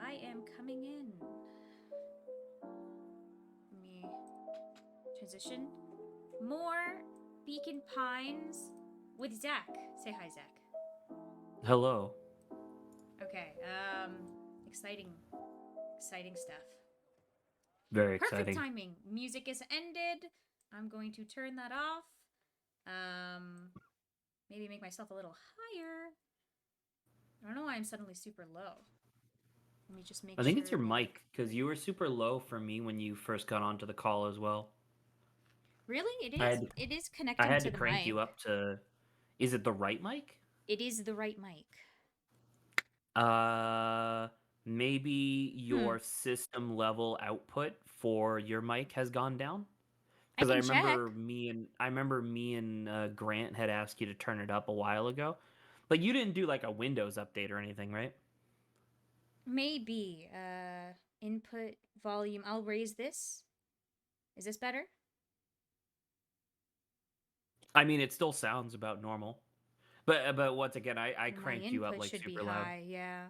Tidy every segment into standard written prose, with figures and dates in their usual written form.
I am coming in. Let me transition. More Beacon Pines with Zach. Say hi, Zach. Hello. Okay. Exciting stuff. Very Perfect exciting. timing. Music is ended. I'm going to turn that off. Maybe make myself a little higher. I don't know why I'm suddenly super low. Let me just make I think it's sure your that... mic because you were super low for me when you first got onto the call as well. Really? It I is? had It is I connecting had to to the crank mic. you up to. Is it the right mic? It is the right mic. Uh, Maybe Hmm. your system level output for your mic has gone down. I Because can check. I remember me and Grant had asked you to turn it up a while ago, but you didn't do like a Windows update or anything, right? Maybe. Input volume. I'll raise this. Is this better? I mean, it still sounds about normal. But once again, I My cranked you up input like should be super loud. high. Yeah.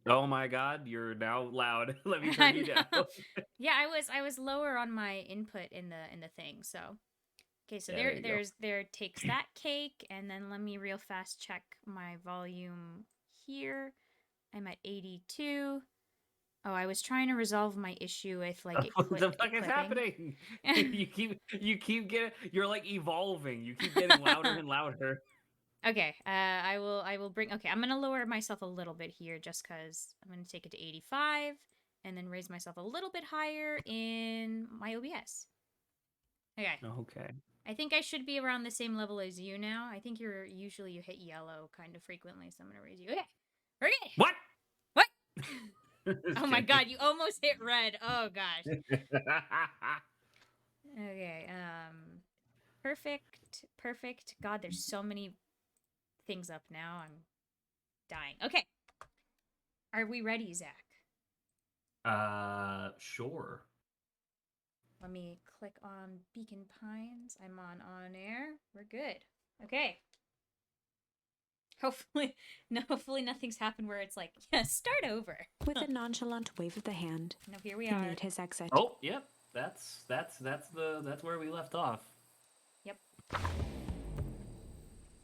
Oh my god, you're now loud. Let me turn I you down. know. Yeah, I was lower on my input in the thing. So okay, so Yeah, there you go. there takes that cake, and then let me real fast check my volume here. I'm at 82. Oh, I was trying to resolve my issue with like What the it fuck is clipping. happening? You keep getting you're like evolving. You keep getting louder and louder. Okay, I will bring. Okay, I'm gonna lower myself a little bit here, just cause I'm gonna take it to 85, and then raise myself a little bit higher in my OBS. Okay, Okay. I think I should be around the same level as you now. I think you hit yellow kind of frequently, so I'm gonna raise you. Okay, okay. What? What? Just Oh my kidding. god, you almost hit red. Oh gosh. Okay, perfect, perfect. God, there's so many things up now. I'm dying. Okay, are we ready, Zach? Sure. Let me click on Beacon Pines. I'm on air. We're good. Okay. Hopefully, no. Hopefully, nothing's happened where it's like, yeah, start over. With a nonchalant wave of the hand, No, here we he are. made his exit. Oh, yep. That's where we left off. Yep.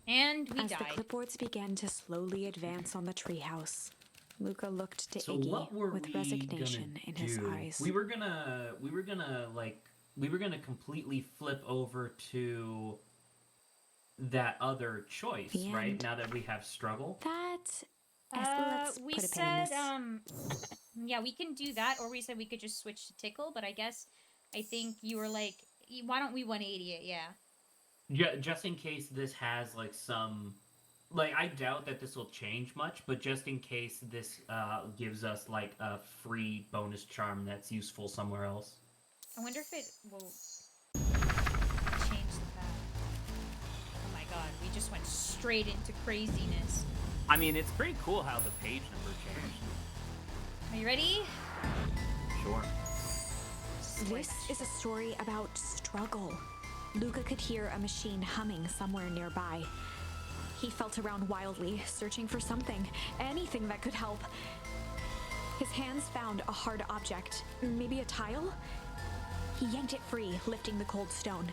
And we As the died. clipboards began to slowly advance on the treehouse, Luca looked to So Iggy what were with we gonna resignation in his do? eyes. We were gonna completely flip over to that other choice, The right? end. Now that we have struggle. That. Let's We put a pin in said, this. yeah, we can do that, or we said we could just switch to Tickle, but I guess I think you were like, why don't we 180 it? Yeah. Just in case this has like some, like I doubt that this will change much, but just in case this gives us like a free bonus charm that's useful somewhere else. I wonder if it will change the path. Oh my god, we just went straight into craziness. I mean, it's pretty cool how the page number changed. Are you ready? Sure. This is a story about struggle. Luca could hear a machine humming somewhere nearby. He felt around wildly, searching for something, anything that could help. His hands found a hard object, maybe a tile? He yanked it free, lifting the cold stone.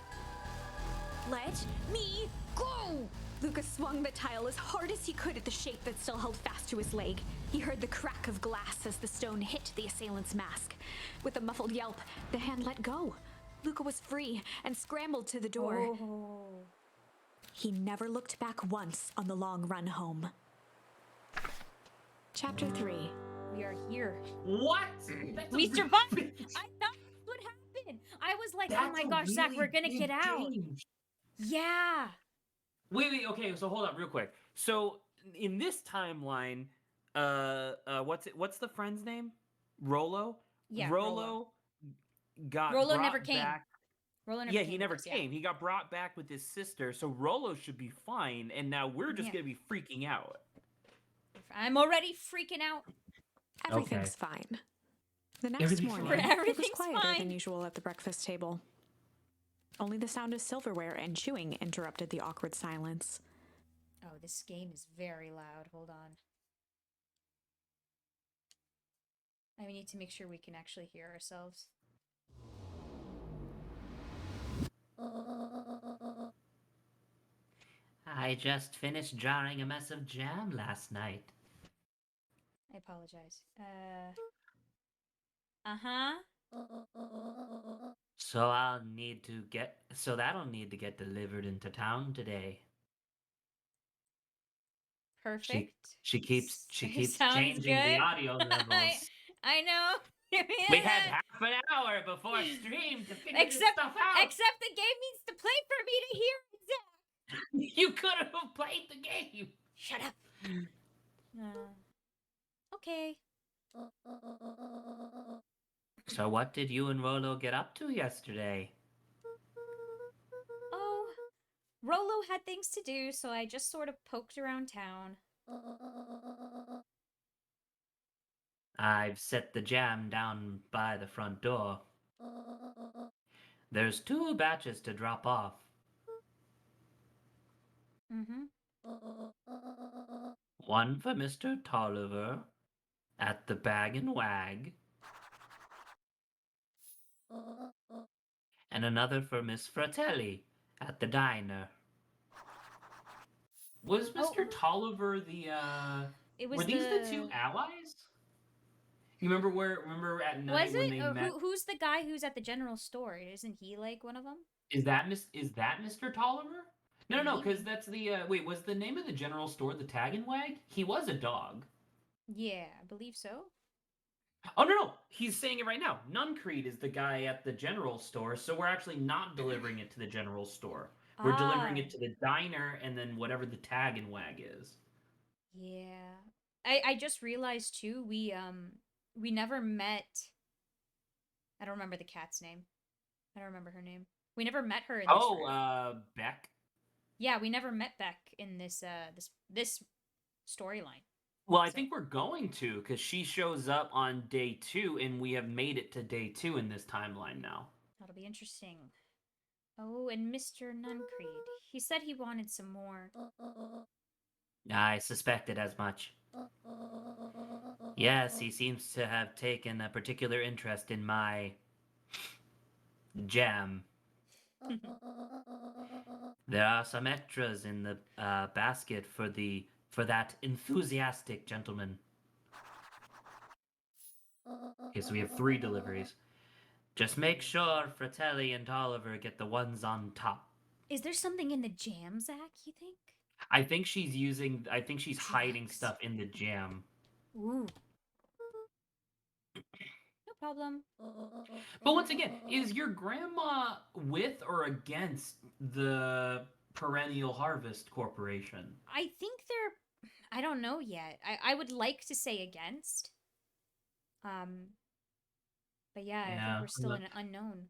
Let me go! Lucas swung the tile as hard as he could at the shape that still held fast to his leg. He heard the crack of glass as the stone hit the assailant's mask. With a muffled yelp, the hand let go. Luca was free and scrambled to the door. Oh. He never looked back once on the long run home. Chapter 3. We are here. What? We survived! I thought this would happen! I was like, oh my gosh, Zach, we're gonna get out! Change. Yeah! Wait. Okay, so hold up, real quick. So in this timeline, what's the friend's name? Rolo. Yeah, Rolo. Rolo got Rolo never brought came. back. Rolo never Yeah, he came with never us, yeah. came. He got brought back with his sister, so Rolo should be fine. And now we're just Yeah. gonna be freaking out. I'm already freaking out. Everything's fine. The next Everything's morning, fine. it was Everything's quieter fine. than usual at the breakfast table. Only the sound of silverware and chewing interrupted the awkward silence. Oh, this game is very loud. Hold on. I need to make sure we can actually hear ourselves. I just finished jarring a mess of jam last night. I apologize. Uh-huh. So that'll need to get delivered into town today. Perfect. She keeps Sounds changing the good. audio levels. I know. We had half an hour before stream to figure this except, stuff out. except the game needs to play for me to hear it, Zach. You could have played the game. Shut up. Okay. So what did you and Rolo get up to yesterday? Oh, Rolo had things to do, so I just sort of poked around town. I've set the jam down by the front door. There's 2 batches to drop off. Mm-hmm. One for Mr. Tolliver at the Bag and Wag, and another for Miss Fratelli at the diner. Was Mr. Tolliver It was were these the 2 allies? You remember at night Was when it? they met? Who's the guy who's at the general store? Isn't he like one of them? Is that Mr. Tolliver? No, Maybe. because that's the wait, was the name of the general store the Tag and Wag? He was a dog. Yeah, I believe so. Oh no, he's saying it right now. Nuncreed is the guy at the general store, so we're actually not delivering it to the general store. We're delivering it to the diner and then whatever the Tag and Wag is. Yeah. I just realized too, we never met. I don't remember the cat's name. I don't remember her name. We never met her in this room. Beck. Yeah, we never met Beck in this this storyline. Well, I think we're going to, because she shows up on day 2, and we have made it to day 2 in this timeline now. That'll be interesting. Oh, and Mr. Nuncreed. He said he wanted some more. I suspected as much. Yes, he seems to have taken a particular interest in my jam. There are some extras in the basket for that enthusiastic gentleman. Okay, so we have 3 deliveries. Just make sure Fratelli and Oliver get the ones on top. Is there something in the jam, Zach, you think? I think she's hiding stuff in the jam. Ooh. No problem. But once again, is your grandma with or against the Perennial Harvest Corporation? I think they're... I don't know yet. I would like to say against. But yeah, I think we're still in an unknown.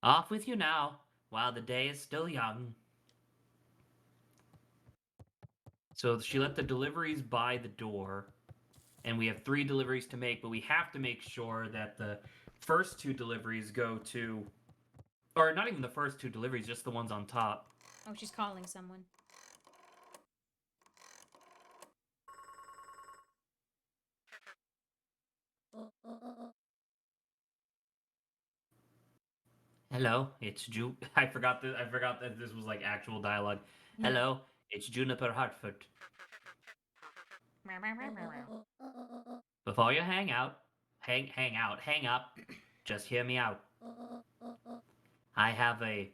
Off with you now, while the day is still young. So she let the deliveries by the door, and we have 3 deliveries to make, but we have to make sure that the first 2 deliveries go to... Or not even the first 2 deliveries, just the ones on top. Oh, she's calling someone. Hello, it's I forgot that this was like actual dialogue. Hello, it's Juniper Hartford. Before you hang up, just hear me out. I have a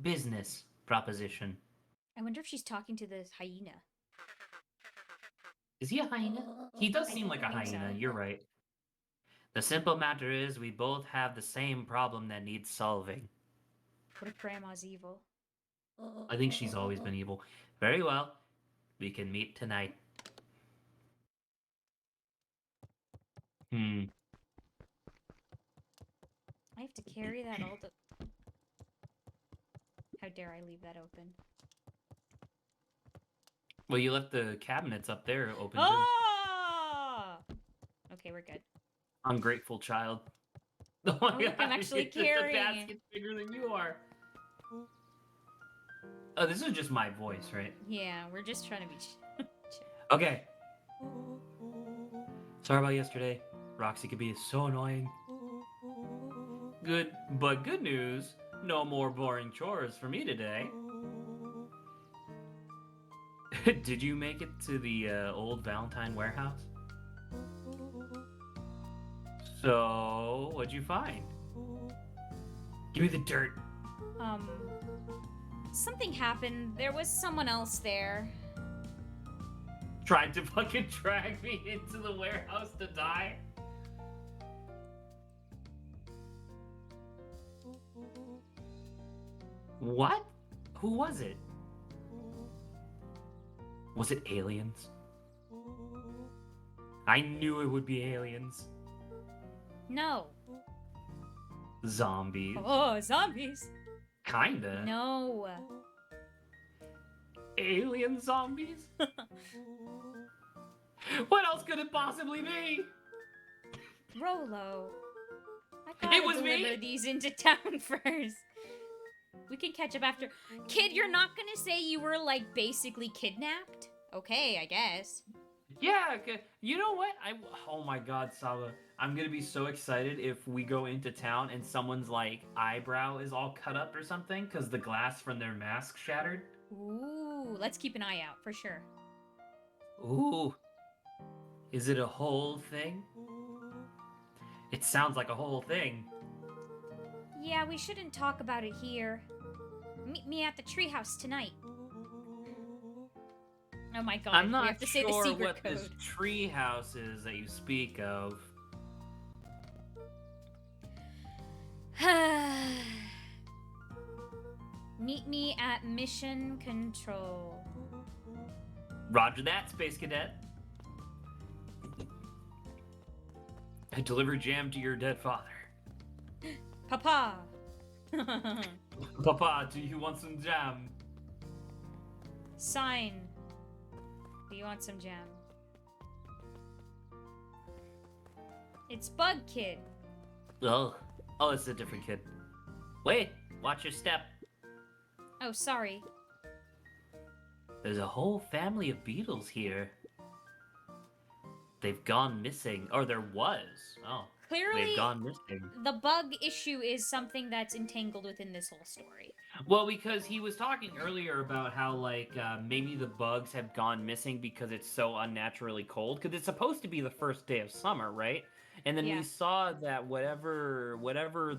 business proposition. I wonder if she's talking to the hyena. Is he a hyena? He does seem like a hyena, you're right. The simple matter is we both have the same problem that needs solving. What if Grandma's evil? I think she's always been evil. Very well. We can meet tonight. I have to carry that all the... How dare I leave that open? Well, you left the cabinets up there open. Oh! Okay, we're good. Ungrateful child. Oh my God, I'm actually carrying the basket's bigger than you are. Oh, this is just my voice, right? Yeah, we're just trying to be chill. Okay. Sorry about yesterday. Roxy could be so annoying. Good news. No more boring chores for me today. Did you make it to the old Valentine warehouse? So, what'd you find? Give me the dirt. Something happened. There was someone else there. Tried to fucking drag me into the warehouse to die? What? Who was it? Was it aliens? I knew it would be aliens. No. Zombies. Oh, zombies. Kinda. No. Alien zombies? What else could it possibly be? Rolo. I gotta It was deliver me? these into town first. We can catch up after. Kid, you're not gonna say you were, like, basically kidnapped? Okay, I guess. Yeah, you know what? Oh my god, Saba. I'm gonna be so excited if we go into town and someone's, like, eyebrow is all cut up or something because the glass from their mask shattered. Ooh, let's keep an eye out, for sure. Ooh. Is it a whole thing? It sounds like a whole thing. Yeah, we shouldn't talk about it here. Meet me at the treehouse tonight. Oh my god, I'm we not have to say the sure secret what code. this tree house is that you speak of. Meet me at Mission Control. Roger that, Space Cadet. I deliver jam to your dead father. Papa! Papa, do you want some jam? Sign. Do you want some jam? It's Bug Kid. Oh, it's a different kid. Wait, watch your step. Oh, sorry. There's a whole family of beetles here. They've gone missing. Or there was. Oh, Clearly, they've gone missing. the bug issue is something that's entangled within this whole story. Well, because he was talking earlier about how, like, maybe the bugs have gone missing because it's so unnaturally cold. Because it's supposed to be the first day of summer, right? And then Yeah. we saw that whatever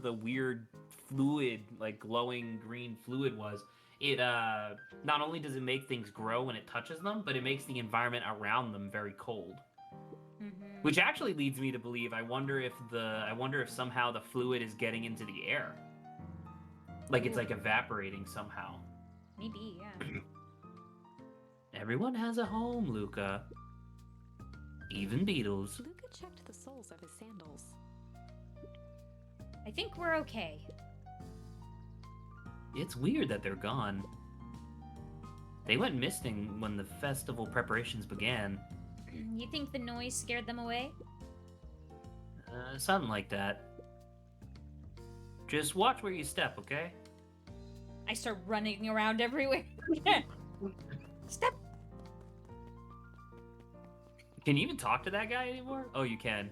the weird fluid, like glowing green fluid was, it not only does it make things grow when it touches them, but it makes the environment around them very cold. Mm-hmm. Which actually leads me to believe I wonder if somehow the fluid is getting into the air. Like it's Ooh. like evaporating somehow. Maybe, yeah. Everyone has a home, Luca. Even beetles. Luca checked the soles of his sandals. I think we're okay. It's weird that they're gone. They went missing when the festival preparations began. You think the noise scared them away? Something like that. Just watch where you step, okay? I start running around everywhere. Step! Can you even talk to that guy anymore? Oh, you can.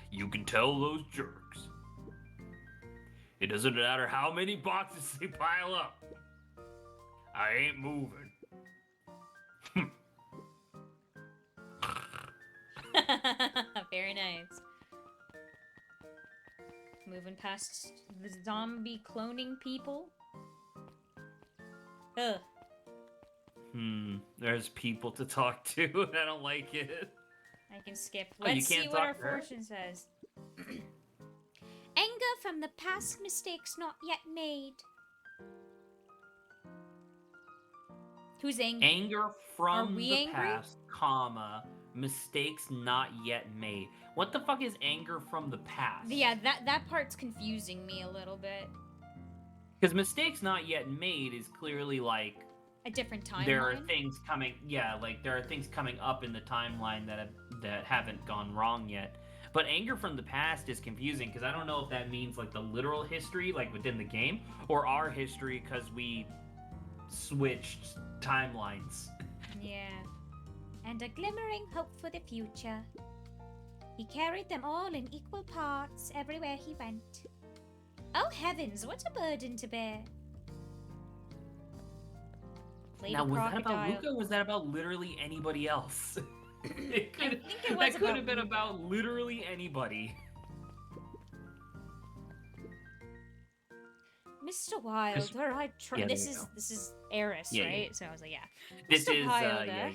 You can tell those jerks. It doesn't matter how many boxes they pile up. I ain't moving. Very nice. Moving past the zombie cloning people. Ugh. There's people to talk to, and I don't like it. I can skip. Oh, you Let's see can't what talk our to her? fortune says. Anger from the past, mistakes not yet made. Who's angry? Anger from we the angry? past, comma, mistakes not yet made. What the fuck is anger from the past? Yeah, that part's confusing me a little bit. Because mistakes not yet made is clearly like A different timeline. there are things coming. Yeah, like there are things coming up in the timeline that haven't gone wrong yet. But anger from the past is confusing because I don't know if that means like the literal history, like within the game, or our history because we switched timelines. Yeah. and a glimmering hope for the future. He carried them all in equal parts everywhere he went. Oh heavens, what a burden to bear. Played Now, a was that about crocodile. Luca or was that about literally anybody else? It I could, think it was that could about have been Luca. about literally anybody. Mr. Wilder, Yeah, this there you is go. this is Eris, Yeah, right? yeah. So I was like, yeah. This Mr. is, Wilder, yeah.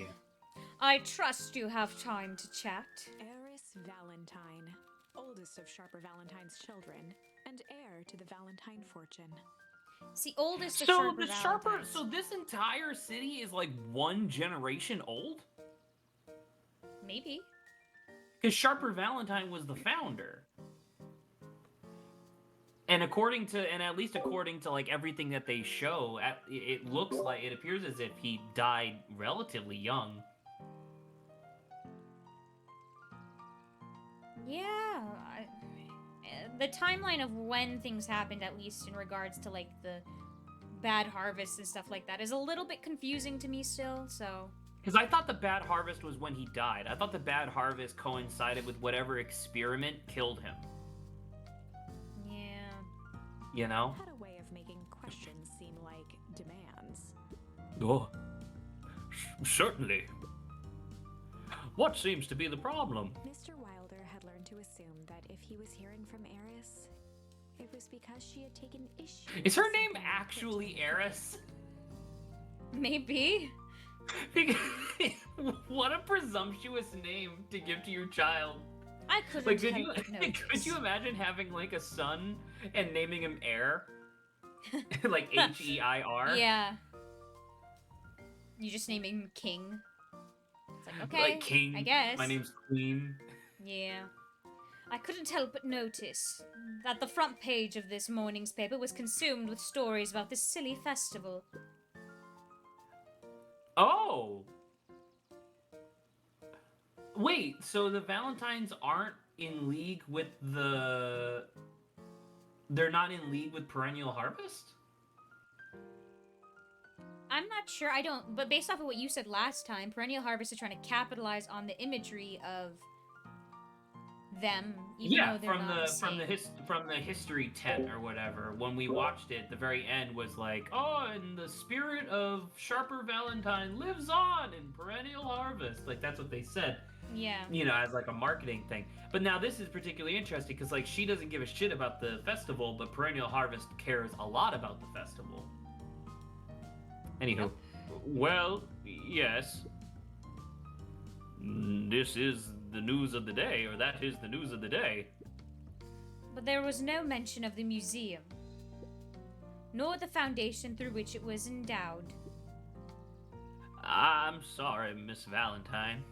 I trust you have time to chat. Eris Valentine, oldest of Sharper Valentine's children, and heir to the Valentine fortune. It's the oldest of So Sharper the Sharper, Valentines. so this entire city is like one generation old? Maybe. Because Sharper Valentine was the founder. And at least according to like everything that they show, it looks like, it appears as if he died relatively young. Yeah. The timeline of when things happened, at least in regards to like the bad harvest and stuff like that, is a little bit confusing to me still, so. Because I thought the Bad Harvest was when he died. I thought the Bad Harvest coincided with whatever experiment killed him. Yeah. You know? Had a way of making questions seem like demands. Oh, certainly. What seems to be the problem? Mr. Wilder had learned to assume that if he was hearing from Eris, it was because she had taken issue. Is her with name something actually that Eris? Maybe. What a presumptuous name to give to your child. I couldn't Like, could help you but notice. could you imagine having like a son and naming him Air? Like Heir? Yeah. You just name him King. It's like, okay, Like King. I guess. My name's Queen. Yeah. I couldn't help but notice that the front page of this morning's paper was consumed with stories about this silly festival. Oh! Wait, so the Valentines aren't in league with the... They're not in league with Perennial Harvest? I'm not sure, but based off of what you said last time, Perennial Harvest is trying to capitalize on the imagery of them, even though they're not the same. From the history tent or whatever. When we watched it, the very end was like, oh, and the spirit of Sharper Valentine lives on in Perennial Harvest. Like, that's what they said. Yeah. You know, as like a marketing thing. But now this is particularly interesting because like she doesn't give a shit about the festival, but Perennial Harvest cares a lot about the festival. Anywho, Nope. well, yes. This is the news of the day, or that is the news of the day. But there was no mention of the museum, nor the foundation through which it was endowed. I'm sorry, Miss Valentine.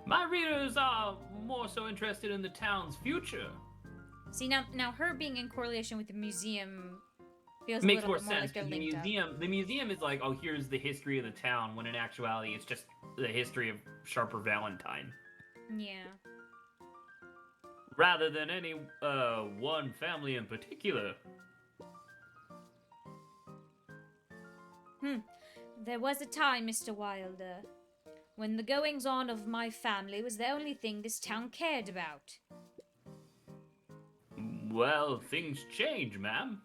My readers are more so interested in the town's future. See, now her being in correlation with the museum feels Makes a more little bit more sense like they're because linked up. the museum is like, oh, here's the history of the town, when in actuality it's just the history of Sharper Valentine, Yeah. rather than any one family in particular. There was a time, Mr. Wilder, when the goings-on of my family was the only thing this town cared about. Well, things change, ma'am.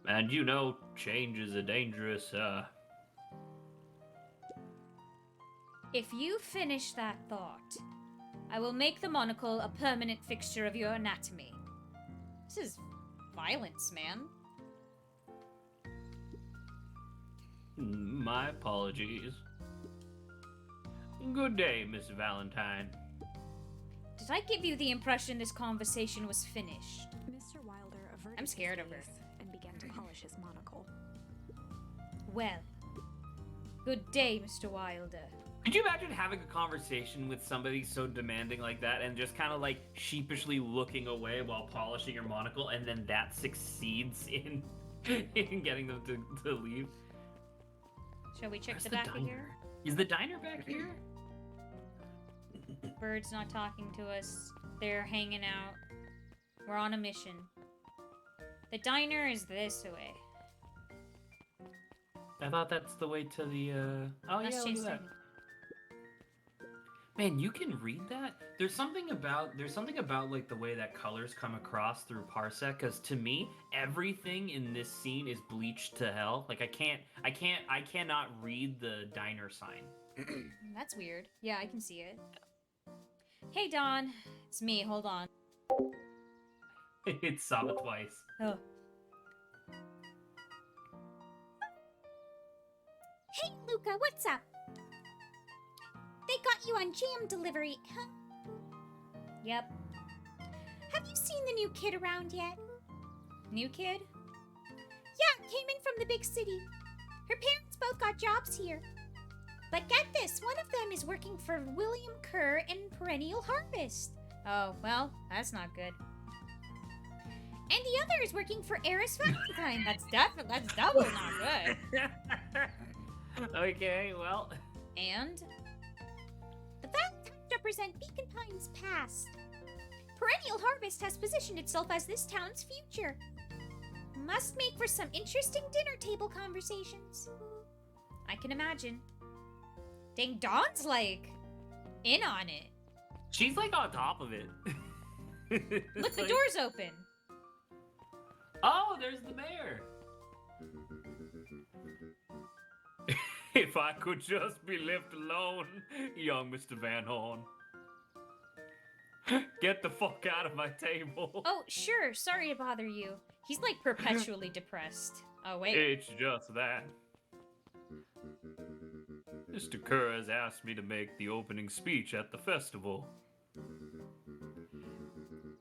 And you know, change is a dangerous, If you finish that thought, I will make the monocle a permanent fixture of your anatomy. This is violence, man. My apologies. Good day, Miss Valentine. Did I give you the impression this conversation was finished? Mr. Wilder averted I'm scared his of her. face and began to polish his monocle. Well, good day, Mr. Wilder. Could you imagine having a conversation with somebody so demanding like that and just kind of like sheepishly looking away while polishing your monocle, and then that succeeds in getting them to leave? Shall we check Where's the the back of diner? here? Is the diner back here? Bird's not talking to us. They're hanging out. We're on a mission. The diner is this way. I thought that's the way to the. Oh Let's yeah, look change at that. technique. Man, you can read that. There's something about like the way that colors come across through Parsec. Because to me, everything in this scene is bleached to hell. Like I cannot read the diner sign. That's weird. Yeah, I can see it. Hey, Dawn. It's me. Hold on. It's Saba twice. Oh. Hey, Luca, what's up? They got you on jam delivery, huh? Yep. Have you seen the new kid around yet? New kid? Yeah, came in from the big city. Her parents both got jobs here. But get this, one of them is working for William Kerr in Perennial Harvest. Oh, well, that's not good. And the other is working for Eris Valentine. That's double not good. Okay, well. And The Valentines represent Beacon Pine's past. Perennial Harvest has positioned itself as this town's future. Must make for some interesting dinner table conversations. I can imagine. Dang, Dawn's like in on it. She's like on top of it. Look, the Like- door's open. Oh, there's the mayor. If I could just be left alone, young Mr. Van Horn. Get the fuck out of my table. Oh, sure. Sorry to bother you. He's like perpetually depressed. Oh, wait. It's just that. Mr. Kerr has asked me to make the opening speech at the festival.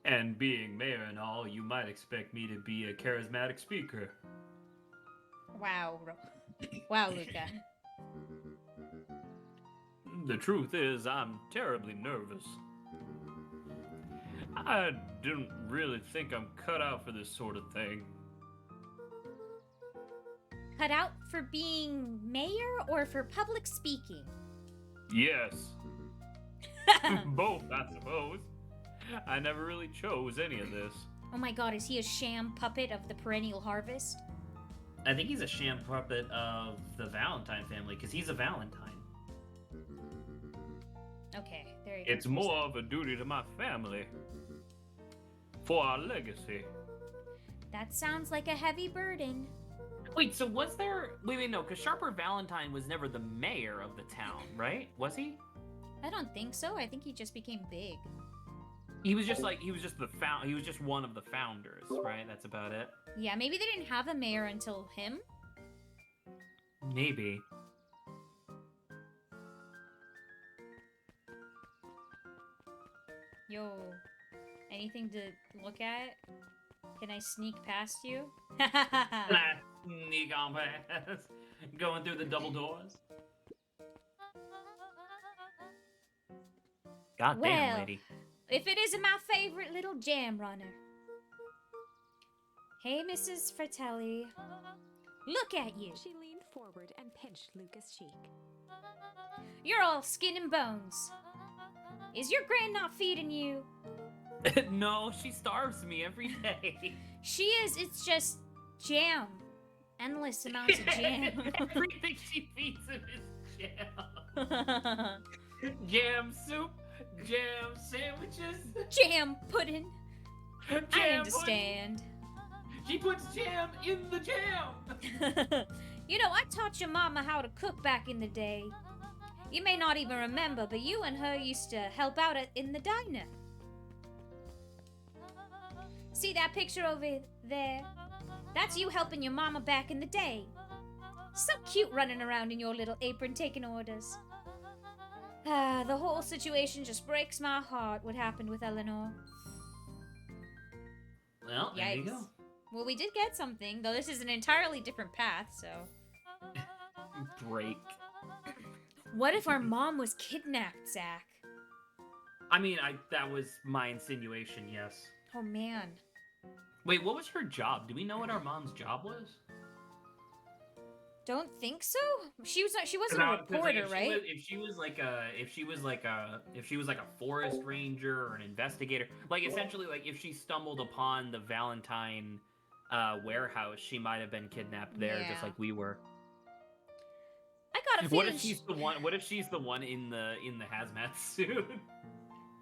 And being mayor and all, you might expect me to be a charismatic speaker. Wow. Wow, Luca. The truth is, I'm terribly nervous. I didn't really think I'm cut out for this sort of thing. Cut out for being mayor or for public speaking? Yes, both, I suppose. I never really chose any of this. Oh my god, is he a sham puppet of the Perennial Harvest? I think he's a sham puppet of the Valentine family, because he's a Valentine. Okay, there you go. It's more of a duty to my family. For our legacy. That sounds like a heavy burden. Wait, so was there... Wait, no, because Sharper Valentine was never the mayor of the town, right? Was he? I don't think so. I think he just became big. He was just he was just one of the founders, right? That's about it. Yeah, maybe they didn't have a mayor until him. Maybe. Yo, anything to look at? Can I sneak past you? Sneak on past. Going through the double doors. God damn, Well. lady. If it isn't my favorite little jam runner. Hey, Mrs. Fratelli. Look at you. She leaned forward and pinched Luca's cheek. You're all skin and bones. Is your gran not feeding you? No, she starves me every day. She is. It's just jam. Endless amounts of jam. Everything she feeds him is jam. Jam soup, jam sandwiches, Jam pudding. jam I pudding. understand. She puts jam in the jam. You know, I taught your mama how to cook back in the day. You may not even remember, but you and her used to help out in the diner. See that picture over there? That's you helping your mama back in the day. So cute running around in your little apron taking orders. Ah, the whole situation just breaks my heart what happened with Eleanor. Well, there you Yikes. go. Well, we did get something, though this is an entirely different path, so. Break. What if our mom was kidnapped, Zach? I mean, that was my insinuation, yes. Oh man. Wait, what was her job? Do we know what our mom's job was? Don't think so. She wasn't a reporter, right? If she was like a forest ranger or an investigator, like essentially like if she stumbled upon the Valentine warehouse, she might have been kidnapped there just Yeah. like we were. got a What feeling. if she's the one? What if she's the one in the hazmat suit?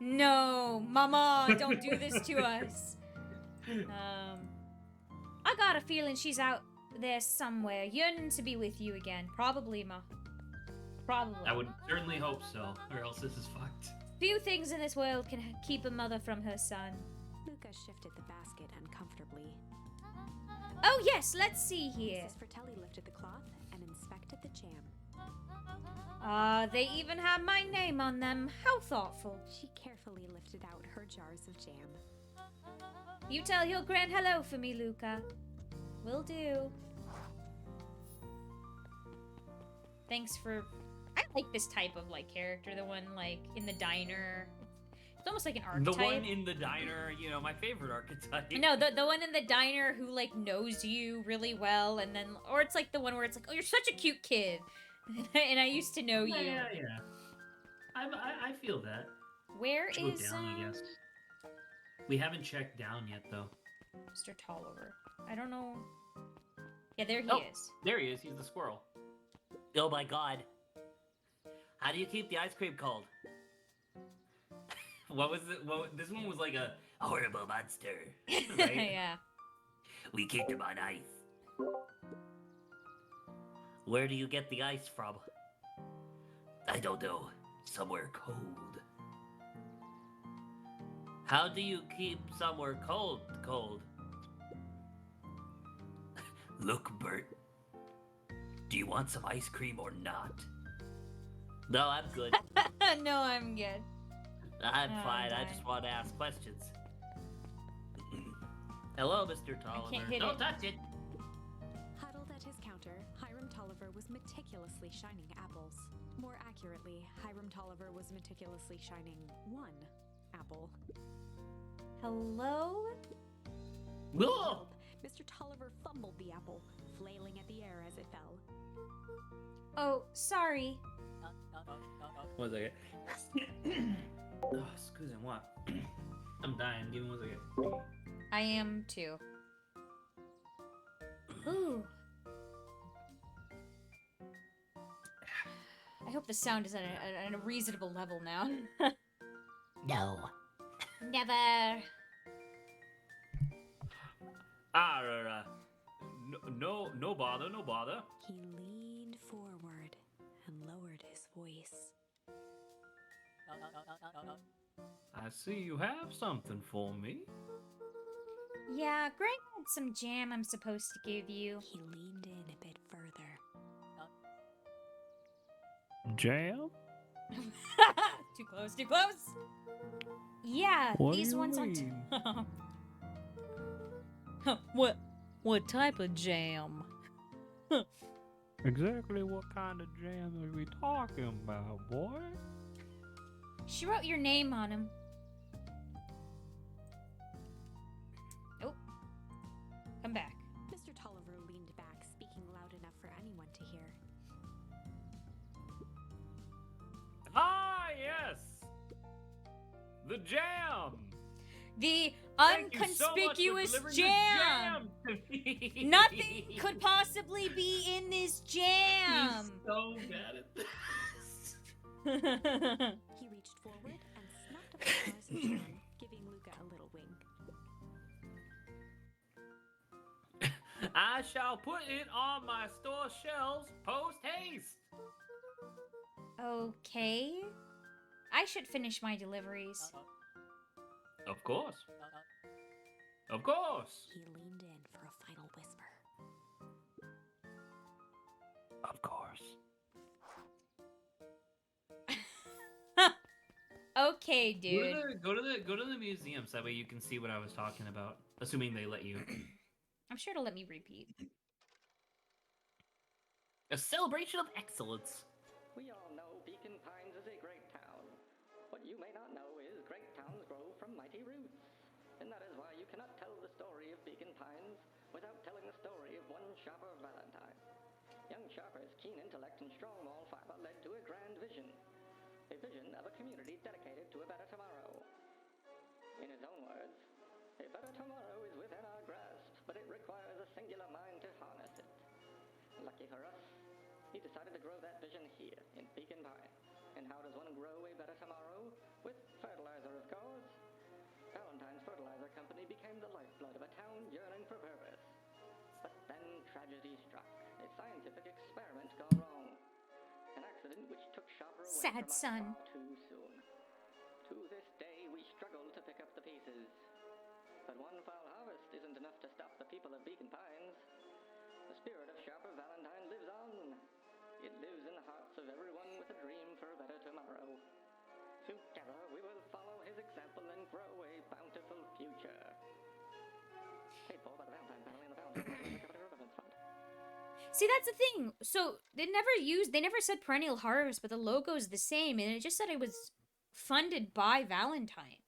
No, Mama, don't do this to us. I got a feeling she's out there somewhere, yearning to be with you again. Probably, Ma. Probably. I would certainly hope so, or else this is fucked. Few things in this world can keep a mother from her son. Luca shifted the basket uncomfortably. Oh yes, let's see here. Mrs. Fratelli lifted the cloth and inspected the jam. They even have my name on them. How thoughtful. She carefully lifted out her jars of jam. You tell your grand hello for me, Luca. Will do. Thanks for... I like this type of, like, character. The one, like, in the diner. It's almost like an archetype. The one in the diner, you know, my favorite archetype. No, the one in the diner who, like, knows you really well, and then... Or it's, like, the one where it's like, oh, you're such a cute kid. And I used to know you. Yeah. I feel that. Where Should go is, down, I guess. We haven't checked down yet, though. Mr. Tolliver? I don't know. Yeah, there he Oh. is. There he is. He's the squirrel. Oh my god. How do you keep the ice cream cold? What was it? Well, this one was like a Horrible monster. right? Yeah. We keep them on ice. Where do you get the ice from? I don't know. Somewhere cold. How do you keep somewhere cold? Look, Bert. Do you want some ice cream or not? No, I'm good. No, I'm good. I'm Oh, fine. I my. just want to ask questions. Hello, Mr. Tolliver. can't hit Don't it. touch it. Huddled at his counter, Hiram Tolliver was meticulously shining apples. More accurately, Hiram Tolliver was meticulously shining one apple. Hello? Whoa! Mr. Tolliver fumbled the apple, flailing at the air as it fell. Oh, sorry. One second. Oh, excuse me, what? I'm dying. Give me 1 second. I am too. Ooh. I hope the sound is at a reasonable level now. No. Never. No bother, no bother. He leaned forward and lowered his voice. I see you have something for me. Yeah, Greg had some jam I'm supposed to give you. He leaned in a bit further. Jam? Too close, too close. Yeah, What do these you ones mean? are. What type of jam? Exactly what kind of jam are we talking about, boy? She wrote your name on him. Oh. Come back. Mr. Tolliver leaned back, speaking loud enough for anyone to hear. Ah, yes! The jam! The Thank you so much for unconspicuous delivering jam. the jam to me. Nothing could possibly be in this jam. He's so bad at this. He reached forward and snapped up the jars of jam, giving Luca a little wink. I shall put it on my store shelves post haste. Okay. I should finish my deliveries. Of course. Of course. He leaned in for a final whisper. Of course. Okay, dude. Go to the museum so that way you can see what I was talking about. Assuming they let you. I'm sure it'll let me repeat. A celebration of excellence. We all know Beacon Pines is a great town. What you may not know is great towns grow from mighty roots. And that is why you cannot tell the story of Beacon Pines without telling the story of one Sharper Valentine. Young Sharper's keen intellect and strong moral fiber led to a grand vision. A vision of a community dedicated to a better tomorrow. In his own words, a better tomorrow is within our grasp, but it requires a singular mind to harness it. Lucky for us, he decided to grow that vision here in Beacon Pine. And how does one grow a better tomorrow? With fertilizer, of course. Valentine's Fertilizer Company became the lifeblood of a town yearning for purpose. But then tragedy struck. A scientific experiment gone wrong. An accident which took Shopper away Sad from us son. far too soon. To this day, we struggle to pick up the pieces. But one foul harvest isn't enough to stop the people of Beacon Pines. The spirit of Sharper Valentine lives on. It lives in the hearts of everyone with a dream for a better tomorrow. Together, we will follow his example and grow a bountiful future. Paid for by the Valentine family and the Valentine Government Fund. See, that's the thing. So they never said Perennial Harvest, but the logo's the same, and it just said it was funded by Valentine.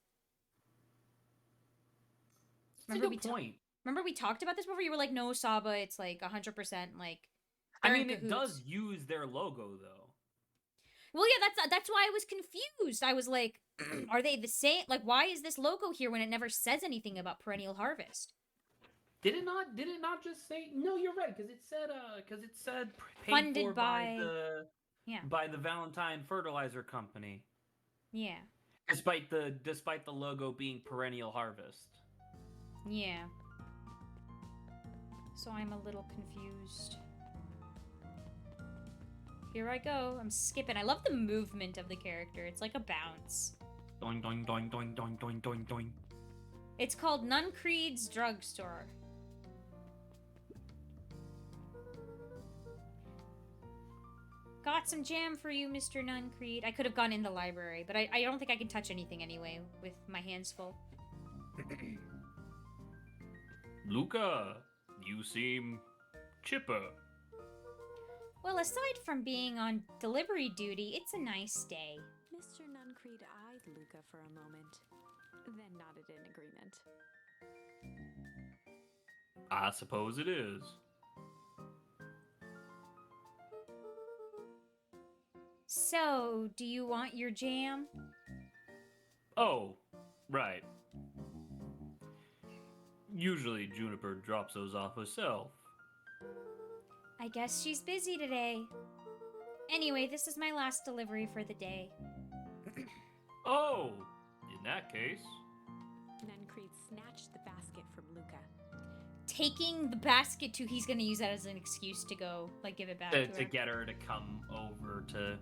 That's a good point. Remember we talked about this before? You were like, no, Saba, it's like 100% like. I they're in mean, it cahoots. does use their logo though. Well, yeah, that's why I was confused. I was like, are they the same? Like, why is this logo here when it never says anything about Perennial Harvest? Did it not? Did it not just say? No, you're right, because it said paid Funded for by- the Yeah. by the Valentine Fertilizer Company. Yeah. Despite the logo being Perennial Harvest. Yeah. So I'm a little confused. Here I go. I'm skipping. I love the movement of the character. It's like a bounce. Doing doing doing doing doing doing doing doing. It's called Nuncreed's Drugstore. Got some jam for you, Mr. Nuncreed. I could have gone in the library, but I don't think I can touch anything anyway with my hands full. Luca, you seem chipper. Well, aside from being on delivery duty, it's a nice day. Mr. Nuncreed eyed Luca for a moment, then nodded in agreement. I suppose it is. So, do you want your jam? Oh, right. Usually Juniper drops those off herself. I guess she's busy today. Anyway, this is my last delivery for the day. Oh, in that case. Nuncreed snatched the basket from Luca. Taking the basket to, he's gonna use that as an excuse to go, like, give it back to To her. get her to come over to...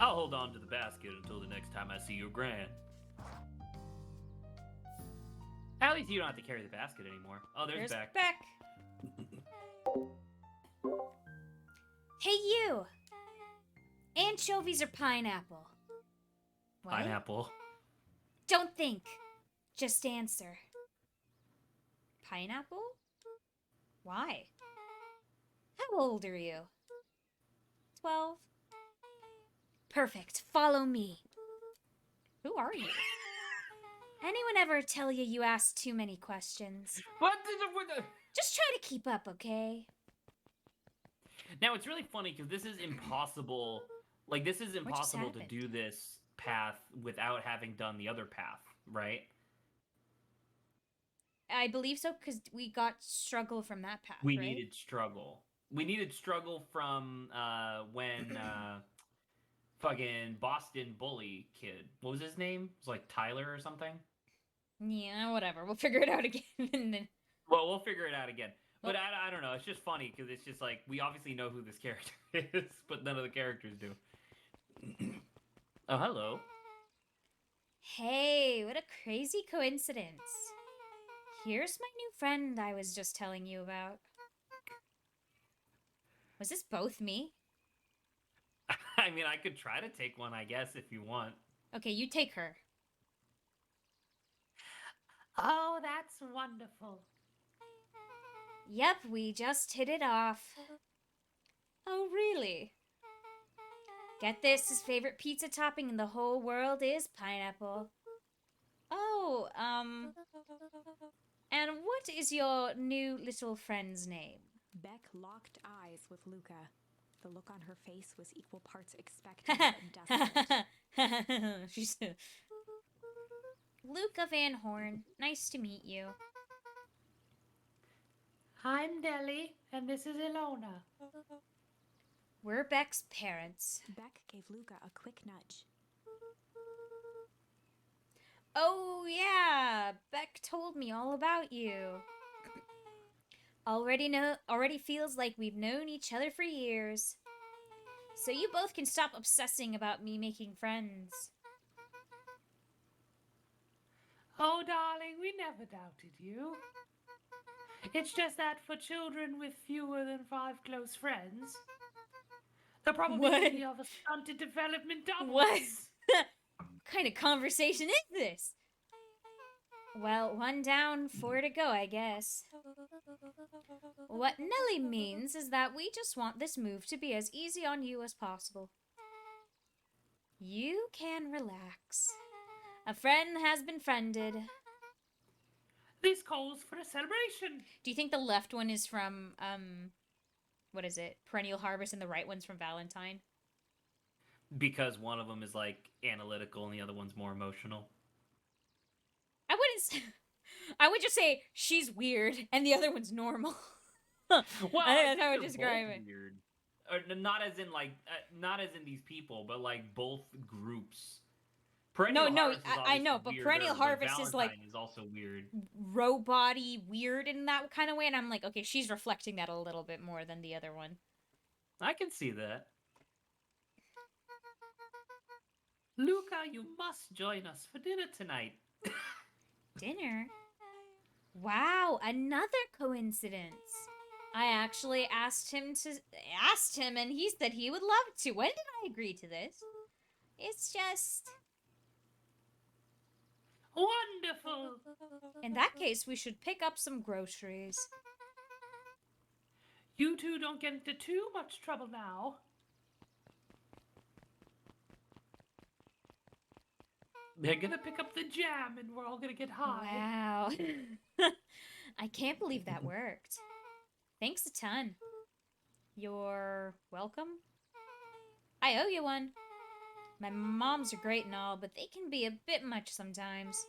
I'll hold on to the basket until the next time I see your gran. At least you don't have to carry the basket anymore. Oh, there's Beck. Hey, you! Anchovies or pineapple? What? Pineapple. Don't think. Just answer. Pineapple? Why? How old are you? 12? Perfect. Follow me. Who are you? Anyone ever tell you you ask too many questions? What? Just try to keep up, okay? Now, it's really funny because this is impossible. Like, this is impossible to happened? do this path without having done the other path, right? I believe so, because we got struggle from that path, We right? needed struggle. We needed struggle from when fucking Boston bully kid. What was his name? It was like Tyler or something. Yeah, whatever. We'll figure it out again. And then... Well, we'll figure it out again. But I don't know. It's just funny because it's just like we obviously know who this character is, but none of the characters do. Oh, hello. Hey, what a crazy coincidence. Here's my new friend I was just telling you about. Was this both me? I mean, I could try to take one, I guess, if you want. Okay, you take her. Oh, that's wonderful. Yep, we just hit it off. Oh, really? Get this, his favorite pizza topping in the whole world is pineapple. Oh, and what is your new little friend's name? Beck locked eyes with Luca. The look on her face was equal parts expectant and desperate. She's Luca Van Horn. Nice to meet you. I'm Deli, and this is Ilona. We're Beck's parents. Beck gave Luca a quick nudge. Oh, yeah. Beck told me all about you. Already feels like we've known each other for years. So you both can stop obsessing about me making friends. Oh, darling, we never doubted you. It's just that for children with fewer than 5 close friends, the probability of a stunted development doubles. What kind of conversation is this? Well, one down, 4 to go, I guess. What Nelly means is that we just want this move to be as easy on you as possible. You can relax. A friend has been friended. This calls for a celebration. Do you think the left one is from, what is it? Perennial Harvest, and the right one's from Valentine? Because one of them is like analytical and the other one's more emotional. I wouldn't. I would just say she's weird and the other one's normal. Well, I think that's how I they're would describe both it. Weird. Or not as in like, not as in these people, but like both groups. Perennial No, Harvest is I obviously know, but weirder, Perennial Harvest is like Valentine is also weird. robot-y weird in that kind of way, and I'm like, okay, she's reflecting that a little bit more than the other one. I can see that. Luca, you must join us for dinner tonight. Dinner? Wow, another coincidence. I actually asked him, and he said he would love to. When did I agree to this? It's just... Wonderful. In that case, we should pick up some groceries. You two don't get into too much trouble now. They're gonna pick up the jam and we're all gonna get high. Wow. I can't believe that worked. Thanks a ton. You're welcome? I owe you one. My moms are great and all, but they can be a bit much sometimes.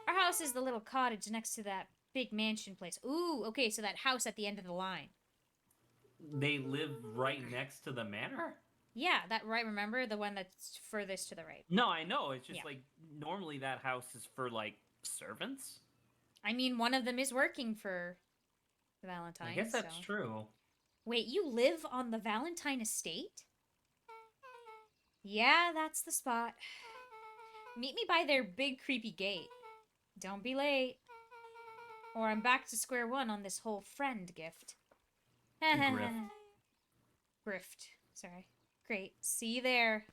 Our house is the little cottage next to that big mansion place. Ooh, okay, so that house at the end of the line. They live right next to the manor? Yeah, that right, remember? The one that's furthest to the right. No, I know. It's just Yeah. like normally that house is for like servants. I mean, one of them is working for the Valentine. I guess that's so. true. Wait, you live on the Valentine estate? Yeah, that's the spot. Meet me by their big creepy gate. Don't be late. Or I'm back to square one on this whole friend gift. Grift. Grift. Sorry. Great. See you there.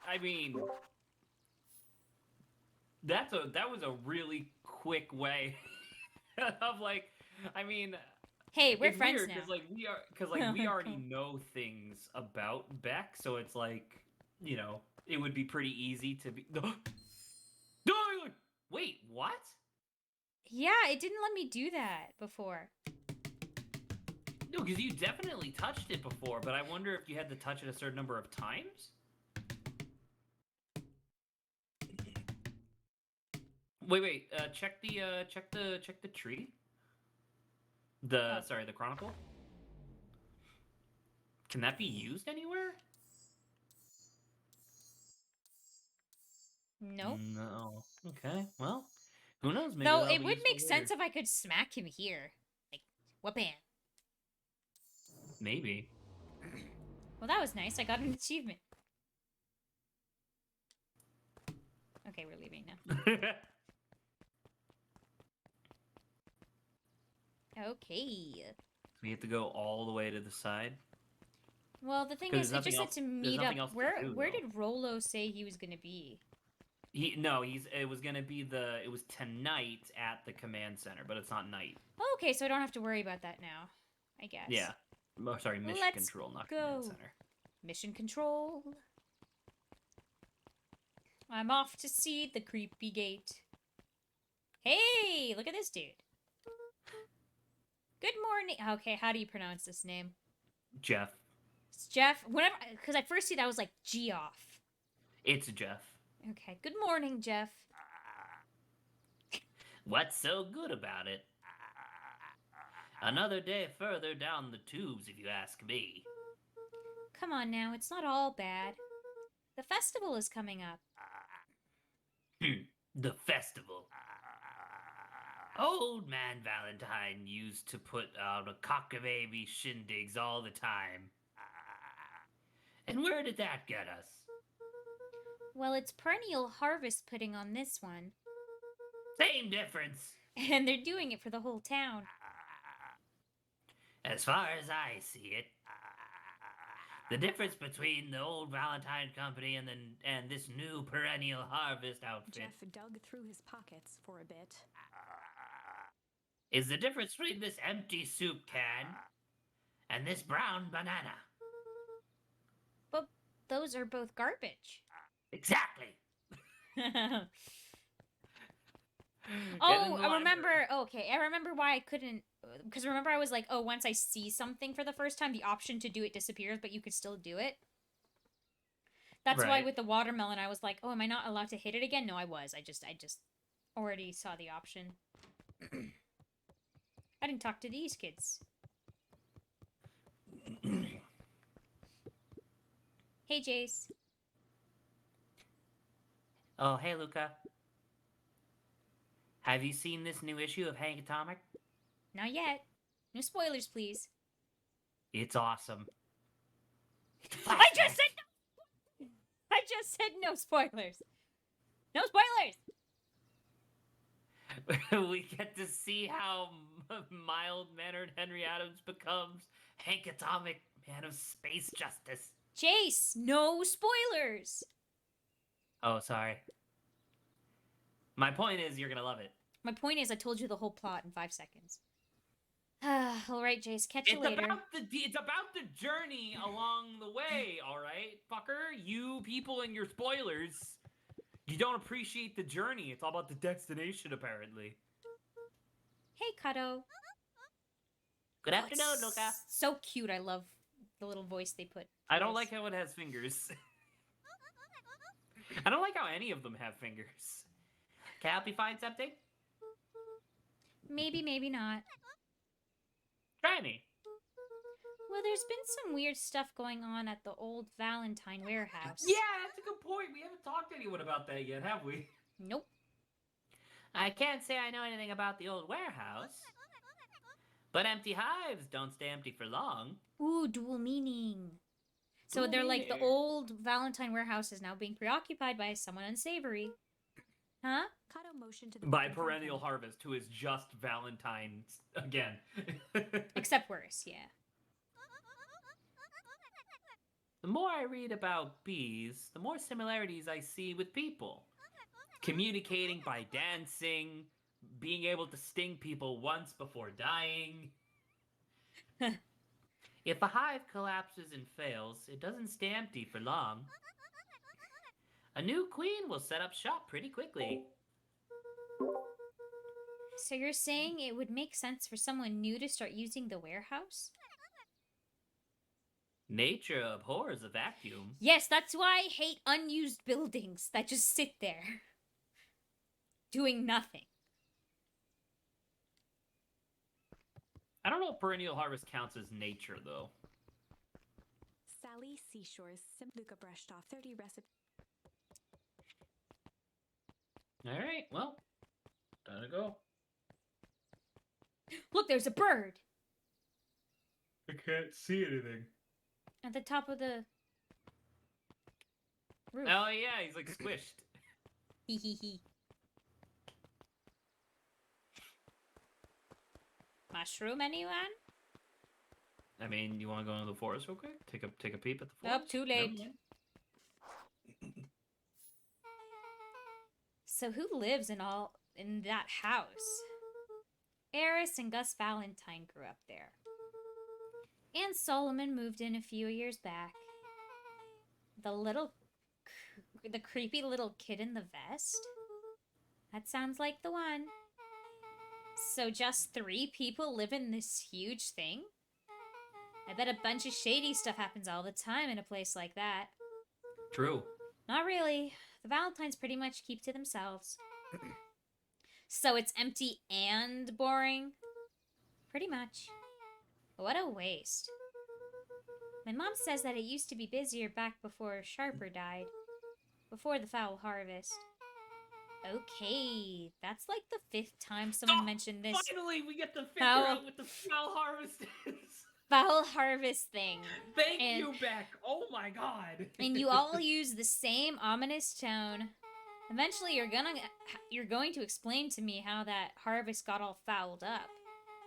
I mean, that was a really quick way of like, I mean, Hey, we're it's friends weird, now. Because we already know things about Beck, so it's like, you know, it would be pretty easy to be. Wait, what? Yeah, it didn't let me do that before. No, because you definitely touched it before, but I wonder if you had to touch it a certain number of times. Wait. Check the tree. The chronicle. Can that be used anywhere? Nope. No. Okay. Well, who knows? Maybe Though that'll it be would useful make sense later. if I could smack him here. Like, whoopin'. Maybe. Well, that was nice. I got an achievement. Okay, we're leaving now. Okay. We have to go all the way to the side. Well, the thing 'Cause is, there's it just said nothing to else- there's meet nothing up. else to Where do, where though. did Rolo say he was gonna be? It was tonight at the command center, but it's not night. Oh, okay, so I don't have to worry about that now. I guess. Yeah. Oh, sorry, mission Let's control, not go. command center. Mission control. I'm off to see the creepy gate. Hey, look at this dude. Good morning. Okay, how do you pronounce this name? Jeff. It's Jeff. Whenever, because I first see that I was like Geoff. It's Jeff. Okay. Good morning, Jeff. What's so good about it? Another day further down the tubes, if you ask me. Come on now, it's not all bad. The festival is coming up. The festival. Old man Valentine used to put out a cockababy shindigs all the time. And where did that get us? Well, it's Perennial Harvest putting on this one, Same difference. and they're doing it for the whole town. As far as I see it, the difference between the old Valentine Company and this new Perennial Harvest outfit Jeff dug through his pockets for a bit. is the difference between this empty soup can and this brown banana. But those are both garbage. Exactly. Oh, I remember. Okay, I remember why I couldn't. Because remember, I was like, oh, once I see something for the first time, the option to do it disappears, but you could still do it. That's why Right. with the watermelon, I was like, oh, am I not allowed to hit it again? No, I was. I just already saw the option. I didn't talk to these kids. Hey, Jace. Oh, hey, Luca. Have you seen this new issue of Hank Atomic? Not yet. No spoilers, please. It's awesome. I just said no. I just said no spoilers. No spoilers. We get to see how mild-mannered Henry Adams becomes Hank Atomic, man of space justice. Jace, no spoilers. Oh, sorry. My point is, you're gonna love it. My point is, I told you the whole plot in 5 seconds. All right, Jace, catch you It's later. about the journey along the way, all right, fucker. You people and your spoilers. You don't appreciate the journey. It's all about the destination, apparently. Hey, Kato. Good Oh, afternoon, it's Luca. So cute. I love the little voice they put. I don't Yes. like how it has fingers. I don't like how any of them have fingers. Can I help you find something? Maybe, maybe not. Try me. Well, there's been some weird stuff going on at the old Valentine warehouse. Yeah, that's a good point. We haven't talked to anyone about that yet, have we? Nope. I can't say I know anything about the old warehouse. But empty hives don't stay empty for long. Ooh, dual meaning. So Dual they're like the meaning. old Valentine warehouse is now being preoccupied by someone unsavory. Huh? Kato motioned to the By book in front of Perennial him. Harvest, who is just Valentine's again. Except worse, yeah. The more I read about bees, the more similarities I see with people. Communicating by dancing, being able to sting people once before dying. If a hive collapses and fails, it doesn't stay empty for long. A new queen will set up shop pretty quickly. So you're saying it would make sense for someone new to start using the warehouse? Nature abhors a vacuum. Yes, that's why I hate unused buildings that just sit there. Doing nothing. I don't know if Perennial Harvest counts as nature, though. Sally Seashores, Luca brushed off 30 recipes. Alright, well, time to go. Look, there's a bird I can't see anything. at the top of the roof. Oh, yeah, he's like squished. Hee hee hee. Mushroom, anyone? I mean, you want to go into the forest real quick? Take a peep at the Nope, forest? too No? late. So who lives in that house? Eris and Gus Valentine grew up there. And Solomon moved in a few years back. The creepy little kid in the vest? That sounds like the one. So just 3 people live in this huge thing? I bet a bunch of shady stuff happens all the time in a place like that. True. Not really. The Valentines pretty much keep to themselves. So it's empty and boring? Pretty much. What a waste. My mom says that it used to be busier back before Sharper died. Before the foul harvest. Okay, that's like the 5th time someone mentioned this Finally, we get to figure Foul- out what the foul harvest is. foul harvest thing. Thank And- you, Beck. Oh my god. And you all use the same ominous tone. Eventually, you're going to explain to me how that harvest got all fouled up.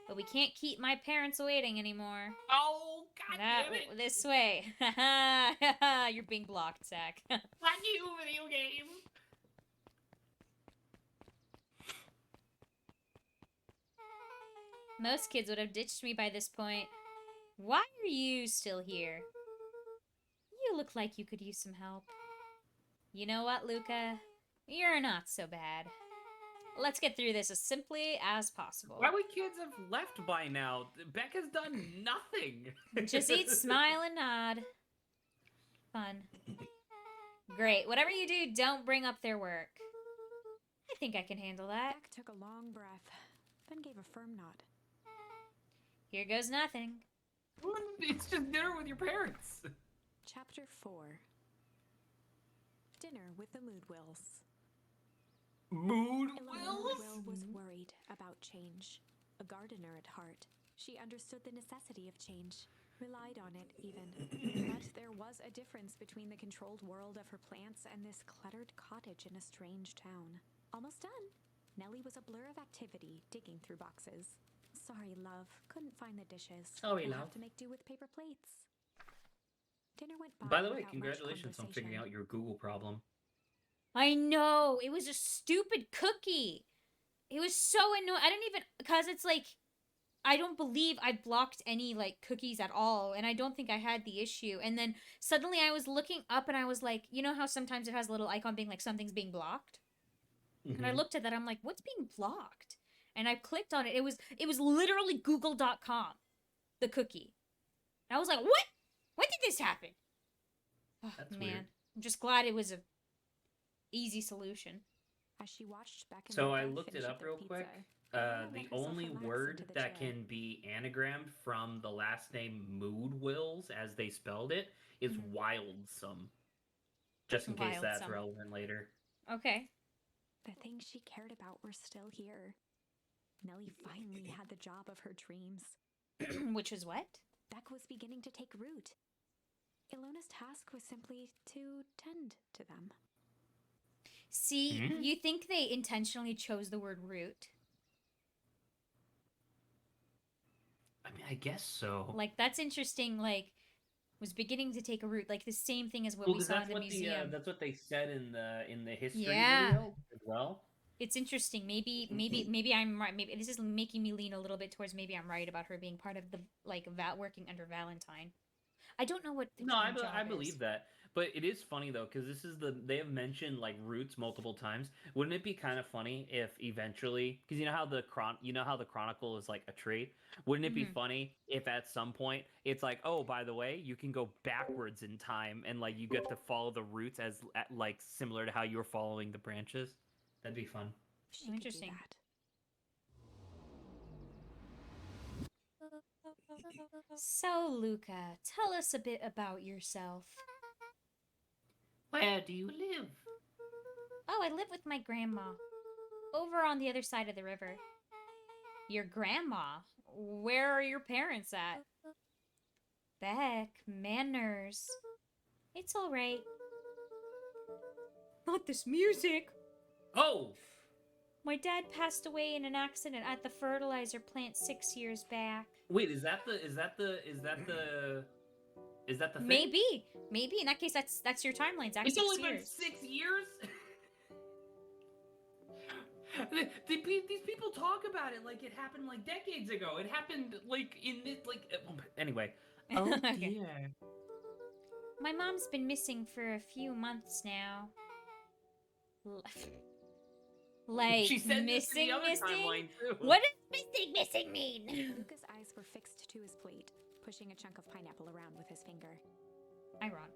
But we can't keep my parents waiting anymore. Oh, god damn it. This way. You're being blocked, Zach. Fuck you, video game. Most kids would have ditched me by this point. Why are you still here? You look like you could use some help. You know what, Luca? You're not so bad. Let's get through this as simply as possible. Why would kids have left by now? Beck has done nothing. Just eat, smile, and nod. Fun. Great. Whatever you do, don't bring up their work. I think I can handle that. Beck took a long breath, then gave a firm nod. Here goes nothing. It's just dinner with your parents. Chapter 4. Dinner with the Moodwills. Mood Ilona Wills? Moodwill was worried about change. A gardener at heart, she understood the necessity of change, relied on it even. But there was a difference between the controlled world of her plants and this cluttered cottage in a strange town. Almost done. Nellie was a blur of activity, digging through boxes. Sorry, love. Couldn't find the dishes. Sorry, We'll love. have to make do with paper plates. Dinner went by. By the way, without much congratulations on figuring conversation. out your Google problem. I know. It was a stupid cookie. It was so annoying. I don't even, because it's like, I don't believe I blocked any like cookies at all, and I don't think I had the issue. And then suddenly I was looking up and I was like, you know how sometimes it has a little icon being like something's being blocked? And I looked at that, I'm like, what's being blocked? And I clicked on it. It was literally google.com, the cookie. And I was like, what? When did this happen? Oh, That's man. weird. I'm just glad it was a easy solution. As she watched Beck and So I Luca looked it finish up their real pizza, quick. Ilona The let herself only relax word into the that chair. can be anagrammed from the last name Moodwills, as they spelled it, is Mhm. wildsome. Just in case that's Wildsome. relevant later. Okay. The things she cared about were still here. Nellie finally had the job of her dreams. Which was what? Beck was beginning to take root. Ilona's task was simply to tend to them. See, Hmm? you think they intentionally chose the word root? I mean, I guess so. Like, that's interesting, like, was beginning to take a root. Like, the same thing as what Well, we 'cause saw in that's the what museum. that's what they said in the history Yeah. video as well. It's interesting. Maybe I'm right. Maybe this is making me lean a little bit towards maybe I'm right about her being part of the, like, working under Valentine. I don't know what the No, true job I is. believe that. But it is funny though, because this is they have mentioned like roots multiple times. Wouldn't it be kind of funny if eventually, because you know how the Chronicle is like a tree? Wouldn't it be Mhm. funny if at some point it's like, oh, by the way, you can go backwards in time and like you get to follow the roots as like similar to how you were following the branches? That'd be fun. She could do Interesting. that. So, Luca, tell us a bit about yourself. Where do you live? Oh, I live with my grandma. Over on the other side of the river. Your grandma? Where are your parents at? Beck, manners. It's alright. Not this music! Oh, My dad passed away in an accident at the fertilizer plant 6 years back. wait, is that the thing? Maybe. In that case, that's your timeline, Zach. It's 6 only been years. 6 years. These people talk about it like it happened like decades ago. It happened like in this anyway. Oh Okay. dear. My mom's been missing for a few months now. Like, She said this in missing? the other timeline too. What does missing mean? Luca's eyes were fixed to his plate, pushing a chunk of pineapple around with his finger. Ironic.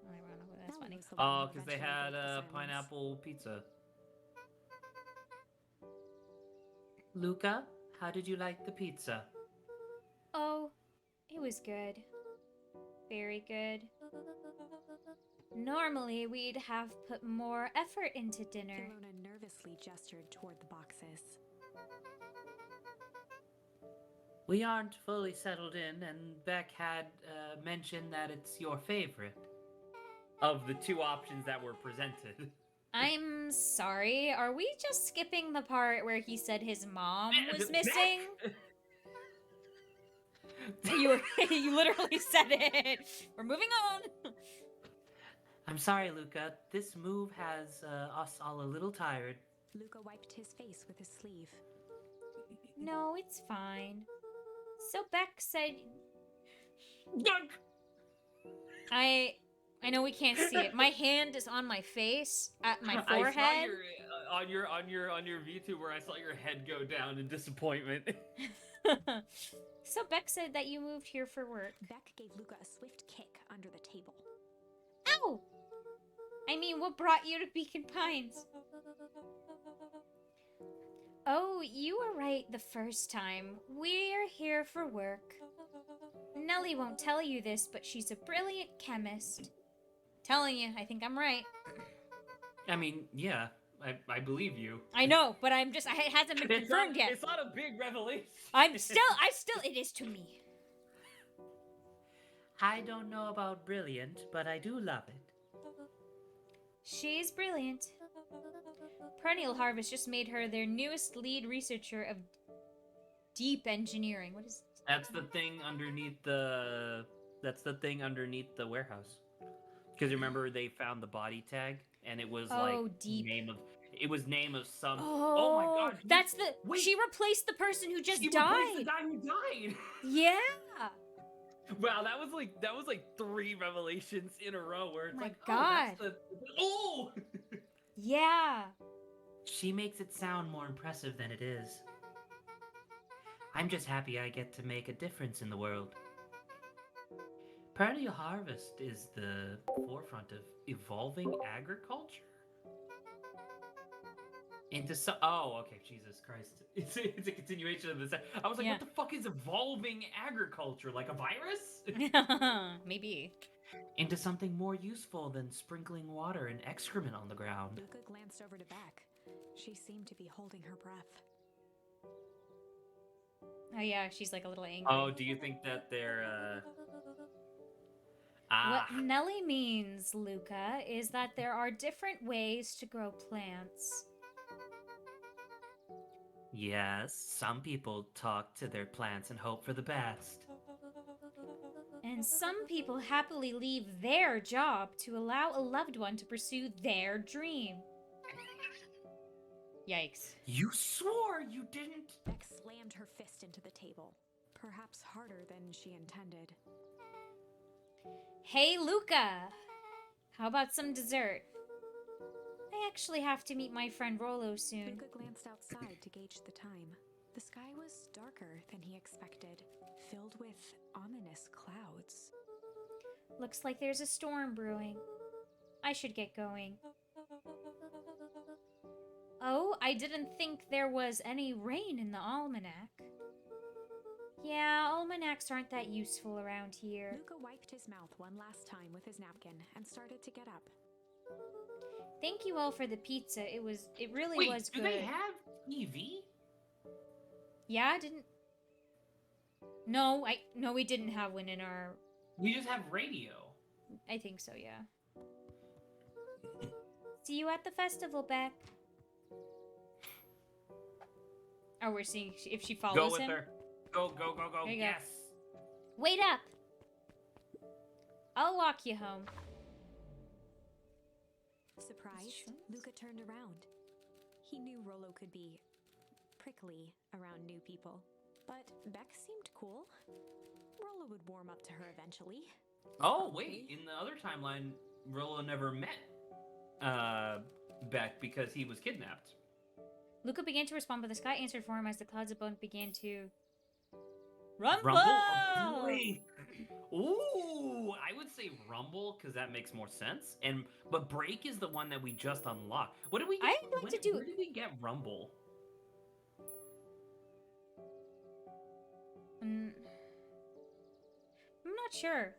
That's Nellie funny. was the one Oh, who because they eventually had broke the silence. pineapple pizza. Luca, how did you like the pizza? Oh, it was good. Very good. Normally, we'd have put more effort into dinner. Ilona nervously gestured toward the boxes. We aren't fully settled in, and Beck had mentioned that it's your favorite. Of the two options that were presented. I'm sorry, are we just skipping the part where he said his mom was Beck! missing? You literally said it. We're moving on. I'm sorry, Luca. This move has us all a little tired. Luca wiped his face with his sleeve. No, it's fine. So Beck said I know we can't see it. My hand is on my face at my forehead. I saw your on your VTuber. I saw your head go down in disappointment. So Beck said that you moved here for work. Beck gave Luca a swift kick under the table. Ow! I mean, what brought you to Beacon Pines? Oh, you were right the first time. We're here for work. Nellie won't tell you this, but she's a brilliant chemist. Telling you, I think I'm right. I mean, yeah, I believe you. I know, but it hasn't been confirmed yet. It's not a big revelation. It is to me. I don't know about brilliant, but I do love it. She's brilliant. Perennial Harvest just made her their newest lead researcher of deep engineering. What is That's the thing underneath the. That's the thing underneath the warehouse. Because remember they found the body tag, and it was deep. name of some. Oh, my God. That's the. Wait. She replaced the person who just She replaced died. the guy who died. Yeah. Wow, that was like 3 revelations in a row where it's My like, God. oh, that's the oh. Yeah. She makes it sound more impressive than it is. I'm just happy I get to make a difference in the world. Perennial Harvest is the forefront of evolving agriculture. Oh, okay, Jesus Christ. It's a continuation of this. I was like, Yeah. what the fuck is evolving agriculture? Like a virus? Maybe. Into something more useful than sprinkling water and excrement on the ground. Luca glanced over to Beck. She seemed to be holding her breath. Oh yeah, she's like a little angry. Oh, do you think that they're, What Nellie means, Luca, is that there are different ways to grow plants. Yes, some people talk to their plants and hope for the best. And some people happily leave their job to allow a loved one to pursue their dream. Yikes. You swore you didn't. Beck slammed her fist into the table, perhaps harder than she intended. Hey, Luca! How about some dessert? I actually have to meet my friend Rollo soon. Luca glanced outside to gauge the time. The sky was darker than he expected, filled with ominous clouds. Looks like there's a storm brewing. I should get going. Oh, I didn't think there was any rain in the almanac. Yeah, almanacs aren't that useful around here. Luca wiped his mouth one last time with his napkin and started to get up. Thank you all for the pizza. It really Wait, was do good. they have TV? Yeah, I didn't. No, we didn't have one in our. We just have radio. I think so, yeah. See you at the festival, Beck. Oh, we're seeing if she follows Go with him. her. Go. There you go. Yes. Wait up. I'll walk you home. Surprised, Luca turned around. He knew Rollo could be prickly around new people, but Beck seemed cool. Rollo would warm up to her eventually. Oh, wait. In the other timeline, Rollo never met Beck because he was kidnapped. Luca began to respond, but the sky answered for him as the clouds above began to rumble. Wait. Ooh, I would say Rumble because that makes more sense. But Break is the one that we just unlocked. What did we get? I'd like to do- Where did we get Rumble? Sure.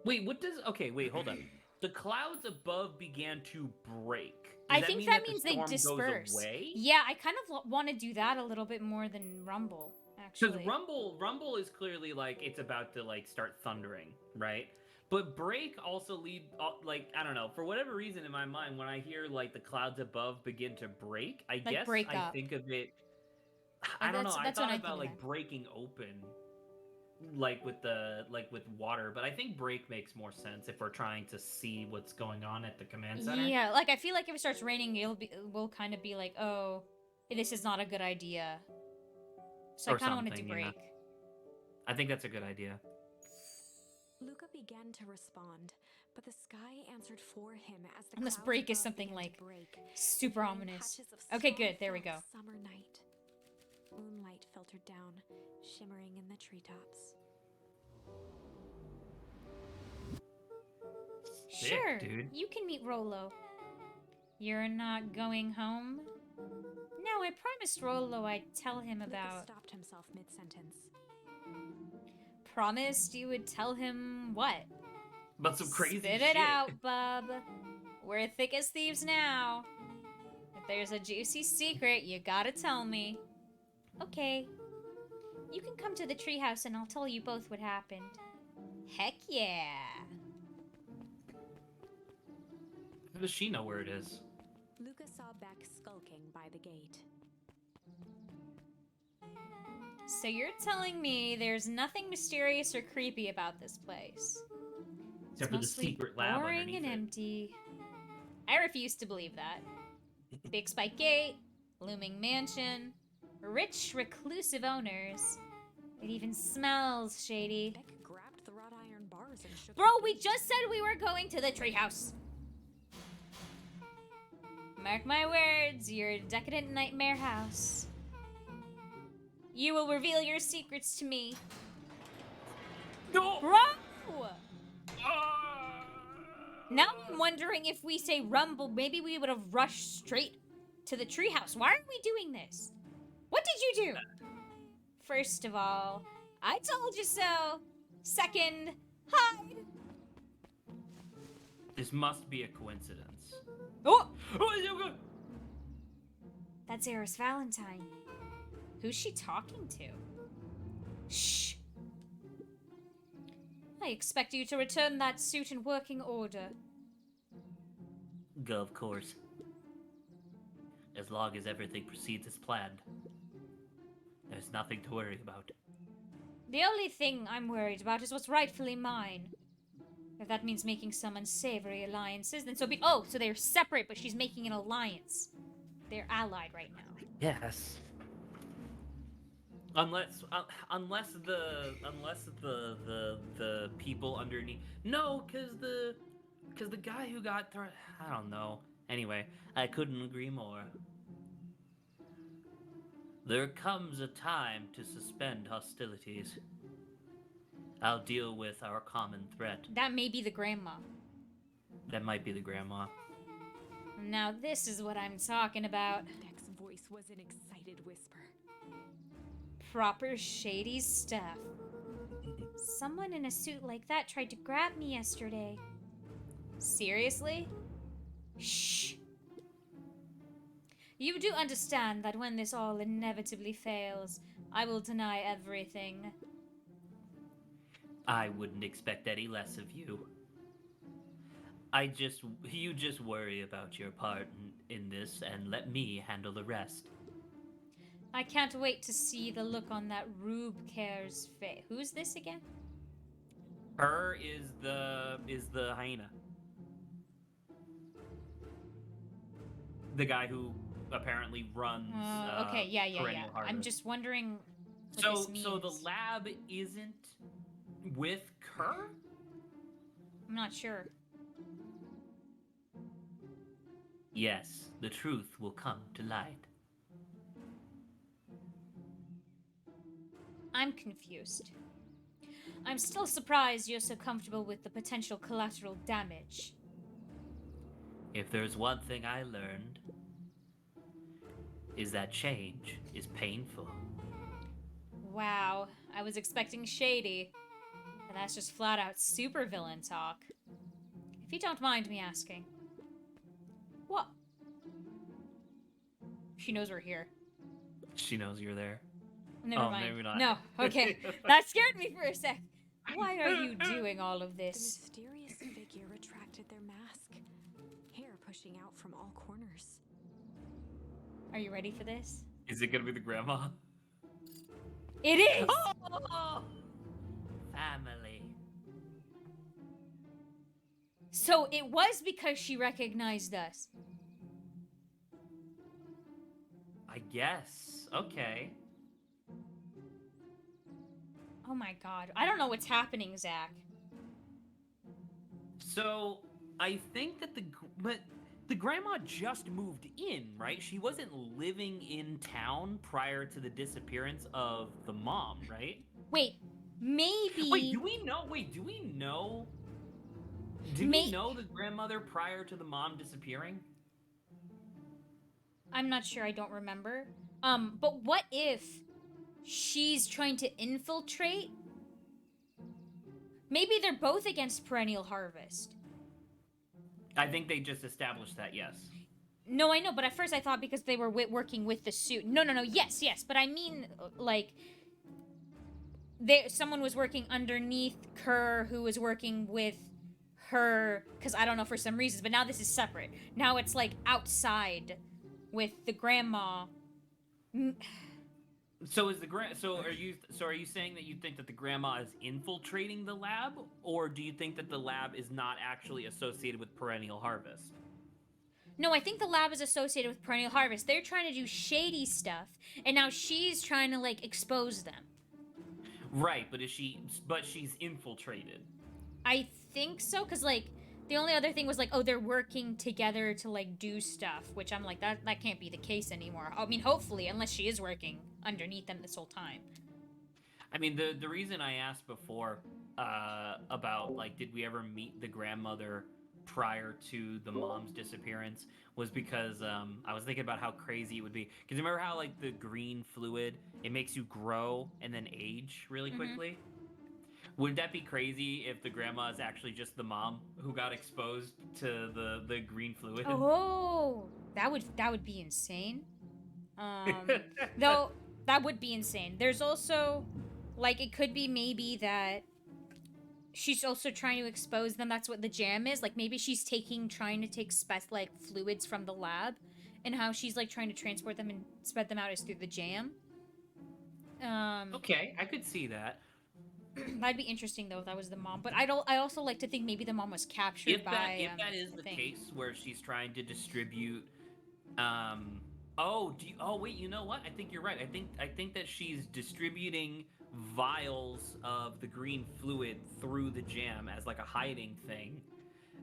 Wait, what does? Okay, wait, hold on. The clouds above began to break. I Does think that that mean means the they storm disperse. Goes away? Yeah, I kind of want to do that a little bit more than Rumble, Because actually. Rumble is clearly like it's about to like start thundering, right? But break also lead like I don't know, for whatever reason in my mind when I hear like the clouds above begin to break, I guess break I up. think of it. Like, I don't know. I that's what thought I about think like of. breaking open, with water, but I think break makes more sense if we're trying to see what's going on at the command center. Yeah, like I feel like if it starts raining, we'll kind of be like, oh, this is not a good idea. So I Or kind of want it to something, yeah. break. I think that's a good idea. Luca began to respond, but the sky answered for him as the And this clouds break is above something began to like break, super revealing ominous. patches of Okay, strong, good. There we flat go. Summer night. Moonlight filtered down, shimmering in the treetops. Sick, Sure, dude. you can meet Rolo. You're not going home? No, I promised Rolo I'd tell him Luca about... stopped himself mid-sentence. Promised you would tell him what? But some crazy Spit shit. it out, bub. We're thick as thieves now. If there's a juicy secret, you gotta tell me. Okay. You can come to the treehouse and I'll tell you both what happened. Heck yeah. How does she know where it is? Luca saw Beck skulking by the gate. So you're telling me there's nothing mysterious or creepy about this place? Except for the Mostly secret lab boring underneath and it. empty. I refuse to believe that. Big spike gate, looming mansion, rich reclusive owners. It even smells shady. Beck grabbed the wrought iron bars and shook Bro, the we gate. just said we were going to the treehouse. Mark my words, your decadent nightmare house. You will reveal your secrets to me. No. Bro! Now I'm wondering if we say Rumble, maybe we would have rushed straight to the treehouse. Why aren't we doing this? What did you do? First of all, I told you so. Second, hide. This must be a coincidence. Oh, Oh, that's Eris Valentine. Who's she talking to? Shh. I expect you to return that suit in working order. Go, of course. As long as everything proceeds as planned, there's nothing to worry about. The only thing I'm worried about is what's rightfully mine. If that means making some unsavory alliances, then so be- Oh, so they're separate, but she's making an alliance. They're allied right now. Yes. Unless the people underneath. No, because the guy who got thrown. I don't know. Anyway, I couldn't agree more. There comes a time to suspend hostilities. I'll deal with our common threat. That may be the grandma. That might be the grandma. Now this is what I'm talking about. Beck's voice was an excited whisper. Proper shady stuff. Someone in a suit like that tried to grab me yesterday. Seriously? Shh. You do understand that when this all inevitably fails, I will deny everything. I wouldn't expect any less of you. You just worry about your part in this and let me handle the rest. I can't wait to see the look on that Rube Care's face. Who's this again? Her is the hyena. The guy who apparently runs. Okay, yeah. Perennial I'm Harvest. just wondering what So this means. so the lab isn't with Kerr? I'm not sure. Yes, the truth will come to light. I'm confused. I'm still surprised you're so comfortable with the potential collateral damage. If there's one thing I learned, is that change is painful. Wow, I was expecting shady. And that's just flat out super villain talk. If you don't mind me asking. What? She knows we're here. She knows you're there. Never Oh, mind. maybe not. No, okay. That scared me for a sec. Why are you doing all of The this? mysterious figure retracted their mask, hair pushing out from all corners. Are you ready for this? Is it gonna be the grandma? It is! Oh! Family. So it was because she recognized us. I guess. Okay. Oh my god. I don't know what's happening, Zach. So I think that but the grandma just moved in, right? She wasn't living in town prior to the disappearance of the mom, right? Wait, maybe... Wait, do we know? Wait, do we know? Do we know the grandmother prior to the mom disappearing? I'm not sure, I don't remember. But what if she's trying to infiltrate? Maybe they're both against Perennial Harvest. I think they just established that, yes. No, I know, but at first I thought because they were working with the suit. No, yes, but I mean, like, someone was working underneath Kerr who was working with her, because I don't know, for some reasons, but now this is separate. Now it's, like, outside with the grandma. So is the so are you saying that you think that the grandma is infiltrating the lab, or do you think that the lab is not actually associated with Perennial Harvest? No, I think the lab is associated with Perennial Harvest. They're trying to do shady stuff, and now she's trying to, like, expose them. Right, but she's infiltrated. I think so, because, like, the only other thing was, like, oh, they're working together to, like, do stuff, which I'm like, that can't be the case anymore. I mean, hopefully, unless she is working underneath them this whole time. I mean, the reason I asked before about, like, did we ever meet the grandmother prior to the mom's disappearance was because I was thinking about how crazy it would be. Because remember how, like, the green fluid, it makes you grow and then age really quickly? Would that be crazy if the grandma is actually just the mom who got exposed to the green fluid? Oh, that would be insane. Though that would be insane. There's also, like, it could be maybe that she's also trying to expose them. That's what the jam is. Like, maybe she's trying to take like, fluids from the lab, and how she's, like, trying to transport them and spread them out is through the jam. Okay, I could see that. That'd be interesting though if that was the mom. But I also like to think maybe the mom was captured If that is the case where she's trying to distribute, wait, you know what? I think you're right. I think that she's distributing vials of the green fluid through the jam as like a hiding thing.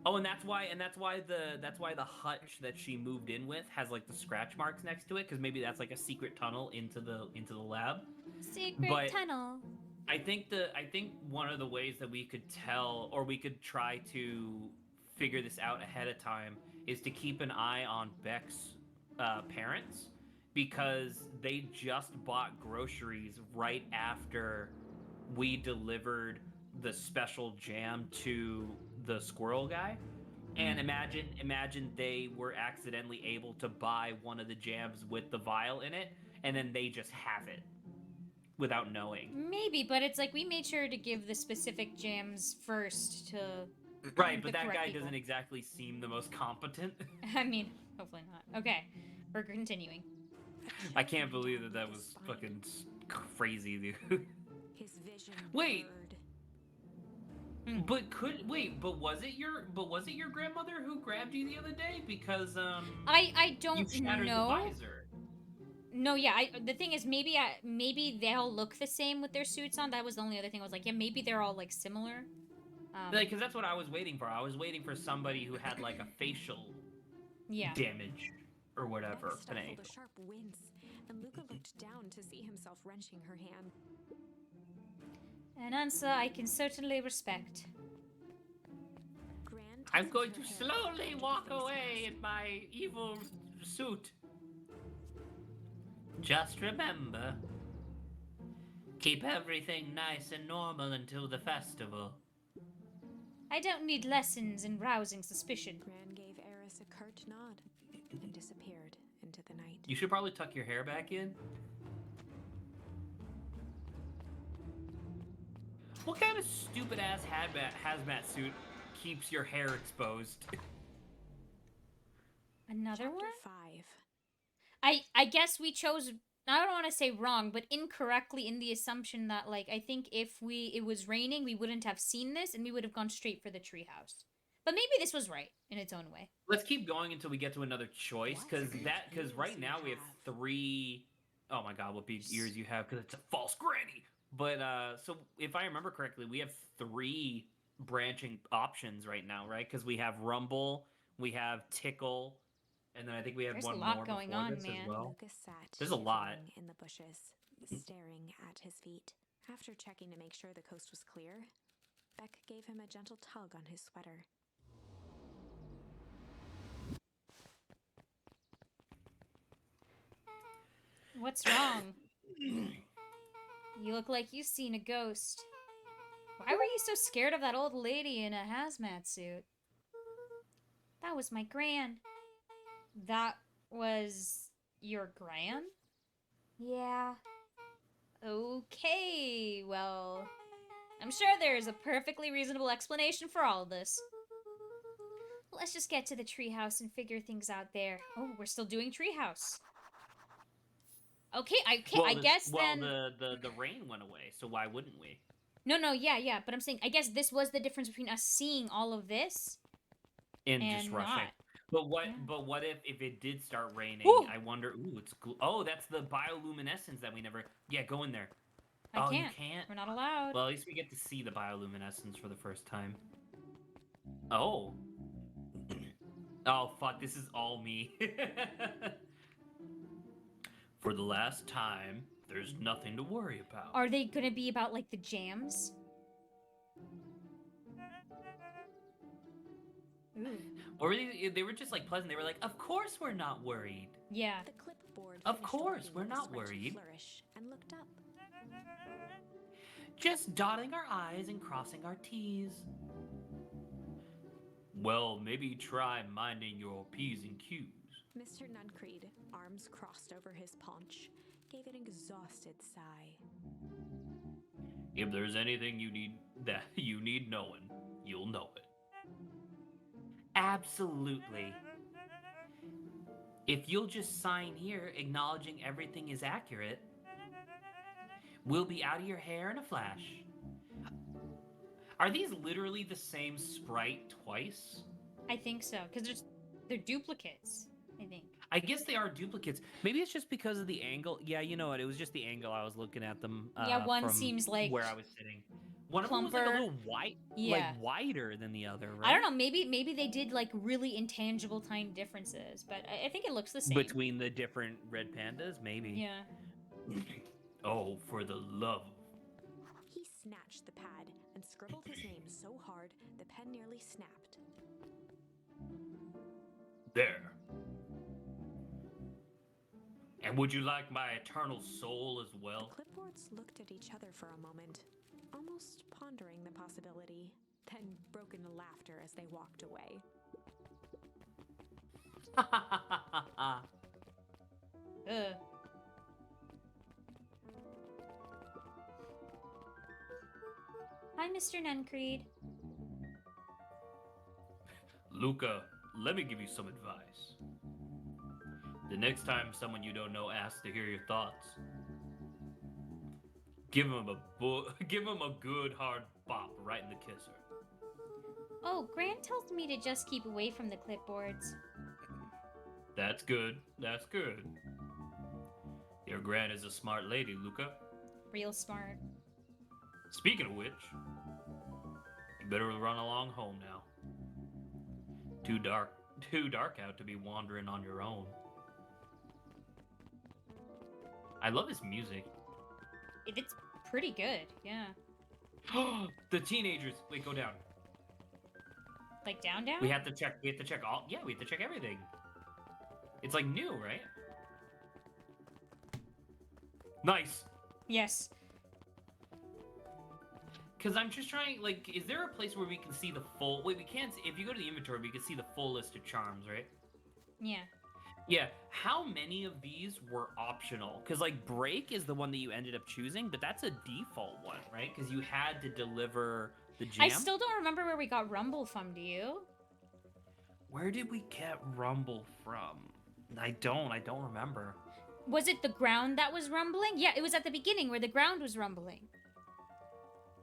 Oh, and that's why the hutch that she moved in with has like the scratch marks next to it, because maybe that's like a secret tunnel into the lab. Secret tunnel. I think one of the ways that we could tell, or we could try to figure this out ahead of time, is to keep an eye on Beck's parents, because they just bought groceries right after we delivered the special jam to the squirrel guy. And imagine they were accidentally able to buy one of the jams with the vial in it, and then they just have it without knowing. Maybe, but it's like we made sure to give the specific jams first to Right, but the that correct guy people. doesn't exactly seem the most competent. I mean, hopefully not. Okay, we're continuing. I can't believe that was fucking crazy, dude. His vision Wait. blurred. But was it your grandmother who grabbed you the other day? Because I you don't shattered know. the visor. No, yeah. The thing is, maybe they all look the same with their suits on. That was the only other thing. I was like, yeah, maybe they're all like similar. Because that's what I was waiting for. I was waiting for somebody who had like a facial Yeah. damage or whatever. Beck But anyway. stifled a sharp wince, and Luca looked down to see himself wrenching her hand. An answer I can certainly respect. Gran I'm tugged going her to hair slowly and walk face away mask. in my evil suit. Just remember, Keep everything nice and normal until the festival. I don't need lessons in rousing suspicion. Gran gave Eris a curt nod and disappeared into the night. You should probably tuck your hair back in. What kind of stupid ass hazmat suit keeps your hair exposed? Another Chapter one? 5. I guess we chose, I don't want to say wrong, but incorrectly in the assumption that, like, I think if it was raining, we wouldn't have seen this and we would have gone straight for the treehouse. But maybe this was right in its own way. Let's keep going until we get to another choice, because right now we have 3. Oh my god, what big ears you have, because it's a false granny. But so if I remember correctly, we have 3 branching options right now, right? Because we have Rumble, we have Tickle, and then I think we have There's one a lot more going before on, this man. as well. Lucas sat There's a lot. shivering in the bushes, staring at his feet. After checking to make sure the coast was clear, Beck gave him a gentle tug on his sweater. What's wrong? You look like you've seen a ghost. Why were you so scared of that old lady in a hazmat suit? That was my gran. That was your gran? Yeah. Okay, well, I'm sure there's a perfectly reasonable explanation for all of this. Let's just get to the treehouse and figure things out there. Oh, we're still doing treehouse. Okay, I guess then. The rain went away, so why wouldn't we? No, yeah, but I'm saying I guess this was the difference between us seeing all of this And and just rushing. not. But what? Yeah. But what if it did start raining? Ooh. I wonder. Ooh, it's oh, that's the bioluminescence that we never. Yeah, go in there. I Oh, you can't. can't? We're not allowed. Well, at least we get to see the bioluminescence for the first time. Oh. Oh fuck! This is all me. For the last time, there's nothing to worry about. Are they gonna be about like the jams? Ooh. Or they were just like pleasant. They were like, "Of course we're not worried." Yeah. The clipboard Of finished course, working we're with a not scrunchy worried. Flourish and looked up. Just dotting our I's and crossing our T's. Well, maybe try minding your P's and Q's. Mr. Nuncreed, arms crossed over his paunch, gave an exhausted sigh. If there's anything you need knowing, you'll know it. Absolutely. If you'll just sign here acknowledging everything is accurate, we'll be out of your hair in a flash. Are these literally the same sprite twice? I think so, because they're duplicates, I think. I guess they are duplicates. Maybe it's just because of the angle. Yeah, you know what? It was just the angle I was looking at them. Yeah, one from seems like where I was sitting. One of them was like a plumper. little white, Yeah. like wider than the other, right? I don't know, maybe they did like really intangible tiny differences, but I think it looks the same. Between the different red pandas, maybe. Yeah. Oh, for the love. He snatched the pad and scribbled his name so hard the pen nearly snapped. There. And would you like my eternal soul as well? The clipboards looked at each other for a moment, almost pondering the possibility, then broke into laughter as they walked away. Ugh. Hi, Mr. Nuncreed. Luca, let me give you some advice. The next time someone you don't know asks to hear your thoughts, give him a good hard bop right in the kisser. Oh, Grant tells me to just keep away from the clipboards. That's good. That's good. Your gran is a smart lady, Luca. Real smart. Speaking of which, you better run along home now. Too dark out to be wandering on your own. I love this music. It's pretty good, yeah. The teenagers. Wait, go down. Like down? We have to check all. Yeah, we have to check everything. It's like new, right? Nice. Yes. Because I'm just trying, like, is there a place where we can see the full... Wait, we can't see... If you go to the inventory, we can see the full list of charms, right? Yeah. Yeah. How many of these were optional? Because, like, Break is the one that you ended up choosing, but that's a default one, right? Because you had to deliver the gem. I still don't remember where we got Rumble from, do you? Where did we get Rumble from? I don't remember. Was it the ground that was rumbling? Yeah, it was at the beginning where the ground was rumbling.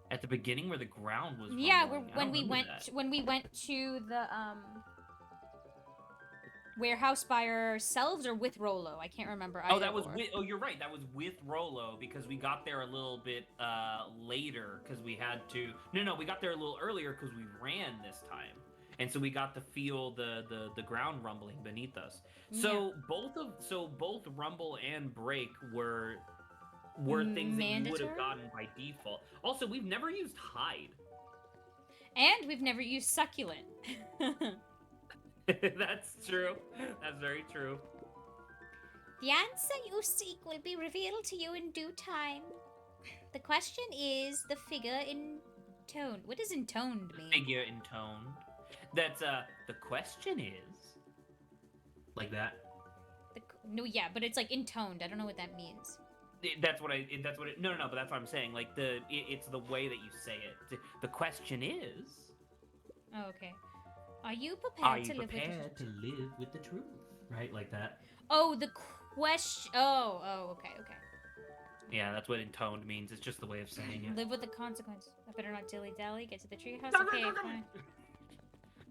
At the beginning where the ground was Yeah, rumbling. I when don't we remember went that. when we went to the warehouse by ourselves or with Rolo. I can't remember. Oh, that was or. with... Oh, you're right. That was with Rolo because we got there a little bit later because we had to... No, we got there a little earlier because we ran this time. And so we got to feel the ground rumbling beneath us. So both Rumble and Break were things that you would Mandatory? have gotten by default. Also, we've never used Hide. And we've never used Succulent. That's true. That's very true. The answer you seek will be revealed to you in due time. The question is the figure intoned. What does intoned mean? Figure intoned. That's the question is like that. No, yeah, but it's like intoned. I don't know what that means. That's what it. No, but that's what I'm saying. Like it's the way that you say it. The question is, Oh, okay. Are you Are prepared you to live with prepared to live with the truth? Right, like that. Oh, the question. Oh, okay. yeah, that's what intoned means. It's just the way of saying it. Live with the consequence. I better not dilly-dally. Get to the treehouse. Go, Okay, go, go, go. fine.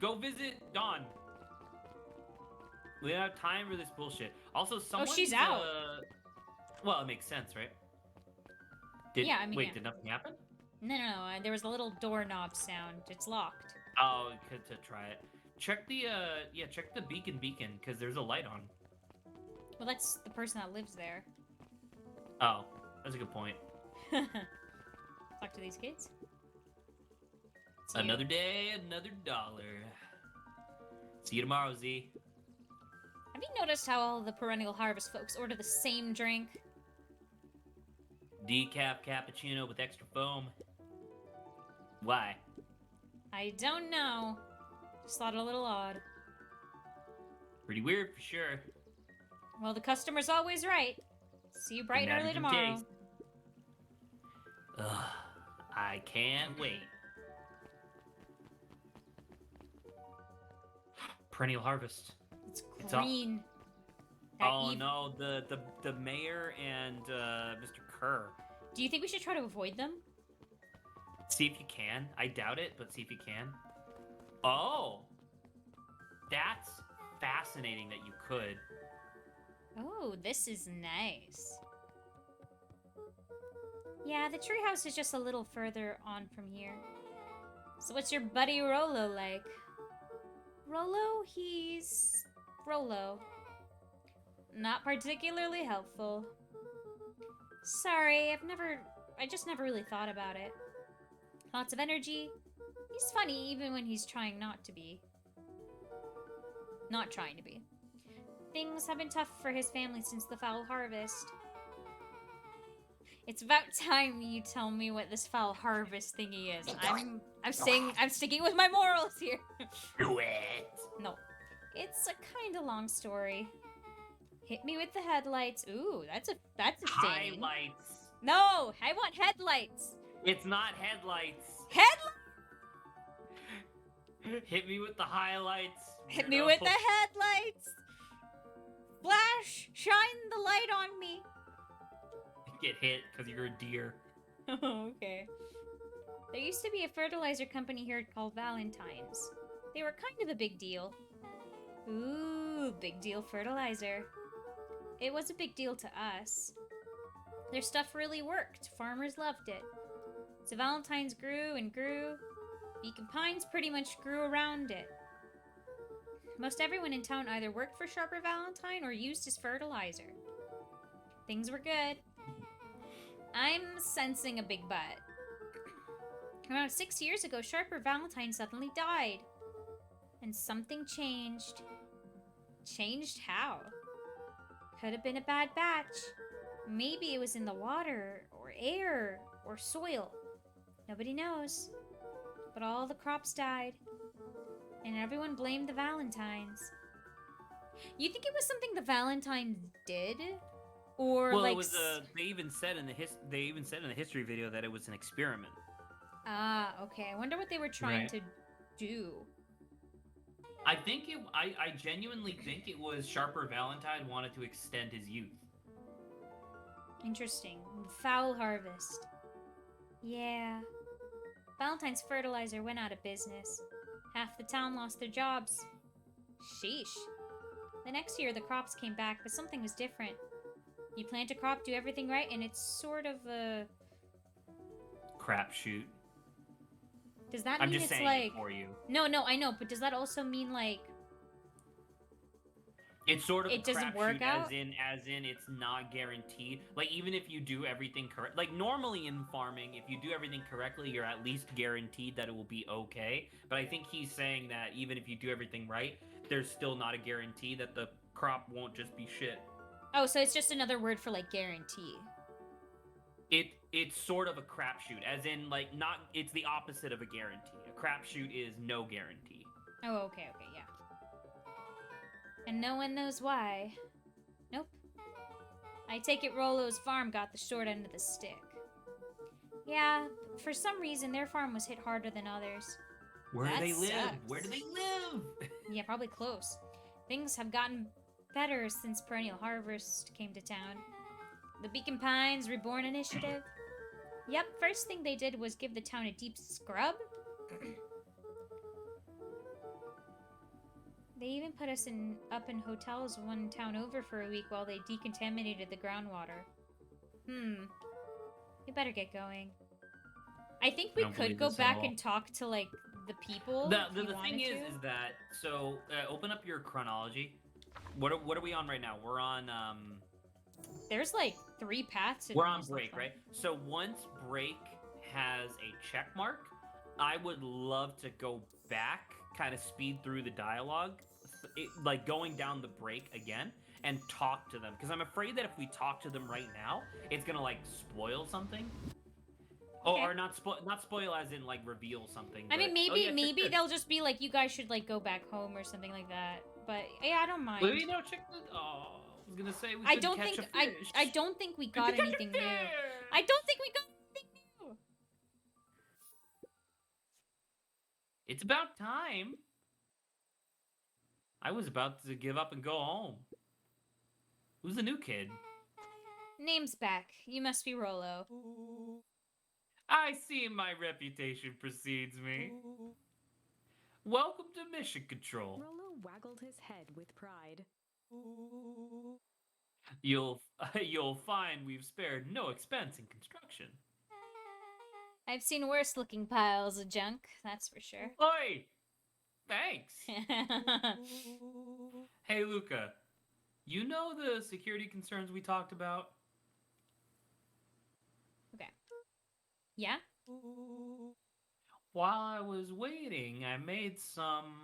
Go visit Dawn. We don't have time for this bullshit. Also, someone. she's out. Well, it makes sense, right? Yeah, I mean, wait, yeah. did nothing happen? No. There was a little doorknob sound. It's locked. Oh, good to try it. Check the check the beacon, because there's a light on. Well, that's the person that lives there. Oh, that's a good point. Talk to these kids. It's you. Another day, another dollar. See you tomorrow, Z. Have you noticed how all the Perennial Harvest folks order the same drink? Decaf cappuccino with extra foam. Why? I don't know. Just thought it a little odd. Pretty weird for sure. Well, the customer's always right. See you bright and early Imagine tomorrow. taste. Ugh, I can't wait. Perennial Harvest. It's It's up. green. That Oh ev- no, the mayor and Mr. Kerr. Do you think we should try to avoid them? See if you can. I doubt it, but see if you can. Oh, that's fascinating that you could. Oh, this is nice. Yeah, the treehouse is just a little further on from here. So what's your buddy Rolo like? Rolo, he's... Rolo. Not particularly helpful. Sorry, I just never really thought about it. Lots of energy. He's funny even when he's trying not to be. Not trying to be. Things have been tough for his family since the foul harvest. It's about time you tell me what this foul harvest thingy is. I'm sticking with my morals here. Do it. No. It's a kind of long story. Hit me with the headlights. Ooh, that's a thing. Highlights. No, I want headlights. It's not headlights. Hit me with the highlights. Hit me weirdo. with the headlights. Flash, shine the light on me. Get hit because you're a deer. Oh, okay. There used to be a fertilizer company here called Valentine's. They were kind of a big deal. Ooh, big deal fertilizer. It was a big deal to us. Their stuff really worked. Farmers loved it. So Valentine's grew and grew. Beacon Pines pretty much grew around it. Most everyone in town either worked for Sharper Valentine or used his fertilizer. Things were good. I'm sensing a big but. Around 6 years ago, Sharper Valentine suddenly died. And something changed. Changed how? Could have been a bad batch. Maybe it was in the water, or air, or soil. Nobody knows. But all the crops died. And everyone blamed the Valentines. You think it was something the Valentines did? Or Well, like it was they even said in the history video that it was an experiment. Ah, okay. I wonder what they were trying Right. to do. I genuinely think it was Sharper Valentine wanted to extend his youth. Interesting. Foul harvest. Yeah. Valentine's fertilizer went out of business. Half the town lost their jobs. Sheesh. The next year, the crops came back, but something was different. You plant a crop, do everything right, and it's sort of a... Crapshoot. Does that I'm mean just it's saying like... it for you. No, I know, but does that also mean like... It's sort of It a doesn't crapshoot, work out? as in it's not guaranteed. Like even if you do everything correct, like normally in farming, if you do everything correctly, you're at least guaranteed that it will be okay. But I think he's saying that even if you do everything right, there's still not a guarantee that the crop won't just be shit. Oh, so it's just another word for like guarantee. It's sort of a crapshoot, as in like not. It's the opposite of a guarantee. A crapshoot is no guarantee. Oh, okay, yeah. And no one knows why. Nope. I take it Rolo's farm got the short end of the stick. Yeah, for some reason their farm was hit harder than others. Where That do they live? sucks. Where do they live? Yeah, probably close. Things have gotten better since Perennial Harvest came to town. The Beacon Pines Reborn Initiative. Yep, first thing they did was give the town a deep scrub. They even put us up in hotels one town over for a week while they decontaminated the groundwater. We better get going. I think we don't could believe go this at back all. and talk to, like, the people. The if we thing wanted is to. that so open up your chronology. What are we on right now? We're on There's, like, 3 paths. in we're on this break, one. right? So once break has a check mark, I would love to go back, kind of speed through the dialogue, like going down the break again and talk to them, because I'm afraid that if we talk to them right now, it's gonna like spoil something. Okay. Or not spoil as in like reveal something. I mean, but- maybe oh, yeah, maybe sure. they'll just be like, you guys should, like, go back home or something like that. But, yeah, I don't mind. Well, you know, check the. Oh, I was gonna say we I could don't catch think a fish. I don't think we We got could catch a anything new. fish! I don't think we got anything new. It's about time. I was about to give up and go home. Who's the new kid? Name's back. You must be Rolo. I see my reputation precedes me. Welcome to Mission Control. Rolo waggled his head with pride. You'll find we've spared no expense in construction. I've seen worse looking piles of junk, that's for sure. Oi! Thanks. Hey, Luca. You know the security concerns we talked about? Okay. Yeah? While I was waiting, I made some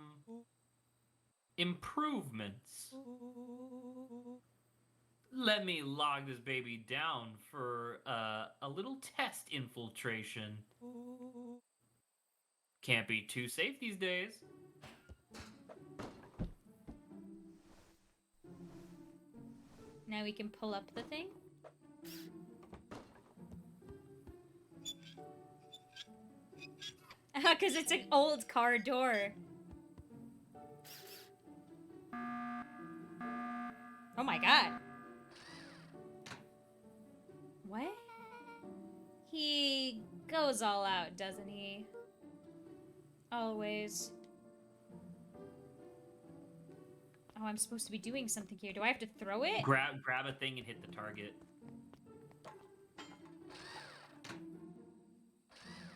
improvements. Let me log this baby down for a little test infiltration. Can't be too safe these days. Now we can pull up the thing. Because it's an old car door. Oh my god. What? He goes all out, doesn't he? Always. Oh, I'm supposed to be doing something here. Do I have to throw it? Grab a thing and hit the target.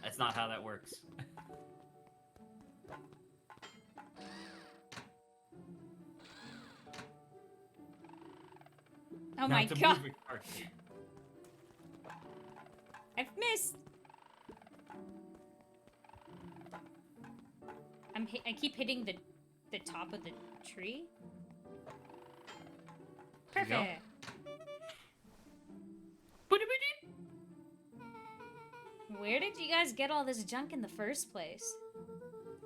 That's not how that works. Oh Now my it's a god. moving target. I've missed. I keep hitting the top of the tree. There you go. Perfect. Where did you guys get all this junk in the first place?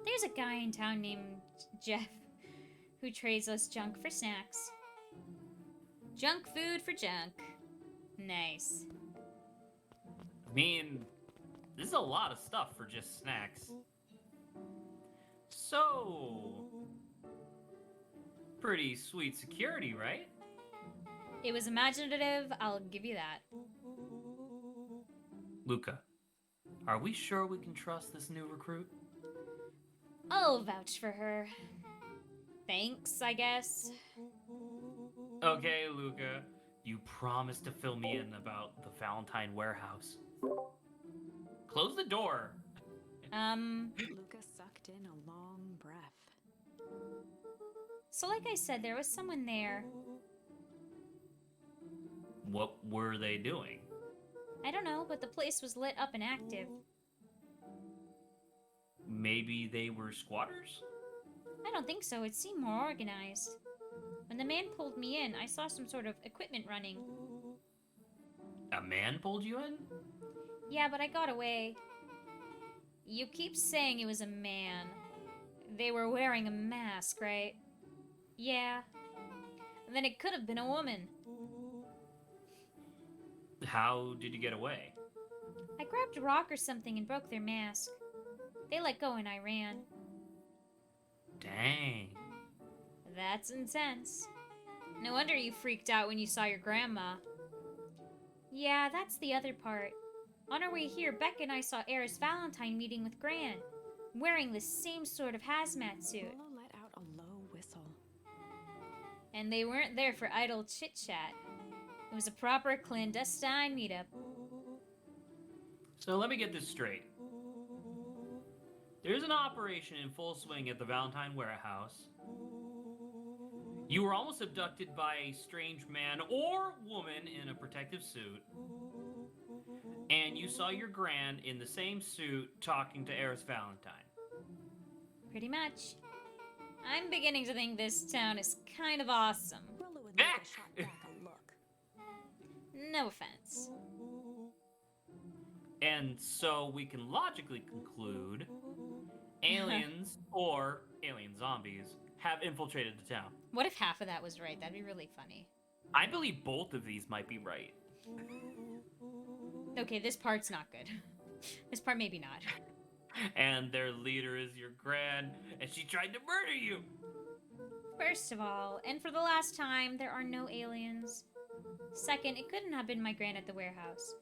There's a guy in town named Jeff who trades us junk for snacks. Junk food for junk. Nice. I mean, this is a lot of stuff for just snacks. So, pretty sweet security, right? It was imaginative, I'll give you that. Luca, are we sure we can trust this new recruit? I'll vouch for her. Thanks, I guess. Okay, Luca, you promised to fill me in about the Valentine warehouse. Close the door. Luca sucked in a long breath. So like I said, there was someone there. What were they doing? I don't know, but the place was lit up and active. Maybe they were squatters? I don't think so, it seemed more organized. When the man pulled me in, I saw some sort of equipment running. A man pulled you in? Yeah, but I got away. You keep saying it was a man. They were wearing a mask, right? Yeah. And then it could have been a woman. How did you get away? I grabbed a rock or something and broke their mask. They let go and I ran. Dang. That's intense. No wonder you freaked out when you saw your grandma. Yeah, that's the other part. On our way here, Beck and I saw Eris Valentine meeting with Gran, wearing the same sort of hazmat suit. Willow let out a low whistle. And they weren't there for idle chit-chat. It was a proper clandestine meetup. So let me get this straight. There's an operation in full swing at the Valentine warehouse. You were almost abducted by a strange man or woman in a protective suit. And you saw your Gran in the same suit talking to Eris Valentine. Pretty much. I'm beginning to think this town is kind of awesome. Willow and Luca shot back a look. No offense. And so we can logically conclude aliens or alien zombies have infiltrated the town. What if half of that was right? That'd be really funny. I believe both of these might be right. Okay, this part's not good. This part maybe not. And their leader is your Gran, and she tried to murder you. First of all, and for the last time, there are no aliens. Second, it couldn't have been my Gran at the warehouse.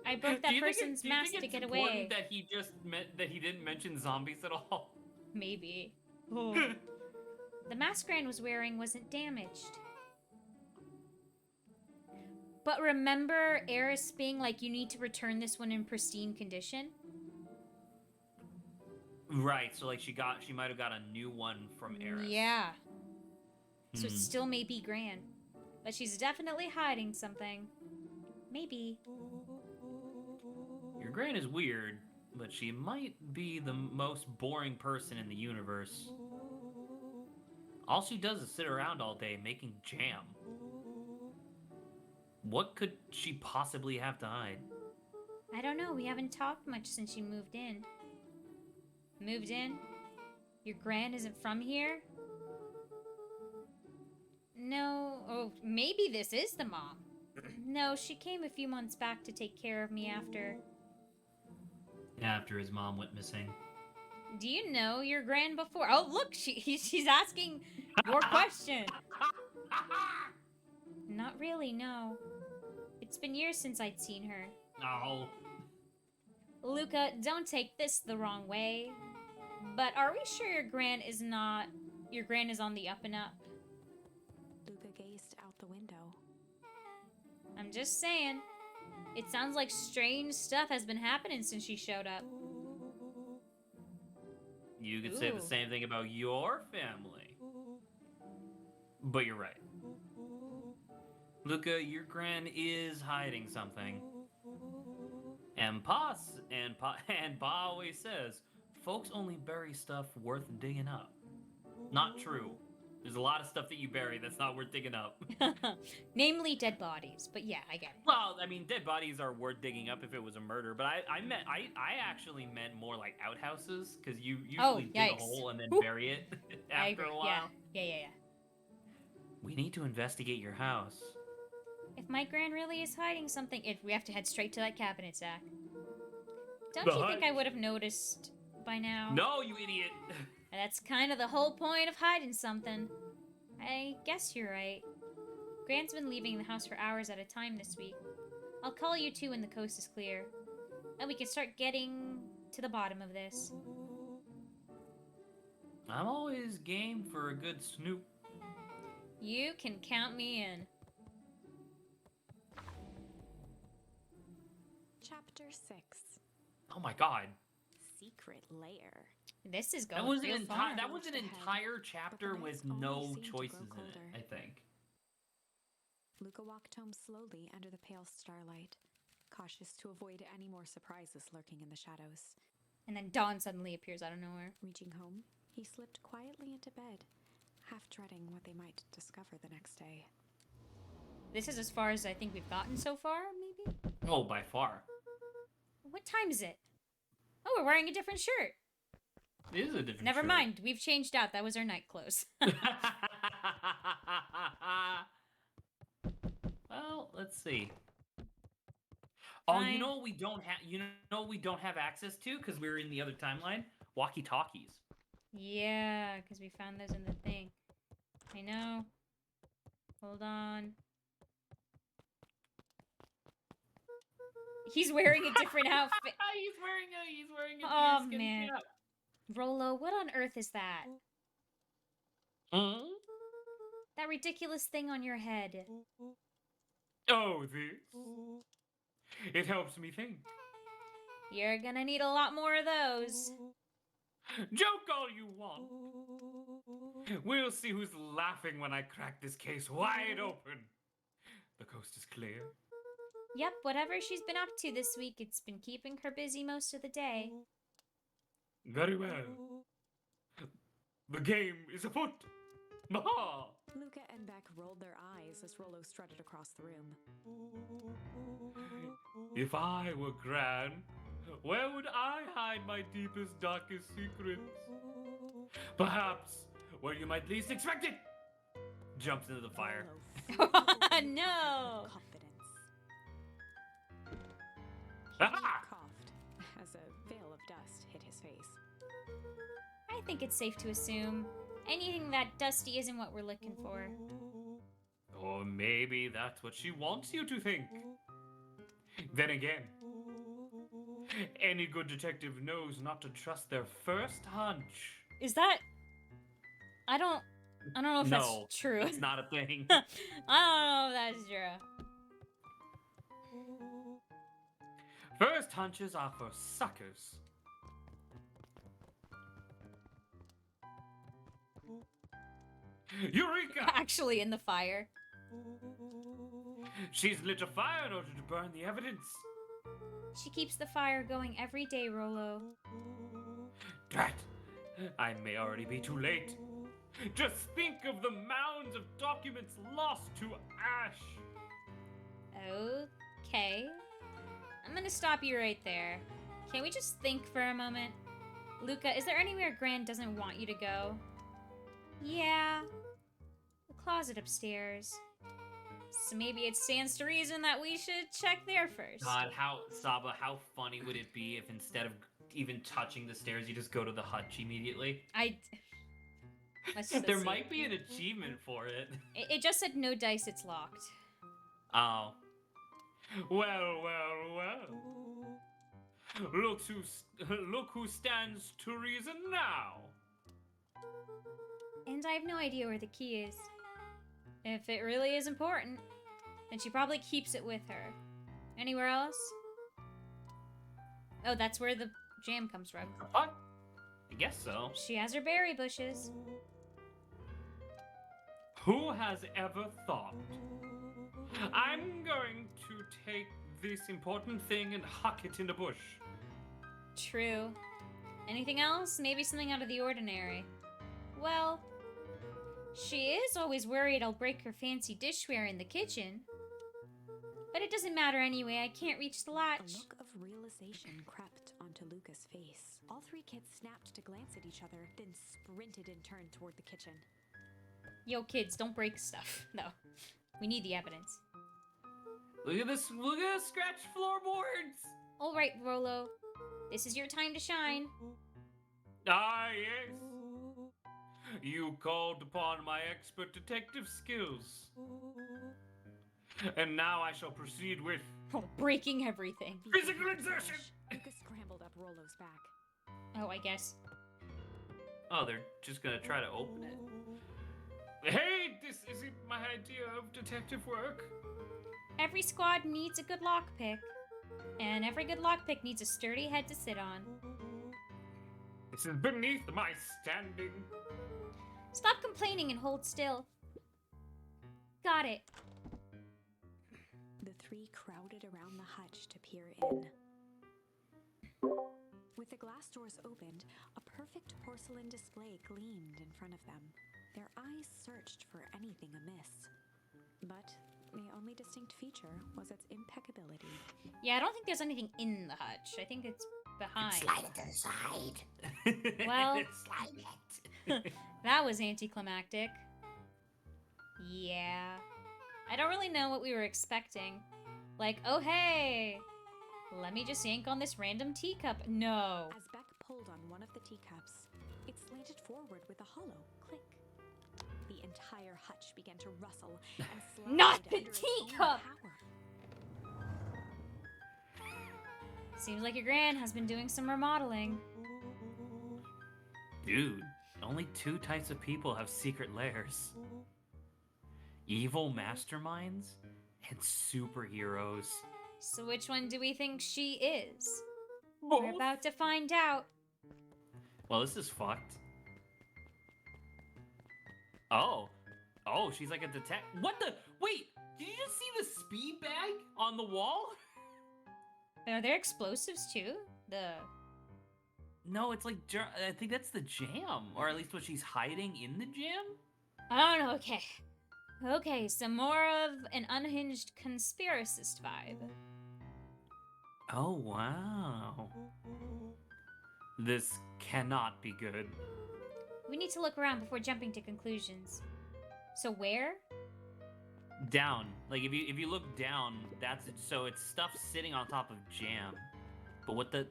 I broke that person's mask to get away. That he just meant that he didn't mention zombies at all. Maybe. Oh. The mask Gran was wearing wasn't damaged. But remember Eris being like, you need to return this one in pristine condition? Right, so like she might have got a new one from Eris. Yeah. So it Hmm. still may be Gran. But she's definitely hiding something. Maybe. Your Gran is weird, but she might be the most boring person in the universe. All she does is sit around all day making jam. What could she possibly have to hide? I don't know, we haven't talked much since you moved in. Moved in? Your Gran isn't from here? No, oh, maybe this is the mom. No, she came a few months back to take care of me after... After his mom went missing. Do you know your Gran before? Oh, look, she's asking your question. Not really, no. It's been years since I'd seen her. Oh. Luca, don't take this the wrong way, but are we sure your Gran is on the up and up? Luca gazed out the window. I'm just saying. It sounds like strange stuff has been happening since she showed up. You could say the Ooh. same thing about your family. But you're right. Luca, your Gran is hiding something. And Pa always says, folks only bury stuff worth digging up. Not true. There's a lot of stuff that you bury that's not worth digging up. Namely dead bodies, but yeah, I get it. Well, I mean, dead bodies are worth digging up if it was a murder, but I actually meant more like outhouses, because you usually dig a yikes. hole and then Whoop. bury it I after agree. a while. Yeah. We need to investigate your house. If my Gran really is hiding something, we have to head straight to that cabinet, Zach. Don't The you think hut. I would have noticed by now? No, you idiot! That's kind of the whole point of hiding something. I guess you're right. Gran's been leaving the house for hours at a time this week. I'll call you two when the coast is clear. And we can start getting to the bottom of this. I'm always game for a good snoop. You can count me in. Chapter 6. Oh my god. Secret Lair. This is going That was an real far. that was an entire chapter nights with only no seemed to grow choices in it, colder. I think. Luca walked home slowly under the pale starlight, cautious to avoid any more surprises lurking in the shadows. And then dawn suddenly appears out of nowhere. Reaching home, he slipped quietly into bed, half dreading what they might discover the next day. This is as far as I think we've gotten so far, maybe? Oh, by far. What time is it? Oh, we're wearing a different shirt. It is a different Never shirt. mind, we've changed out. That was our night clothes. Well, let's see. Oh, Fine. you know what we don't have? You know what we don't have access to because we're in the other timeline? Walkie-talkies. Yeah, because we found those in the thing. I know. Hold on. He's wearing a different outfit. He's wearing a Oh, deerskin man. cap. Rolo, what on earth is that? Hmm? That ridiculous thing on your head. Oh, this. It helps me think. You're gonna need a lot more of those. Joke all you want. We'll see who's laughing when I crack this case wide open. The coast is clear. Yep, whatever she's been up to this week, it's been keeping her busy most of the day. Very well. The game is afoot. Maha! Luca and Beck rolled their eyes as Rolo strutted across the room. If I were Gran, where would I hide my deepest, darkest secrets? Perhaps where you might least expect it. Jumps into the fire. Rolo No! confidence. Aha! Coughed as a veil of dust hit his face. I think it's safe to assume anything that dusty isn't what we're looking for. Or maybe that's what she wants you to think. Then again, any good detective knows not to trust their first hunch. Is that... I don't know if No, that's true. It's not a thing. I don't know if that's true. First hunches are for suckers. Eureka! Actually in the fire. She's lit a fire in order to burn the evidence. She keeps the fire going every day, Rolo. Drat! I may already be too late. Just think of the mounds of documents lost to ash. Okay. I'm gonna stop you right there. Can we just think for a moment? Luca, is there anywhere Gran doesn't want you to go? Yeah. The closet upstairs. So maybe it stands to reason that we should check there first. God, Saba, how funny would it be if instead of even touching the stairs, you just go to the hutch immediately? Let's just There see. might be an achievement for it. It just said no dice, it's locked. Oh. Well. Look who stands to reason now. And I have no idea where the key is. If it really is important, then she probably keeps it with her. Anywhere else? Oh, that's where the jam comes from. What? I guess so. She has her berry bushes. Who has ever thought? I'm going to take this important thing and huck it in the bush. True. Anything else? Maybe something out of the ordinary. Well, She is always worried I'll break her fancy dishware in the kitchen. But it doesn't matter anyway, I can't reach the A latch. look of realization crept onto Luca's face. All three kids snapped to glance at each other, then sprinted in turn toward the kitchen. Yo, kids, don't break stuff. No. We need the evidence. Look at this! Look at the scratched floorboards! Alright, Rolo. This is your time to shine. Ah, yes. You called upon my expert detective skills. And now I shall proceed with Breaking everything. physical exertion! Luca scrambled up Rolo's back. Oh, I guess. Oh, they're just gonna try to open it. Hey, this isn't my idea of detective work. Every squad needs a good lockpick. And every good lockpick needs a sturdy head to sit on. This is beneath my standing. Stop complaining and hold still. Got it. The three crowded around the hutch to peer in. With the glass doors opened, a perfect porcelain display gleamed in front of them. Their eyes searched for anything amiss. But the only distinct feature was its impeccability. Yeah, I don't think there's anything in the hutch. I think it's behind. Slide it to the side. Well- Slide it. That was anticlimactic. Yeah. I don't really know what we were expecting. Like, oh hey! Let me just yank on this random teacup. No. As Beck pulled on one of the teacups, it slanted forward with a hollow click. The entire hutch began to rustle and slide Not the under its own teacup! power. Seems like your gran has been doing some remodeling. Dude, only two types of people have secret lairs. Evil masterminds and superheroes. So which one do we think she is? Both? We're about to find out. Well, this is fucked. Oh. Oh, she's like a detective. What the? Wait, did you just see the speed bag on the wall? Are there explosives too? No, it's like, I think that's the jam. Or at least what she's hiding in the jam? I don't know, okay. Okay, some more of an unhinged conspiracist vibe. Oh, wow. This cannot be good. We need to look around before jumping to conclusions. So where? Down. Like, if you look down, that's it. So it's stuff sitting on top of jam. But what the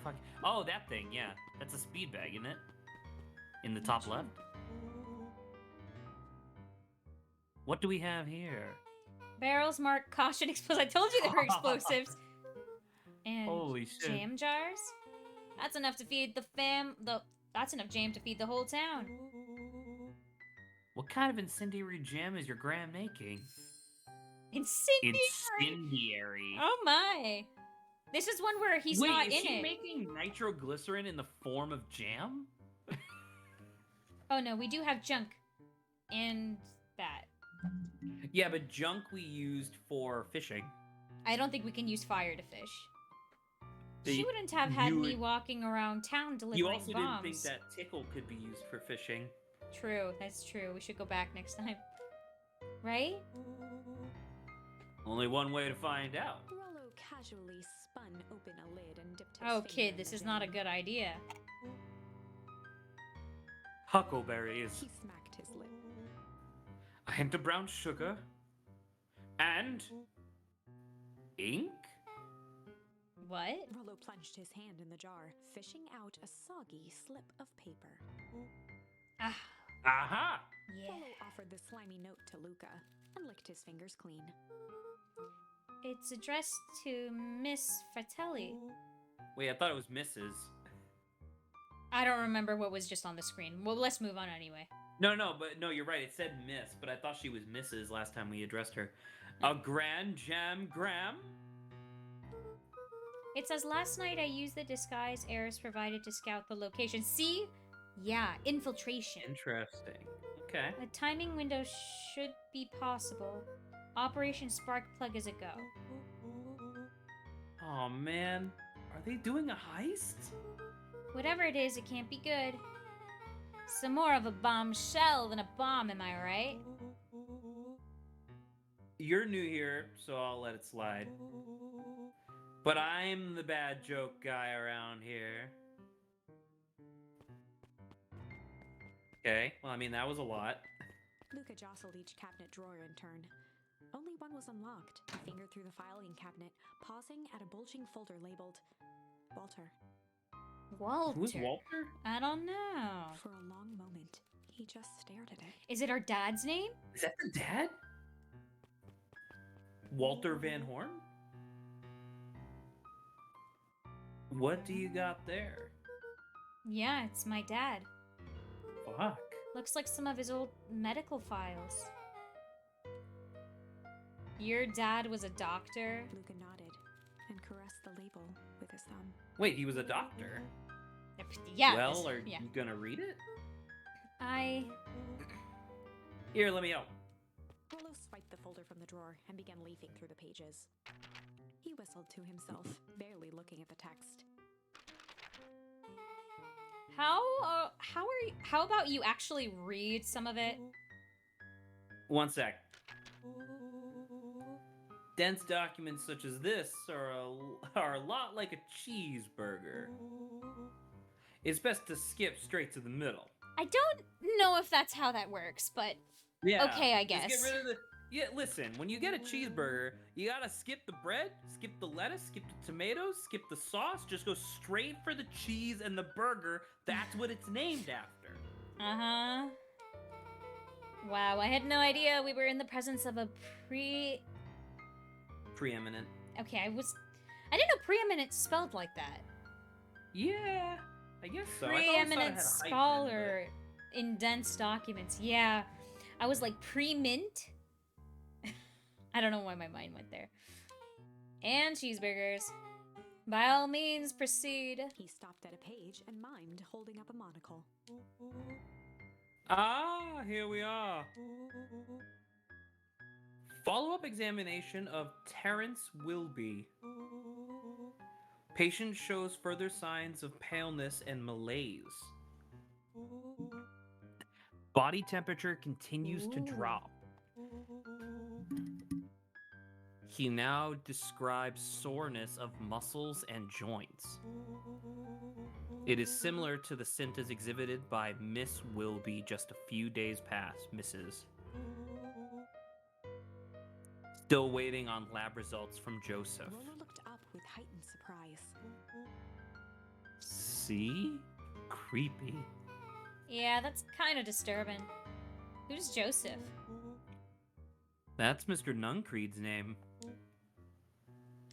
fuck? Oh, that thing, yeah. That's a speed bag, isn't it? In the top left? What do we have here? Barrels marked caution explosives. I told you there were explosives. And Holy shit. jam jars? That's enough to feed that's enough jam to feed the whole town. What kind of incendiary jam is your gran making? Incendiary. Incendiary. Oh my. This is one where he's Wait, not is in she it. making nitroglycerin in the form of jam? Oh no, we do have junk. And that. Yeah, but junk we used for fishing. I don't think we can use fire to fish. The- She wouldn't have had you me would- walking around town delivering You also bombs. didn't think that tickle could be used for fishing. True, that's true. We should go back next time. Right? Only one way to find out. Rollo casually spun open a lid and dipped his Oh, finger kid, in this the is not a jam. good idea. Huckleberries, He smacked his lip. a hint of brown sugar, and ink? What? Rollo plunged his hand in the jar, fishing out a soggy slip of paper. Ah, Aha! yeah. Rollo offered the slimy note to Luca and licked his fingers clean. It's addressed to Miss Fratelli. Wait, I thought it was Mrs. I don't remember what was just on the screen. Well, let's move on anyway. No, you're right. It said Miss, but I thought she was Mrs. last time we addressed her. A grand jam gram? It says, last night I used the disguise Eris provided to scout the location. See? Yeah, infiltration. Interesting. Okay. A timing window should be possible. Operation Spark Plug is a go. Oh man, are they doing a heist? Whatever it is, it can't be good. Some more of a bombshell than a bomb, am I right? You're new here, so I'll let it slide. But I'm the bad joke guy around here. Okay, well, I mean, that was a lot. Luca jostled each cabinet drawer in turn. Only one was unlocked. He fingered through the filing cabinet, pausing at a bulging folder labeled Walter. Walter. Who's Walter? I don't know. For a long moment, he just stared at it. Is it our dad's name? Is that the dad? Walter Van Horn? What do you got there? Yeah, it's my dad. Fuck. Looks like some of his old medical files. Your dad was a doctor? Luca nodded and caressed the label with his thumb. Wait, he was a doctor? Yeah. Well, are yeah. you gonna read it? Here, let me help. Rollo swiped the folder from the drawer and began leafing through the pages. He whistled to himself, barely looking at the text. How about you actually read some of it? One sec. Dense documents such as this are a lot like a cheeseburger. It's best to skip straight to the middle. I don't know if that's how that works, but Yeah. okay, I just guess. Get rid of the. Yeah, listen. When you get a cheeseburger, you gotta skip the bread, skip the lettuce, skip the tomatoes, skip the sauce. Just go straight for the cheese and the burger. That's what it's named after. Uh-huh. Wow, I had no idea we were in the presence of a Preeminent. Okay, I didn't know preeminent spelled like that. Yeah, I guess so. Preeminent scholar in dense documents. Yeah. I was like pre-mint. I don't know why my mind went there. And cheeseburgers. By all means, proceed. He stopped at a page and mimed, holding up a monocle. Ah, here we are. Follow-up examination of Terrence Wilby. Patient shows further signs of paleness and malaise. Body temperature continues to drop. He now describes soreness of muscles and joints. It is similar to the symptoms exhibited by Miss Wilby just a few days past, Mrs. Still waiting on lab results from Joseph. Rollo looked up with heightened surprise. See? Creepy. Yeah, that's kind of disturbing. Who's Joseph? That's Mr. Nuncreed's name.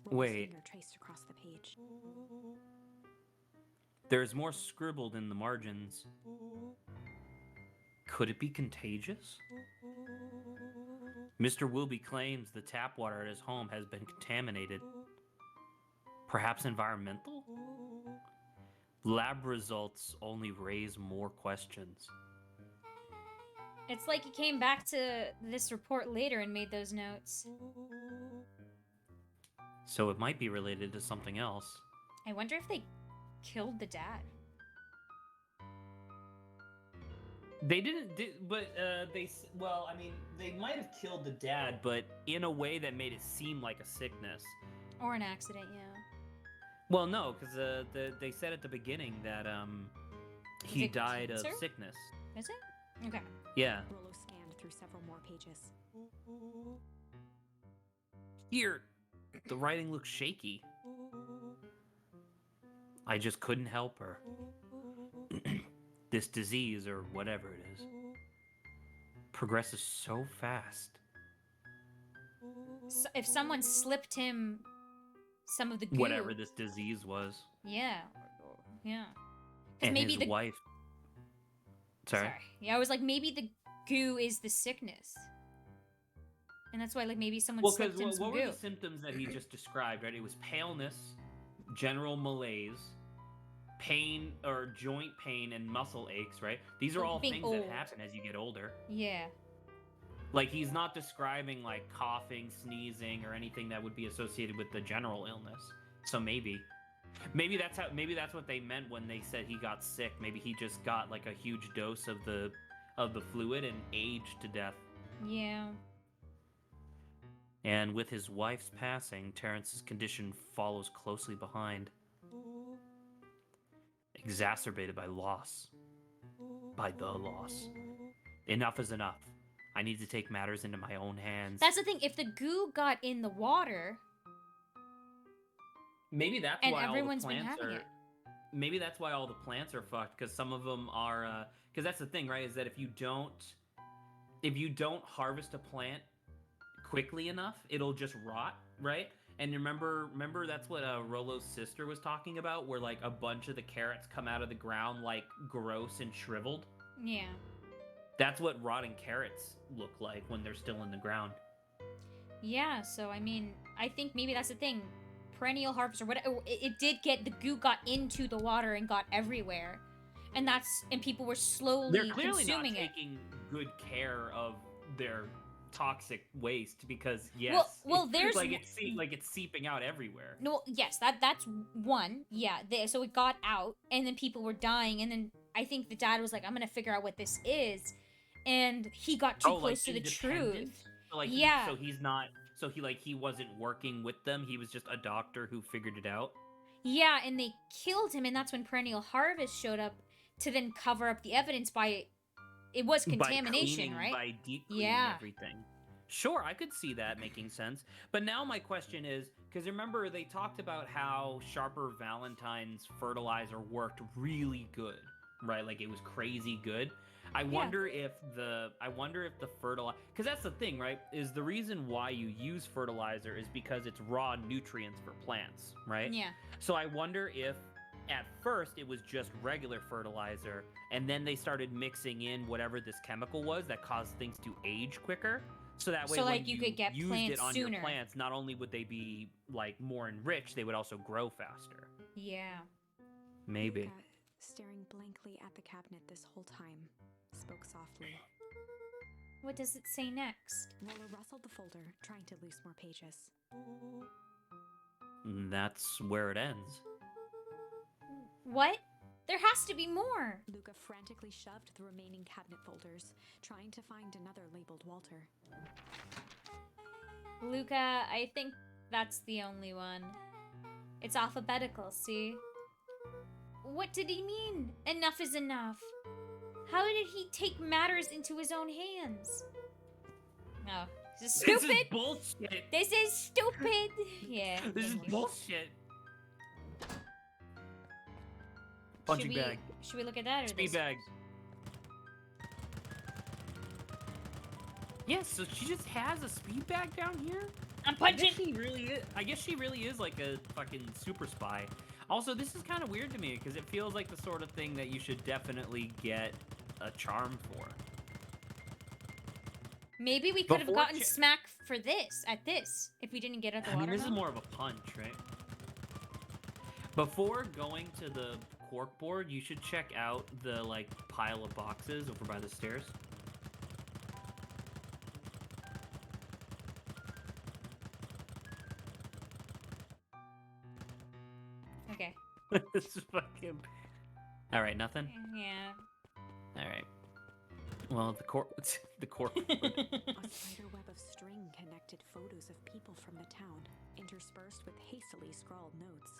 Rollo's Wait. finger traced across the page. There's more scribbled in the margins. Could it be contagious? Mr. Wilby claims the tap water at his home has been contaminated. Perhaps environmental? Lab results only raise more questions. It's like he came back to this report later and made those notes. So it might be related to something else. I wonder if they killed the dad. They didn't, well, I mean, they might have killed the dad, but in a way that made it seem like a sickness. Or an accident, yeah. Well, no, because they said at the beginning that he it died of cancer? sickness. Is it? Okay. Yeah. Rollo scanned through several more pages. Here, the writing looks shaky. I just couldn't help her. This disease, or whatever it is, progresses so fast. So if someone slipped him some of the goo. Whatever this disease was. Yeah. Yeah. 'Cause And maybe his the wife. Sorry. Yeah, I was like, maybe the goo is the sickness. And that's why, like, maybe someone Well, slipped because him some what were goo. the symptoms that he just described, right? It was paleness, general malaise, pain or joint pain and muscle aches, right? These are all Being things old. that happen as you get older. Yeah. Like, he's not describing, like, coughing, sneezing, or anything that would be associated with the general illness. So maybe. Maybe that's what they meant when they said he got sick. Maybe he just got like a huge dose of the fluid and aged to death. Yeah. And with his wife's passing, Terrence's condition follows closely behind. Exacerbated by loss. By the loss. Enough is enough. I need to take matters into my own hands. That's the thing. If the goo got in the water, Maybe that's and why everyone's all the been plants having are. it. Maybe that's why all the plants are fucked. Because some of them are. Because that's the thing, right? Is that if you don't harvest a plant quickly enough, it'll just rot, right? And remember that's what Rolo's sister was talking about, where like a bunch of the carrots come out of the ground like gross and shriveled. Yeah. That's what rotting carrots look like when they're still in the ground. Yeah, so I mean, I think maybe that's the thing. Perennial harvest or whatever, it did get, the goo got into the water and got everywhere. And people were slowly They're clearly not consuming it. taking good care of their toxic waste because yes, well, there's like it's seeping out everywhere. No, yes, that's one. Yeah, so it got out, and then people were dying, and then I think the dad was like, "I'm gonna figure out what this is," and he got too close to the truth. So, like, Yeah. he's not. So he wasn't working with them. He was just a doctor who figured it out. Yeah, and they killed him, and that's when Perennial Harvest showed up to then cover up the evidence by. It was contamination, by cleaning, right? By deep cleaning Yeah. everything. Sure, I could see that making sense. But now my question is, because remember they talked about how Sharper Valentine's fertilizer worked really good, right? Like it was crazy good. I wonder if the fertilizer, because that's the thing, right? Is the reason why you use fertilizer is because it's raw nutrients for plants, right? Yeah. So I wonder if at first it was just regular fertilizer, and then they started mixing in whatever this chemical was that caused things to age quicker. So that way, So, when like, you could get used plants it on sooner. your plants, not only would they be like more enriched, they would also grow faster. Yeah. Maybe. Luca, staring blankly at the cabinet this whole time, spoke softly. What does it say next? Lola rustled the folder, trying to loose more pages. And that's where it ends. What? There has to be more. Luca frantically shoved the remaining cabinet folders, trying to find another labeled Walter. Luca, I think that's the only one. It's alphabetical, see? What did he mean? Enough is enough. How did he take matters into his own hands? No. This is stupid! This is bullshit! This is stupid! Yeah. This is thank you. bullshit! Punching bag. Should we look at that or Speed this? bag. Yeah, so she just has a speed bag down here? I'm I punching! guess she really is like a fucking super spy. Also, this is kind of weird to me because it feels like the sort of thing that you should definitely get a charm for. Maybe we could have Before gotten smack for this, at this, if we didn't get at the I mean, this is watermelon. more of a punch, right? Before going to the cork board, you should check out the like pile of boxes over by the stairs. Okay. This is fucking. All right, nothing. Yeah. All right. Well, the cork board. A spider web of string connected photos of people from the town, interspersed with hastily scrawled notes.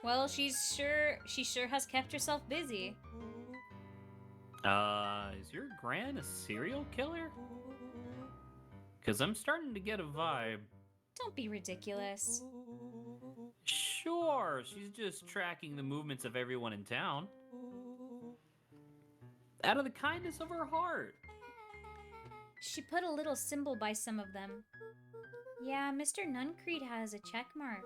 Well, she sure has kept herself busy. Is your gran a serial killer? Because I'm starting to get a vibe. Don't be ridiculous. Sure, she's just tracking the movements of everyone in town. Out of the kindness of her heart. She put a little symbol by some of them. Yeah, Mr. Nuncreed has a check mark.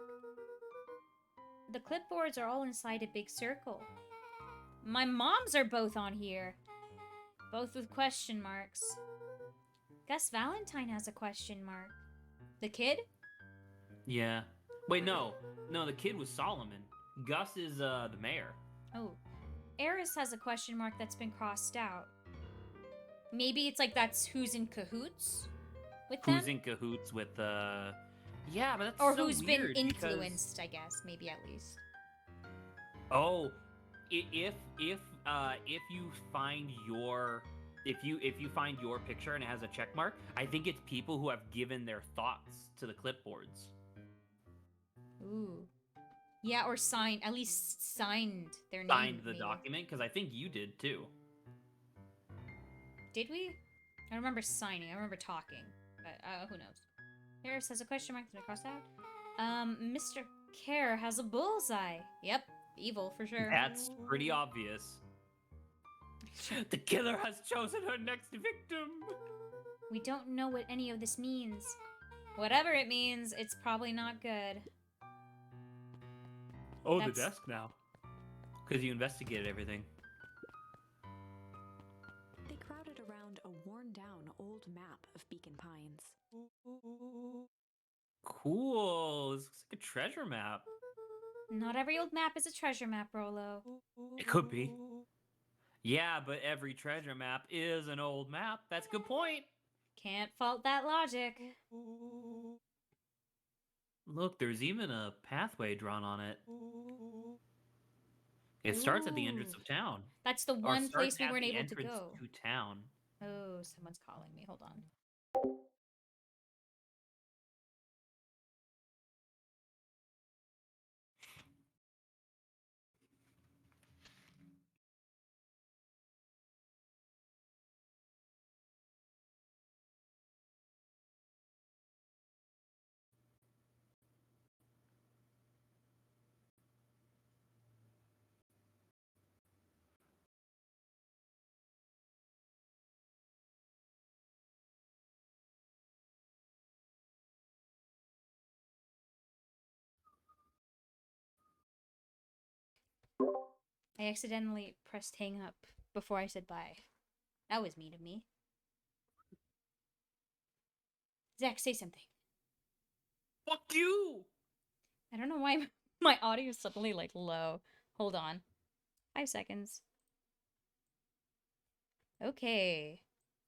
The clipboards are all inside a big circle. My moms are both on here. Both with question marks. Gus Valentine has a question mark. The kid? Yeah. Wait, no. No, the kid was Solomon. Gus is the mayor. Oh. Eris has a question mark that's been crossed out. Maybe it's like that's who's in cahoots with them? Who's in cahoots with Yeah, but that's Or so who's been weird because- influenced, I guess, maybe at least. Oh, if you find your if you find your picture and it has a check mark, I think it's people who have given their thoughts to the clipboards. Ooh. Yeah, or signed, at least signed their name. Signed the maybe. document because I think you did too. Did we? I remember signing. I remember talking. But who knows? Harris has a question mark. Did I cross out? Mr. Kerr has a bullseye. Yep. Evil for sure. That's pretty obvious. The killer has chosen her next victim. We don't know what any of this means. Whatever it means, it's probably not good. Oh, That's- the desk now. Because you investigated everything. They crowded around a worn-down old map of Beacon Pines. Cool. This looks like a treasure map. Not every old map is a treasure map, Rolo. It could be. Yeah, but every treasure map is an old map. That's a good point. Can't fault that logic. Look, there's even a pathway drawn on it. It starts at the entrance Ooh. of town. That's the Or one place starts we at weren't the able to entrance go. to town. Oh, someone's calling me. Hold on. I accidentally pressed hang up before I said bye. That was mean of me. Zach, say something. Fuck you! I don't know why my audio is suddenly like low. Hold on. 5 seconds. Okay.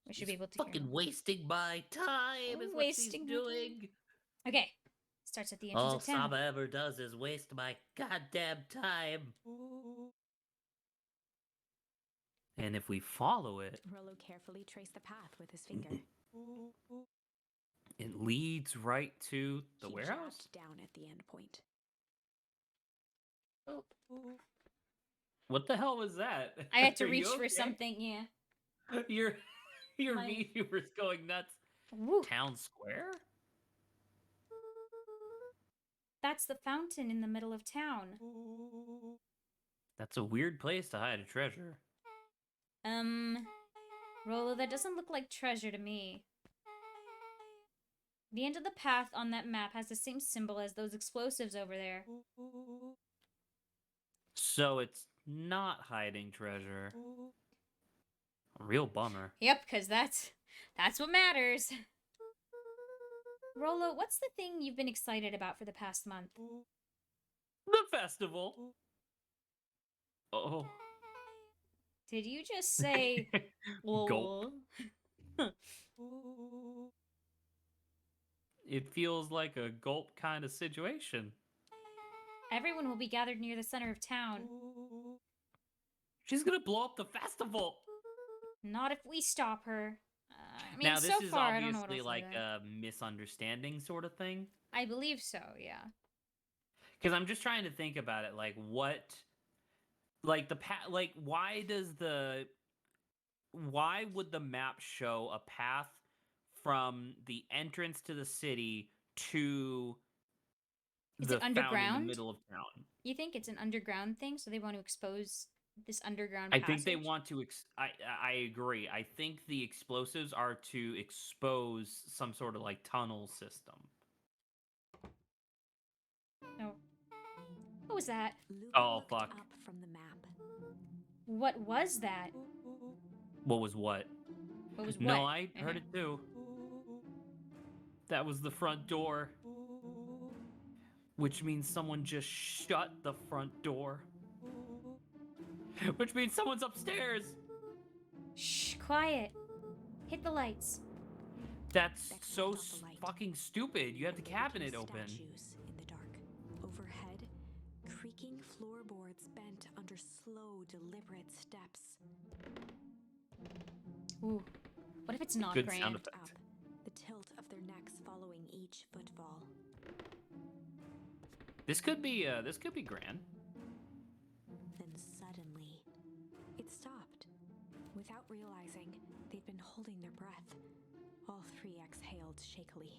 We should be able to hear Fucking him. wasting my time is what she's Wasting my time. doing. Okay. Starts at the entrance All of town. Saba ever does is waste my goddamn time. And if we follow it, Rollo carefully traced the path with his finger. it leads right to the He warehouse? jabbed down at the end point. Oh. What the hell was that? I had to Are you reach for okay? something, yeah. Your My- VTuber's going nuts. Woo. Town square? That's the fountain in the middle of town. That's a weird place to hide a treasure. Rolo, that doesn't look like treasure to me. The end of the path on that map has the same symbol as those explosives over there. So it's not hiding treasure. Real bummer. Yep, because that's what matters. Rolo, what's the thing you've been excited about for the past month? The festival. Oh. Did you just say Gulp. lol? It feels like a gulp kind of situation. Everyone will be gathered near the center of town. She's gonna blow up the festival. Not if we stop her. I mean, Now this so is far, I don't know what obviously else like to say. a misunderstanding sort of thing. I believe so, yeah. Because I'm just trying to think about it, like what, like why would the map show a path from the entrance to the city to Is the it fountain in underground? the middle of town? You think it's an underground thing, so they want to expose this underground I think they passage? want to. I agree. I think the explosives are to expose some sort of like tunnel system. No. What was that? Luca Oh, looked fuck. up from the map. What was that? What was what? What was what? No, I heard Okay. it too. That was the front door. Which means someone just shut the front door. Which means someone's upstairs. Shh, quiet. Hit the lights. That's Beck so turned off the lights. fucking stupid. You have the and the cabinet looking open. Statues in the dark. Overhead, creaking floorboards bent under slow, deliberate steps. Ooh. What if it's not Good grand? sound effect. Up, the tilt of their necks following each footfall. This could be grand. Then suddenly, it stopped. Without realizing, they'd been holding their breath. All three exhaled shakily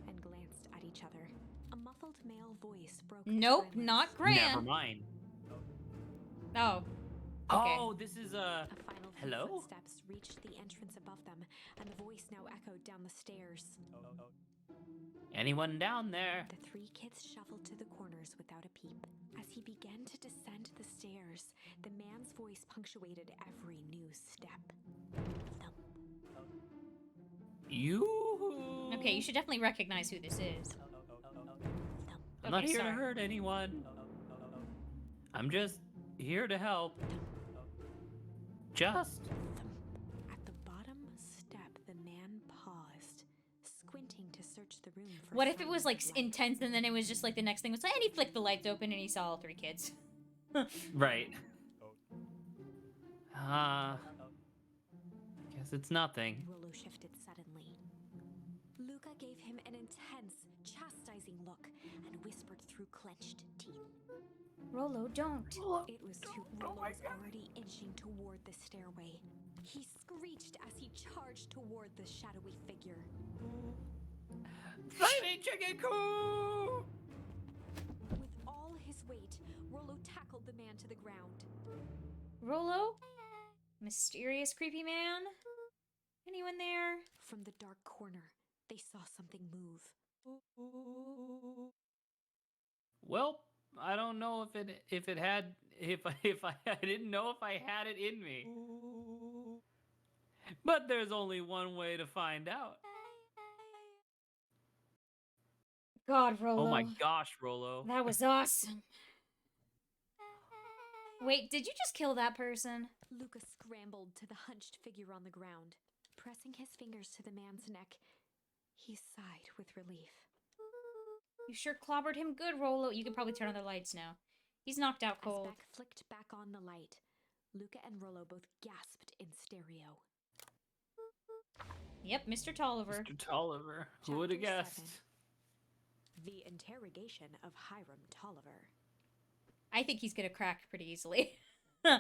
and glanced at each other. A muffled male voice broke the Nope, silence. not grand. Never mind. Oh. Okay. Oh, this is A final few hello? footsteps reached the entrance above them, and the voice now echoed down the stairs. Anyone down there? The three kids shuffled to the corners without a peep. As he began to descend the stairs, the man's voice punctuated every new step. Thump. You. Okay, you should definitely recognize who this is. I'm not Okay, here sorry. to hurt anyone. I'm just here to help. Just. At the bottom step, the man paused, squinting to search the room for What if it was like signs of light. intense and then it was just like the next thing was like, and he flicked the lights open and he saw all three kids. Right. Guess it's nothing. Rollo shifted suddenly. Luca gave him an intense, chastising look and whispered through clenched teeth. Rollo, don't. It was Rollo was already inching toward the stairway. He screeched as he charged toward the shadowy figure. Flaming chicken coop! With all his weight, Rollo tackled the man to the ground. Rollo? Mysterious creepy man? Anyone there? From the dark corner, they saw something move. Well, I don't know if I didn't know if I had it in me. But there's only one way to find out. God, Rollo. Oh my gosh, Rollo. That was awesome. Wait, did you just kill that person? Luca scrambled to the hunched figure on the ground. Pressing his fingers to the man's neck, he sighed with relief. You sure clobbered him good, Rollo. You can probably turn on the lights now. He's knocked out As cold. Beck flicked back on the light, Luca and Rollo both gasped in stereo. Yep, Mr. Tolliver. Mr. Tolliver. Who would have Chapter guessed? 7. The interrogation of Hiram Tolliver. I think he's gonna crack pretty easily. Yeah.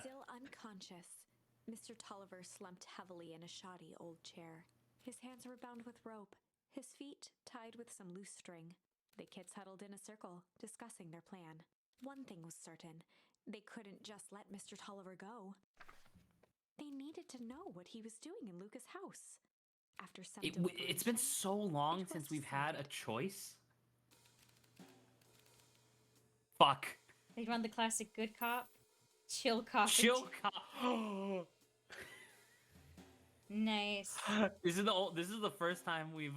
Still unconscious, Mr. Tolliver slumped heavily in a shoddy old chair. His hands were bound with rope, his feet tied with some loose string. The kids huddled in a circle, discussing their plan. One thing was certain, they couldn't just let Mr. Tolliver go. They needed to know what he was doing in Luca's house. After some It's been deliberation, so long it was since we've had a decided. choice. Fuck. They run the classic good cop, chill cop. and Chill cop. Nice. This is the first time we've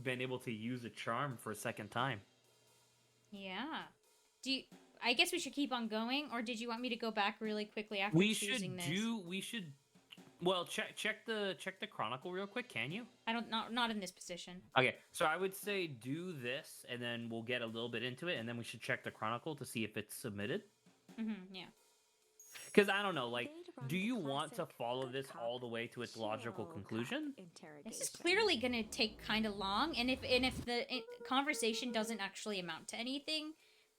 been able to use a charm for a second time. Yeah. I guess we should keep on going, or did you want me to go back really quickly after We choosing this? should well check the chronicle real quick, can you? I don't not in this position. Okay, so I would say do this and then we'll get a little bit into it and then we should check the chronicle to see if it's submitted. Yeah. Cuz I don't know, like They'd run do the you want to classic follow good this cop, all the way to its logical chill conclusion? cop This is interrogation. clearly gonna take kind of long, and if the conversation doesn't actually amount to anything,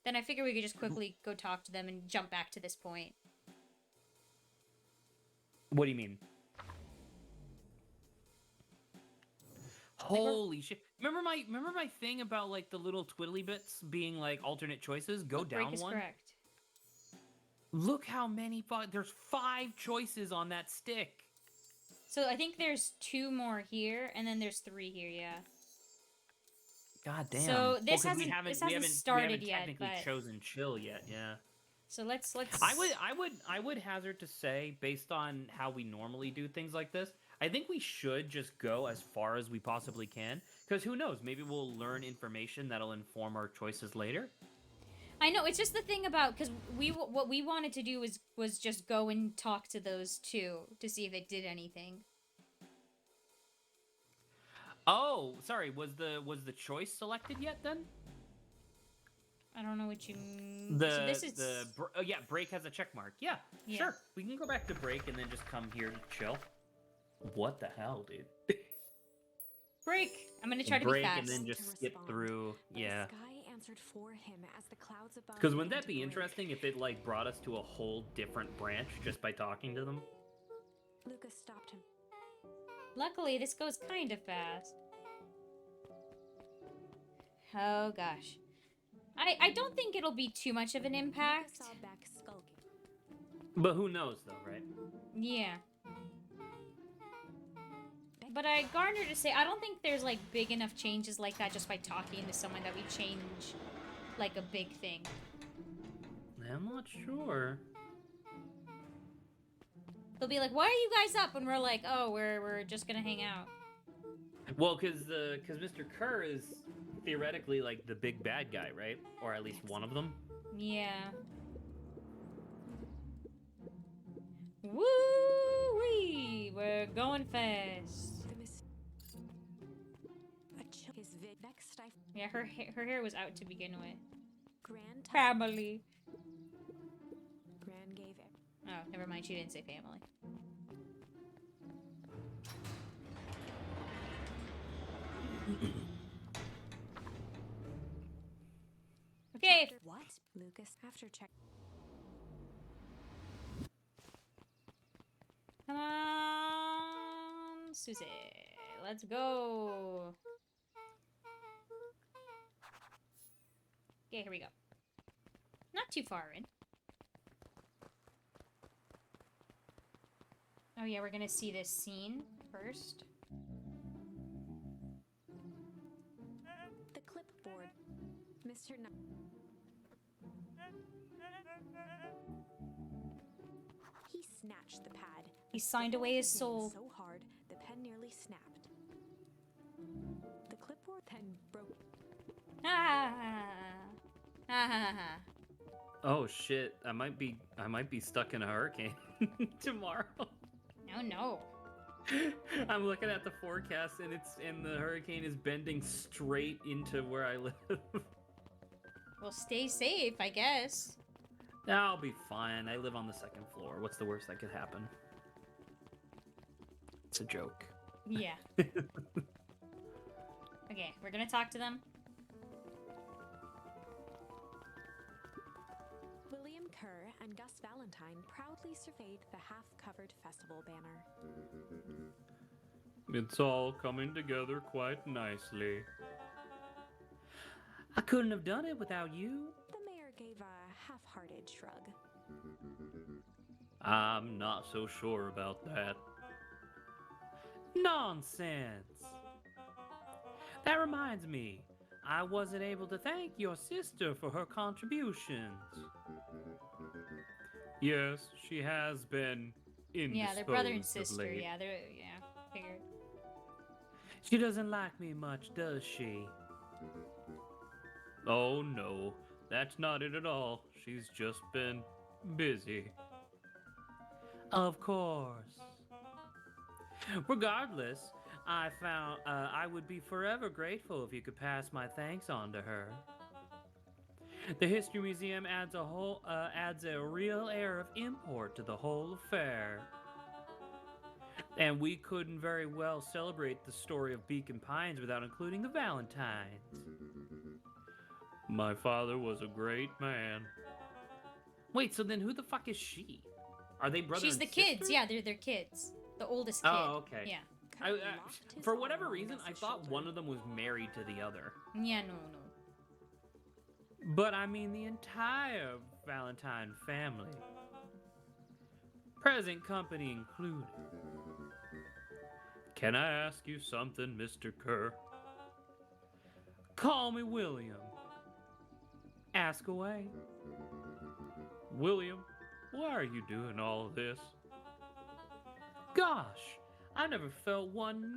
then I figure we could just quickly go talk to them and jump back to this point. What do you mean? Holy shit. Remember my thing about like the little twiddly bits being like alternate choices? Go Break down is one. correct. Look how many there's 5 choices on that stick. So I think there's 2 more here, and then there's 3 here. Yeah. God damn. So this 'cause we hasn't started yet, technically but- chosen chill yet, yeah. So let's. I would hazard to say, based on how we normally do things like this, I think we should just go as far as we possibly can. Because who knows, maybe we'll learn information that'll inform our choices later. I know, it's just the thing about, because what we wanted to do was just go and talk to those 2 to see if it did anything. Oh, sorry. Was the choice selected yet then? I don't know what you mean. So this is yeah, break has a check mark. Yeah, Yeah. sure. We can go back to break and then just come here to chill. What the hell, dude? break. I'm gonna try to break be fast. and then To just skip respond, through. but Yeah. The sky answered for him as the clouds above. Because wouldn't began that to be break. interesting if it like brought us to a whole different branch just by talking to them? Lucas stopped him. Luckily, this goes kind of fast. Oh gosh. I don't think it'll be too much of an impact. Lucas saw Beck skulking. But who knows though, right? Yeah. But I garnered to say, I don't think there's like big enough changes like that just by talking to someone that we change like a big thing. I'm not sure. They'll be like, "Why are you guys up?" And we're like, "Oh, we're just gonna hang out." Well, because Mr. Kerr is theoretically like the big bad guy, right? Or at least one of them. Yeah. Woo-wee! We're going fast. His Beck stifled. Yeah, her hair was out to begin with. Grand Family. Gran gave it. Oh, never mind. She didn't say family. Okay. What? Lucas, after check. Come on, Susie. Let's go. Okay, here we go. Not too far in. Oh yeah, we're gonna see this scene first. The clipboard. Mr. He snatched the pad. He signed away his soul. So hard, the pen nearly snapped. The clipboard then broke. Ah! Ha ha ha. Oh shit! I might be stuck in a hurricane tomorrow. No, no. I'm looking at the forecast and the hurricane is bending straight into where I live. Well, stay safe, I guess. I'll be fine. I live on the second floor. What's the worst that could happen? It's a joke. Yeah. Okay, we're gonna talk to them. William Kerr and Gus Valentine proudly surveyed the half-covered festival banner. It's all coming together quite nicely. I couldn't have done it without you. The mayor gave a half-hearted shrug. I'm not so sure about that. Nonsense! That reminds me, I wasn't able to thank your sister for her contributions. Yes, she has been indisposed. Yeah, they're brother and of sister. late. Yeah, figured. She doesn't like me much, does she? Oh no, that's not it at all. She's just been busy. Of course. Regardless, I found I would be forever grateful if you could pass my thanks on to her. The History Museum adds a real air of import to the whole affair. And we couldn't very well celebrate the story of Beacon Pines without including the Valentines. My father was a great man. Wait, so then who the fuck is she? Are they brothers? She's the and kids. sister? Yeah, they're their kids. The oldest kid. Oh, okay. Yeah. Kerr locked his For whatever arm reason, around I Mrs. thought shoulder. one of them was married to the other. Yeah, no. But I mean the entire Valentine family. Present company included. Can I ask you something, Mr. Kerr? Call me William. Ask away. William, why are you doing all this? Gosh, I never felt one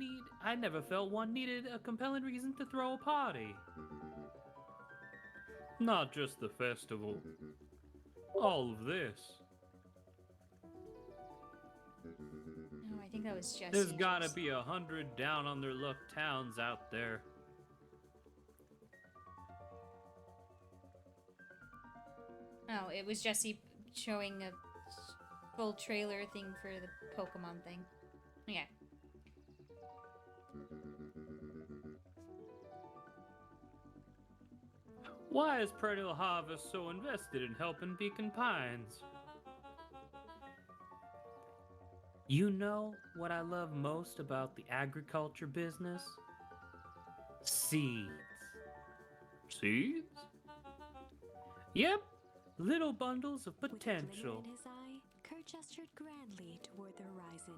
needed a compelling reason to throw a party. Not just the festival. All of this. Oh, I think that was just. There's gotta be 100 down on their luck towns out there. Oh, it was Jesse showing a full trailer thing for the Pokemon thing. Okay. Why is Perennial Harvest so invested in helping Beacon Pines? You know what I love most about the agriculture business? Seeds. Seeds? Yep, little bundles of With a glimmer potential. in his eye, Kurt gestured grandly toward the horizon.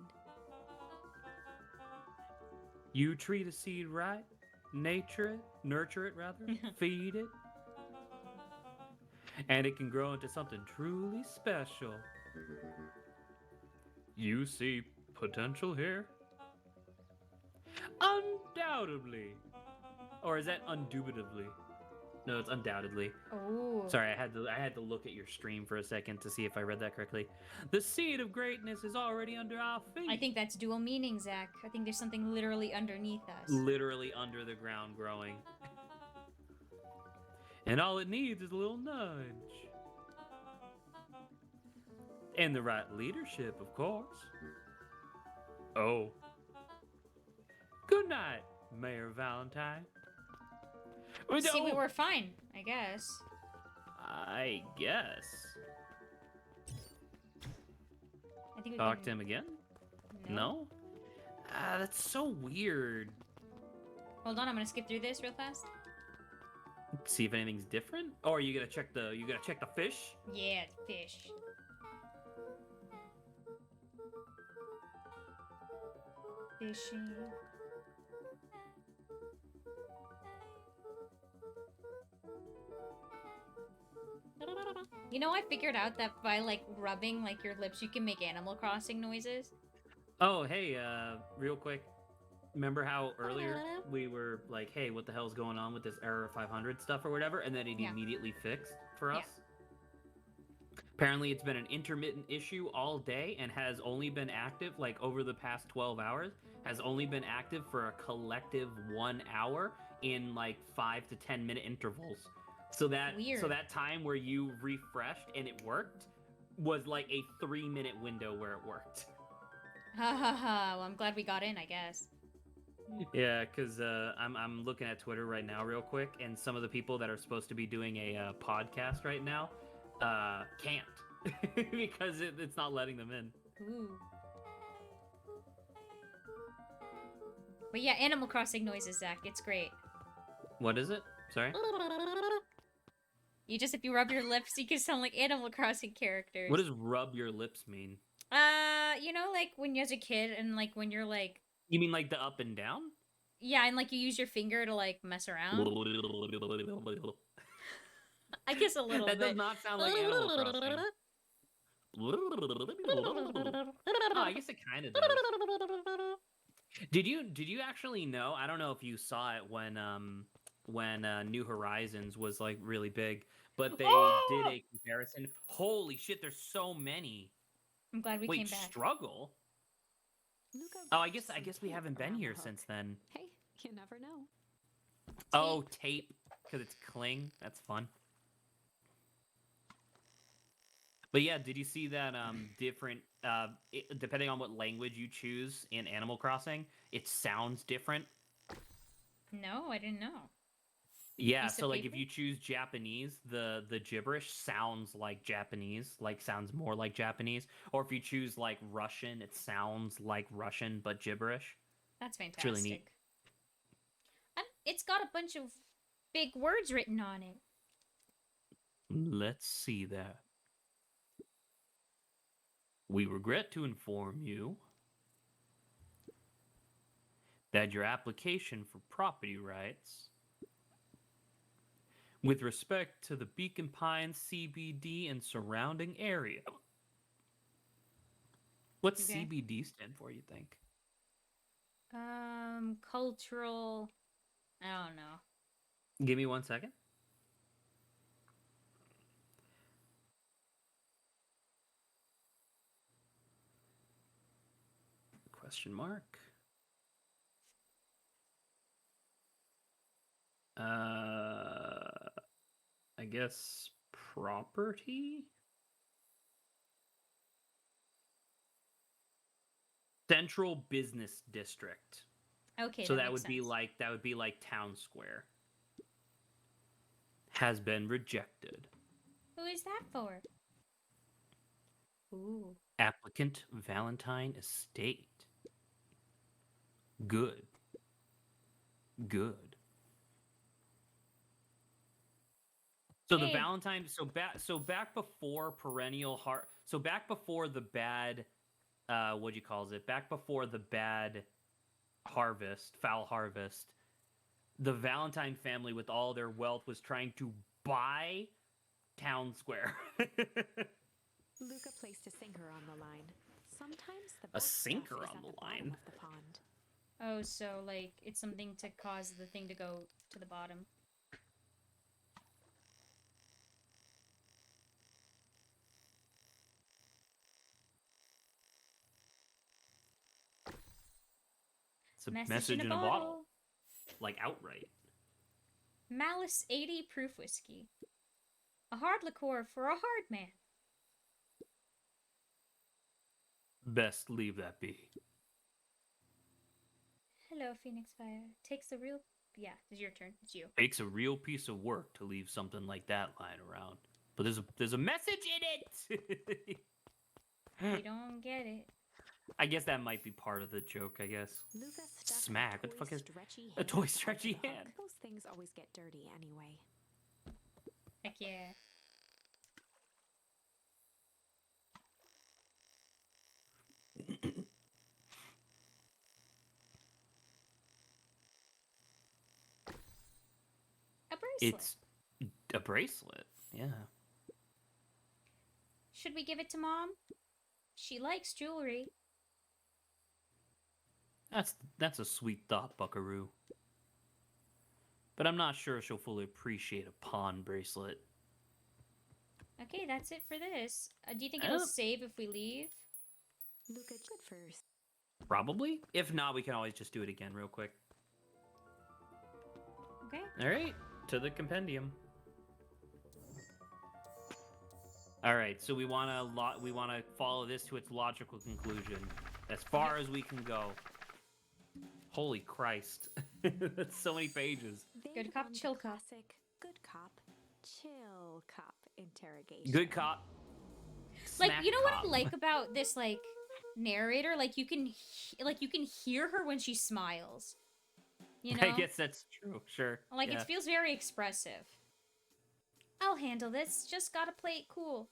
You treat a seed right, nurture it rather, feed it, and it can grow into something truly special. You see potential here? Undoubtedly. Or is that undubitably? No, it's undoubtedly. Oh. Sorry, I had to look at your stream for a second to see if I read that correctly. The seed of greatness is already under our feet. I think that's dual meaning, Zach. I think there's something literally underneath us. Literally under the ground growing. And all it needs is a little nudge. And the right leadership, of course. Oh. Good night, Mayor Valentine. See, we were fine, I guess. I guess. I think we Talk can... to him again? No? That's so weird. Hold on, I'm gonna skip through this real fast. See if anything's different? Or you gotta check the fish? Yeah, fish. Fishing. You know, I figured out that by like rubbing like your lips, you can make Animal Crossing noises. Oh, hey, real quick. Remember how earlier we were like, hey, what the hell's going on with this Error 500 stuff or whatever? And then it Yeah. immediately fixed for Yeah. us? Apparently it's been an intermittent issue all day and has only been active, like over the past 12 hours, has only been active for a collective 1 hour in like 5 to 10 minute intervals. So that Weird. time where you refreshed and it worked was like a 3-minute window where it worked. Ha ha ha. Well, I'm glad we got in, I guess. Yeah, because I'm looking at Twitter right now real quick, and some of the people that are supposed to be doing a podcast right now can't because it's not letting them in. Ooh. But yeah, Animal Crossing noises, Zach. It's great. What is it? Sorry? You just, if you rub your lips, you can sound like Animal Crossing characters. What does rub your lips mean? You know, like when you're a kid and like when you're like... You mean like the up and down? Yeah, and like you use your finger to like mess around. I guess a little That bit. does not sound like Animal Crossing. Oh, I guess it kind of does. Did you actually know? I don't know if you saw it when New Horizons was like really big, but they did a comparison. Holy shit! There's so many. I'm glad we came Wait, back. struggle? Luca Oh, I guess seems we to haven't be been around here the hook. since then. Hey, you never know. Oh, tape, because it's cling. That's fun. But yeah, did you see that different depending on what language you choose in Animal Crossing, it sounds different? No, I didn't know. Yeah, Piece of so like if paper? you choose Japanese, the gibberish sounds like Japanese, like sounds more like Japanese. Or if you choose like Russian, it sounds like Russian but gibberish. That's fantastic. really neat. And it's got a bunch of big words written on it. Let's see that. We regret to inform you that your application for property rights with respect to the Beacon Pines CBD and surrounding area. What's Okay. CBD stand for, you think? Cultural... I don't know. Give me 1 second. Question mark. I guess property? Central Business District. Okay, So that that makes would be sense. like Town Square. Has been rejected. Who is that for? Ooh. Applicant Valentine Estate. Good. Good. So the Hey. Valentine, so back before perennial heart, so back before the bad, what do you calls it? Back before the bad harvest, foul harvest, the Valentine family with all their wealth was trying to buy Town Square. Luca placed a sinker on the line. Sometimes the A best stuff sinker is on at the bottom line? of the pond. Oh, so like it's something to cause the thing to go to the bottom. It's a message in a bottle. Like outright. Malice 80 proof whiskey. A hard liqueur for a hard man. Best leave that be. Hello, Phoenix Fire. Takes a real... Yeah, it's your turn. It's you. Takes a real piece of work to leave something like that lying around. But there's a message in it. You don't get it. I guess that might be part of the joke, I guess. Luca stuck Smack. a What the fuck is stretchy a hand toy onto stretchy the hook. hand? Those things always get dirty anyway. Heck yeah. A bracelet. It's a bracelet. Yeah. Should we give it to Mom? She likes jewelry. That's a sweet thought, Buckaroo. But I'm not sure she'll fully appreciate a pawn bracelet. Okay, that's it for this. Do you think it'll Oh. save if we leave? Luca, good first. Probably. If not, we can always just do it again real quick. Okay. All right, to the compendium. All right, so we want to follow this to its logical conclusion, as far as we can go. Holy Christ, that's so many pages. They'd Good cop, won the chill cop. classic good cop, chill cop interrogation. Good cop. Like, smack you know what I cop. like about this, like, narrator? Like, you can hear her when she smiles. You know? I guess that's true. Sure. Like, yeah. it feels very expressive. I'll handle this. Just gotta play it cool.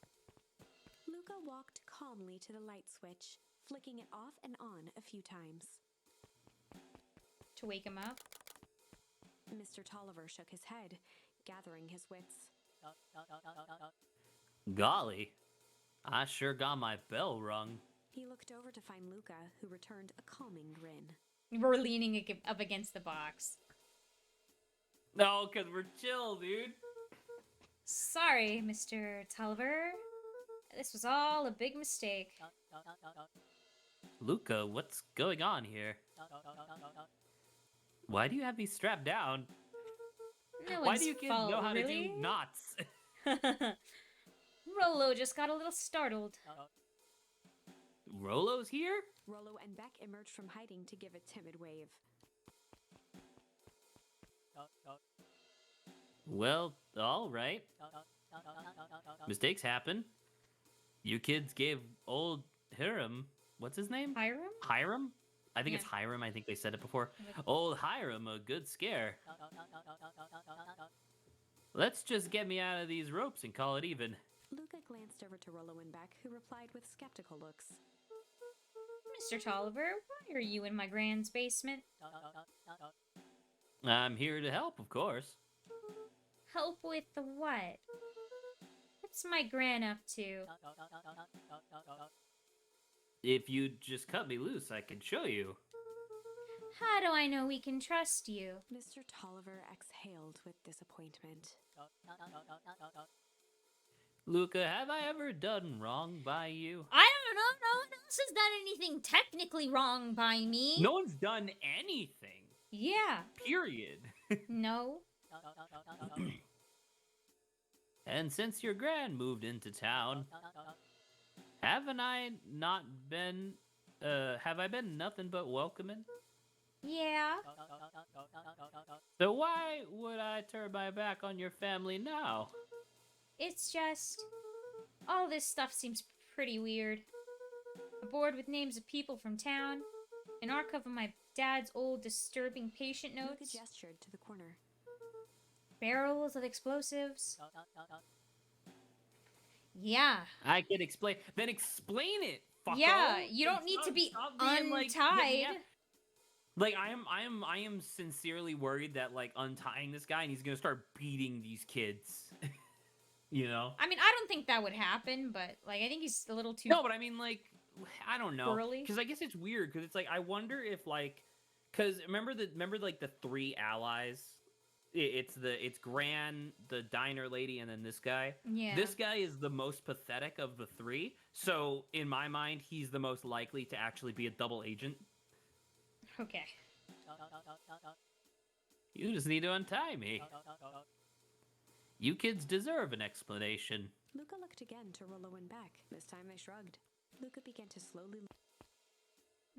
Luca walked calmly to the light switch, flicking it off and on a few times. To wake him up. Mr. Tolliver shook his head, gathering his wits. Golly, I sure got my bell rung. He looked over to find Luca, who returned a calming grin. We're leaning up against the box. No, because we're chill, dude. Sorry, Mr. Tolliver. This was all a big mistake. Luca, what's going on here? Why do you have me strapped down? No Why one's do you kids fault, know how really? to do knots? Rolo just got a little startled. Rolo's here? Rollo and Beck emerged from hiding to give a timid wave. Well, all right. Mistakes happen. You kids gave old Hiram, what's his name? Hiram? Hiram? I think it's Yeah. Hiram. I think they said it before. Like- Old Hiram, a good scare. Let's just get me out of these ropes and call it even. Luca glanced over to Rollo and Beck, who replied with skeptical looks. Mr. Tolliver, why are you in my grand's basement? I'm here to help, of course. Help with the what? What's my gran up to? If you'd just cut me loose, I can show you. How do I know we can trust you? Mr. Tolliver exhaled with disappointment. Luca, have I ever done wrong by you? I don't know. No one else has done anything technically wrong by me. No one's done anything. Yeah. Period. No. And since your gran moved into town, haven't I not been have I been nothing but welcoming? Yeah. So why would I turn my back on your family now? It's just all this stuff seems pretty weird. A board with names of people from town, an archive of my dad's old disturbing patient Luca notes, gestured to the corner. barrels of explosives. Yeah. I could explain. Then explain it. Fucko. Yeah, you And don't need to stop- be stop being, like, untied. yeah. Like I am sincerely worried that like untying this guy and he's gonna start beating these kids. You know? I mean, I don't think that would happen, but like I think he's a little too No, but I mean like I don't know. Burly? Because I guess it's weird because it's like I wonder if like because remember like the three allies. It's Gran, the diner lady, and then this guy. Yeah. This guy is the most pathetic of the three. So in my mind, he's the most likely to actually be a double agent. Okay. You just need to untie me. You kids deserve an explanation. Luca looked again to Rollo and Beck. This time they shrugged. Luca began to slowly.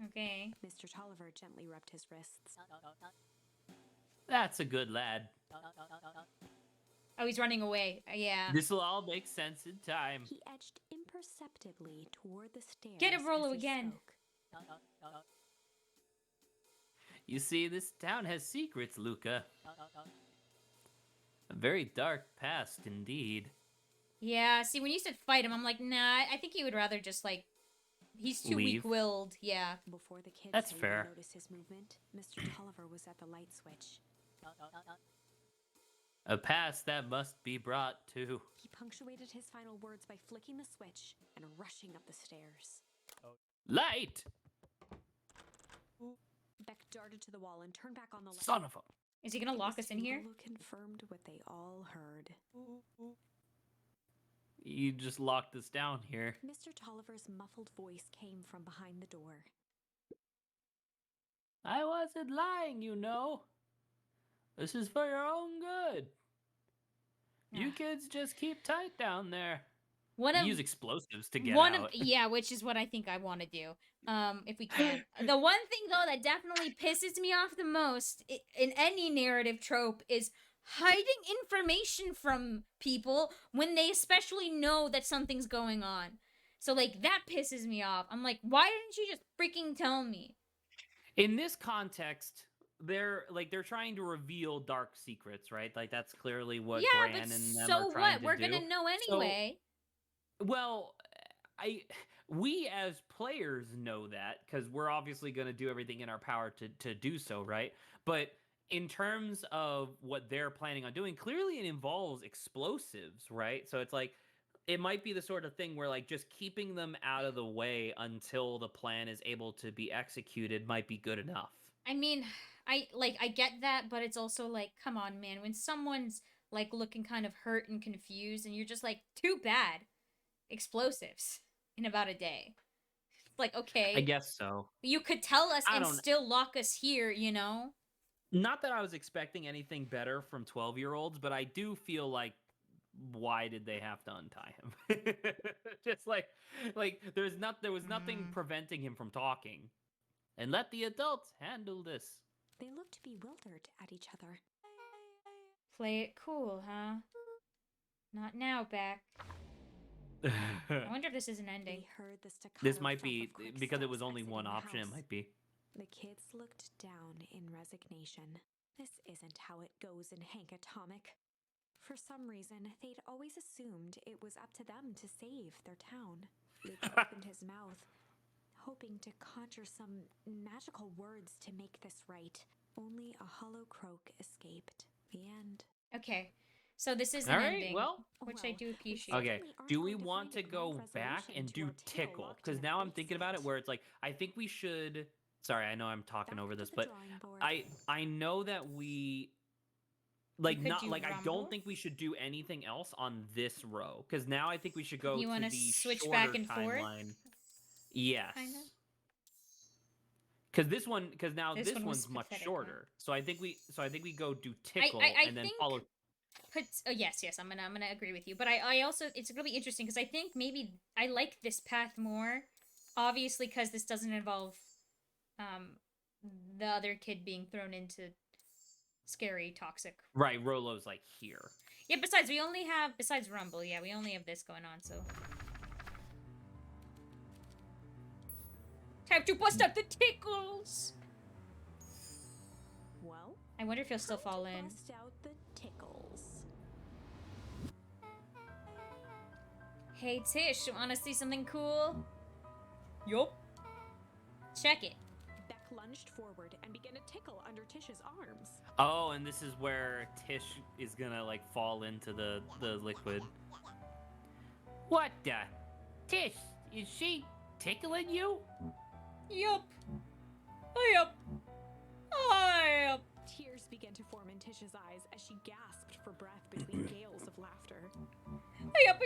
Okay. Mr. Tolliver gently rubbed his wrists. That's a good lad. Oh, he's running away. Yeah. This'll all make sense in time. He edged imperceptibly toward the stairs. Get him, Rollo, as he again. spoke. You see, this town has secrets, Luca. A very dark past indeed. Yeah, see, when you said fight him, I'm like, nah, I think he would rather just, like, he's too Leave. weak-willed, yeah. Before the kids That's could fair. notice his movement, Mr. Tolliver was at the light switch. A past that must be brought to. He punctuated his final words by flicking the switch and rushing up the stairs. Light! Beck darted to the wall and turned back on the light. Son of a... Is he gonna It lock was us in here? Rollo confirmed what they all heard. You just locked us down here. Mr. Tolliver's muffled voice came from behind the door. I wasn't lying, you know. This is for your own good. You Ah. kids just keep tight down there. One of Use explosives to get one out. of yeah, which is what I think I want to do. If we can. The one thing though that definitely pisses me off the most in any narrative trope is hiding information from people when they especially know that something's going on. So like that pisses me off. I'm like, why didn't you just freaking tell me? In this context, they're trying to reveal dark secrets, right? Like that's clearly what Yeah, Gran but and them so are trying what? to We're do. gonna know So- anyway. Well, we as players know that because we're obviously going to do everything in our power to do so, right? But in terms of what they're planning on doing, clearly it involves explosives, right? So it's like it might be the sort of thing where like just keeping them out of the way until the plan is able to be executed might be good enough. I mean, I get that, but it's also like, come on, man. When someone's like looking kind of hurt and confused, and you're just like, too bad. Explosives in about a day. Like, okay, I guess so. you could tell us I and don't- still lock us here, you know? Not that I was expecting anything better from 12-year-olds, but I do feel like why did they have to untie him? Just like there was nothing preventing him from talking. And let the adults handle this. They looked bewildered at each other. Play it cool, huh? Not now, Beck. I wonder if this is an ending. They heard the staccato This might thump be of quick because it steps was only exiting one the option, it house. might be. The kids looked down in resignation. This isn't how it goes in Hank Atomic. For some reason, they'd always assumed it was up to them to save their town. Luke opened his mouth, hoping to conjure some magical words to make this right. Only a hollow croak escaped. The end. Okay, so this is an All right, ending, well. which I Well, do we appreciate. Okay, certainly aren't do we going to want find to a go grand back resolution and to do our tale tickle? locked in Because a now I'm thinking about it basement. where it's like, I think we should... Sorry, I know I'm talking Back over to this, the but drawing board. I know that we... like could not do like I Rumble. don't think we should do anything else on this row because now I think we should go You to wanna the switch shorter back and forth? timeline. Yes. Kinda? Because now This this one was one's much pathetic, huh? shorter. So I think we go do tickle I and then think follow. Oh, yes, I'm gonna agree with you. But I also it's gonna be interesting because I think maybe I like this path more, obviously because this doesn't involve the other kid being thrown into scary toxic. Right, Rolo's like here. Yeah. Besides Rumble, yeah, we only have this going on. So time to bust out the tickles. Well, I wonder if he'll still fall in. bust out the tickles. Hey Tish, wanna see something cool? Yup. Check it. Beck lunged forward and began to tickle under Tish's arms. Oh, and this is where Tish is gonna like fall into the liquid. What the? Tish, is she tickling you? Yup. Yup. Yup. Tears began to form in Tish's eyes as she gasped for breath between gales of laughter. Yup.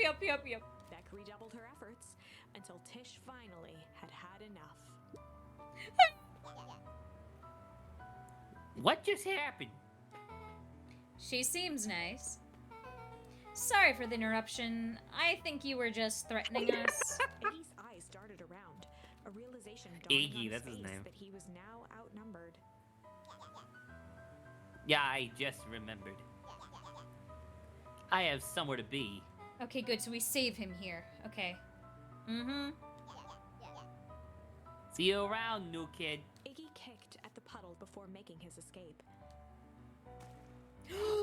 Beck redoubled her efforts until Tish finally had had enough. What just happened? She seems nice. Sorry for the interruption. I think you were just threatening us. Iggy's eyes darted around. A realization dawned Iggy, on his that's his face name. that he was now outnumbered. Yeah, I just remembered. I have somewhere to be. Okay, good. So we save him here. Okay. Mm-hmm. See you around, new kid. Iggy kicked at the puddle before making his escape.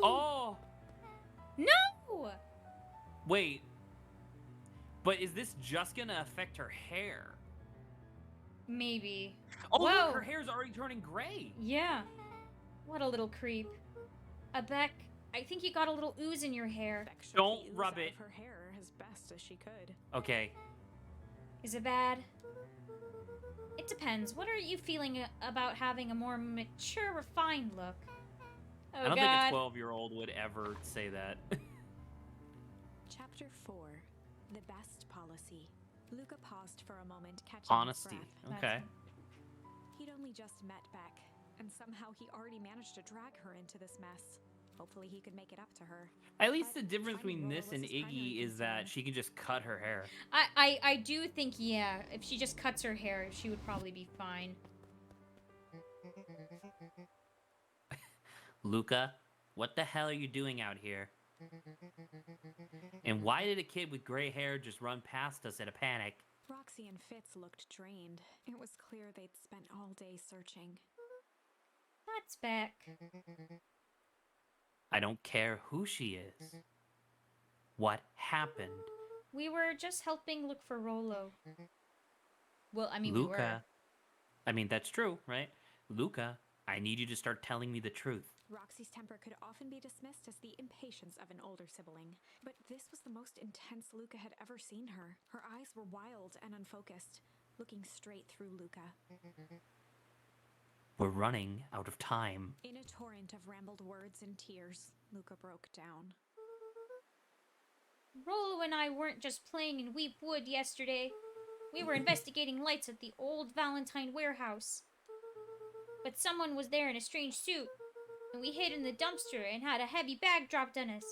Oh, No! wait. But is this just gonna affect her hair? Maybe. Oh, Whoa. look, her hair's already turning gray. Yeah. What a little creep. Beck, I think you got a little ooze in your hair. Beck shook Don't the ooze rub out it. of her hair as best as she could. Okay. Is it bad? It depends. What are you feeling about having a more mature, refined look? Oh, I don't God. think a 12-year-old would ever say that. Chapter 4. The Best Policy. Luca paused for a moment, catching Honesty. his breath. Okay. He'd only just met Beck, and somehow he already managed to drag her into this mess. Hopefully he could make it up to her. At least the But difference finding between Rolo this was and his primary Iggy is that concern. she can just cut her hair. I do think, yeah, if she just cuts her hair, she would probably be fine. Luca, what the hell are you doing out here? And why did a kid with gray hair just run past us in a panic? Roxy and Fitz looked drained. It was clear they'd spent all day searching. That's Beck. I don't care who she is. What happened? We were just helping look for Rolo. Well, I mean, we were. Luca. I mean, that's true, right? Luca, I need you to start telling me the truth. Roxy's temper could often be dismissed as the impatience of an older sibling, but this was the most intense Luca had ever seen her. Her eyes were wild and unfocused, looking straight through Luca. We're running out of time. In a torrent of rambled words and tears, Luca broke down. Rolo and I weren't just playing in Weep Wood yesterday. We were investigating lights at the old Valentine warehouse. But someone was there in a strange suit, and we hid in the dumpster and had a heavy bag dropped on us.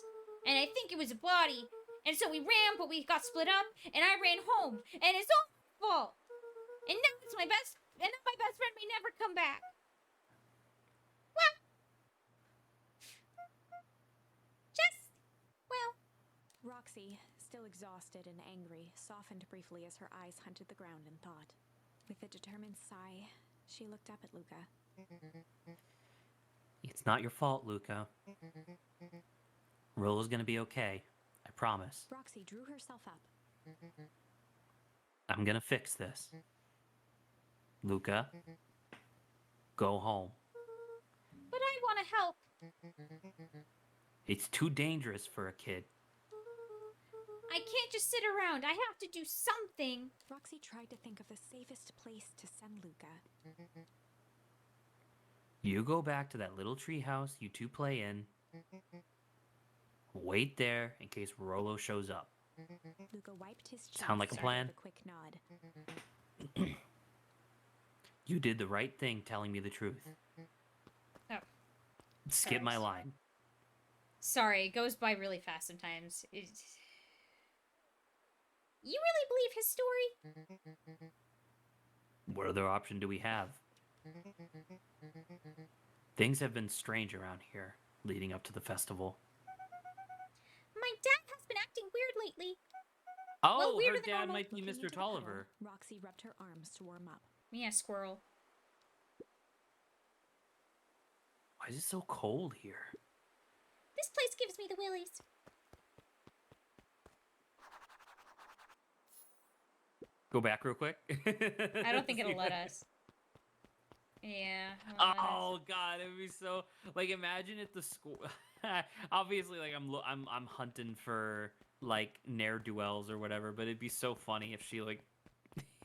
And I think it was a body. And so we ran, but we got split up, and I ran home, and it's all my fault. And now it's my best friend may never come back. Well, Roxy, still exhausted and angry, softened briefly as her eyes hunted the ground in thought. With a determined sigh, she looked up at Luca. It's not your fault, Luca. Rolo's gonna be okay. I promise. Roxy drew herself up. I'm gonna fix this. Luca, go home. but I want to help. It's too dangerous for a kid. I can't just sit around. I have to do something. Roxy tried to think of the safest place to send Luca. You go back to that little treehouse you two play in, Wait there in case Rolo shows up. Luca wiped his cheeks Sound like a plan? with a quick nod. You did the right thing telling me the truth. Oh. Skip my Sorry. line. Sorry, it goes by really fast sometimes. You really believe his story? What other option do we have? Things have been strange around here leading up to the festival. My dad has been acting weird lately. Oh, weirder her than dad normal. might be Looking Mr. into the Tolliver. puddle, Roxy rubbed her arms to warm up. Yeah, squirrel. Why is it so cold here? This place gives me the willies. Go back real quick. I don't think it'll let us. Yeah. it won't let us. Oh god, it'd be so like imagine if the school obviously like I'm hunting for like ne'er-do-wells or whatever, but it'd be so funny if she like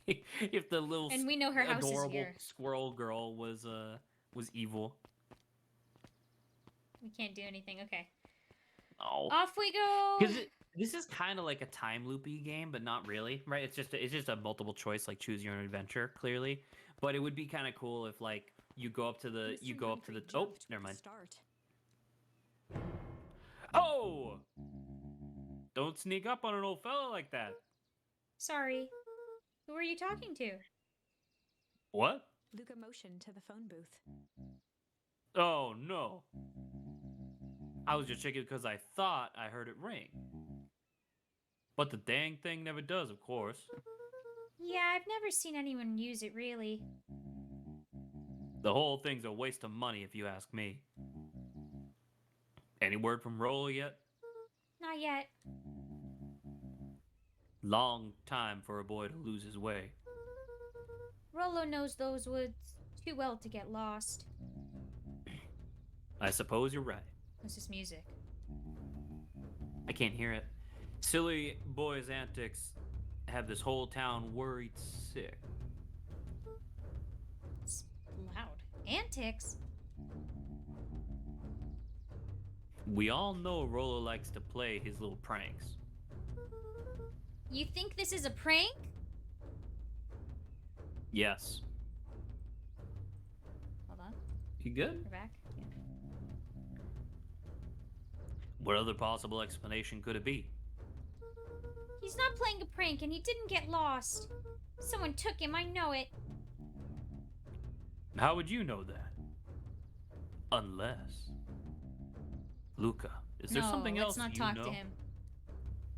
if the little And we know her house is adorable here. squirrel girl was evil. We can't do anything. Okay. Oh. Off we go. Because this is kind of like a time loopy game, but not really, right? It's just a multiple choice, like choose your own adventure, clearly. But it would be kind of cool if like you go up to the Mr. oh, Humphrey never jumped with mind. the Start. Oh, don't sneak up on an old fella like that. Sorry. Who are you talking to? What? Luca motioned to the phone booth. Oh no. I was just checking because I thought I heard it ring. But the dang thing never does, of course. Yeah, I've never seen anyone use it really. The whole thing's a waste of money if you ask me. Any word from Rolo yet? Not yet. Long time for a boy to lose his way. Rolo knows those woods too well to get lost. I suppose you're right. What's this music? I can't hear it. Silly boy's antics have this whole town worried sick. It's loud. Antics? We all know Rolo likes to play his little pranks. You think this is a prank? Yes. Hold on. You good? We're back. Yeah. What other possible explanation could it be? He's not playing a prank and he didn't get lost. Someone took him, I know it. How would you know that? Unless... Luca, is there no, something let's else not you talk know? to him.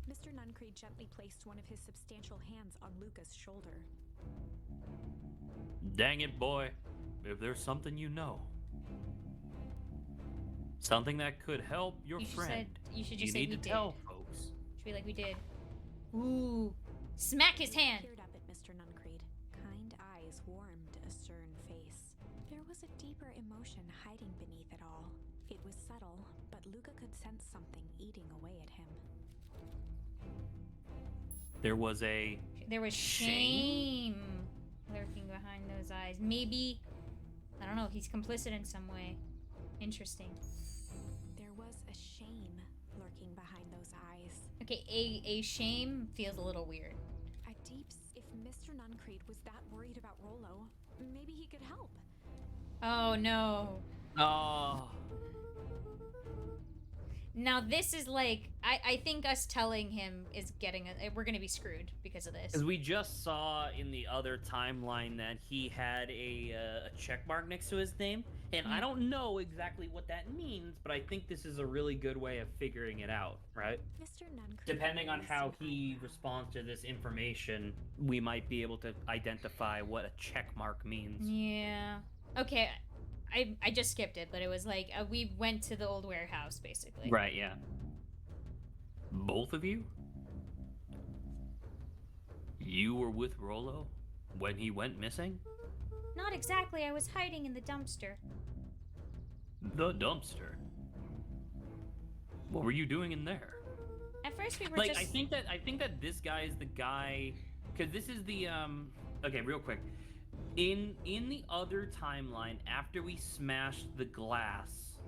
Mr. Nuncreed gently placed one of his substantial hands on Luca's shoulder. Dang it, boy. If there's something you know. Something that could help your You should friend. you should you just say need we to did. tell folks. Should be like we did. Ooh. Smack his hand. Peered up at Mr. Nuncreed. Kind eyes warmed a stern face. There was a deeper emotion hiding beneath it all. It was subtle, but Luca could sense something eating away at him. There was a... There was shame lurking behind those eyes. Maybe, I don't know, he's complicit in some way. Interesting. There was a shame lurking behind those eyes. Okay, a shame feels a little weird. A deep... If Mr. Nuncreed was that worried about Rolo, maybe he could help. Oh no. Oh... Now this is like, I think us telling him is getting, we're gonna be screwed because of this. Because we just saw in the other timeline that he had a check mark next to his name, and I don't know exactly what that means, but I think this is a really good way of figuring it out, right? Mr. Nuncreed... Depending on raised how an he eyebrow. responds to this information, we might be able to identify what a check mark means. Yeah. Okay, I just skipped it, but it was like, we went to the old warehouse, basically. Right, yeah. Both of you? You were with Rolo when he went missing? Not exactly, I was hiding in the dumpster. The dumpster? What were you doing in there? At first we were Like, just... I think that this guy is the guy, because this is the okay, real quick. In the other timeline, after we smashed the glass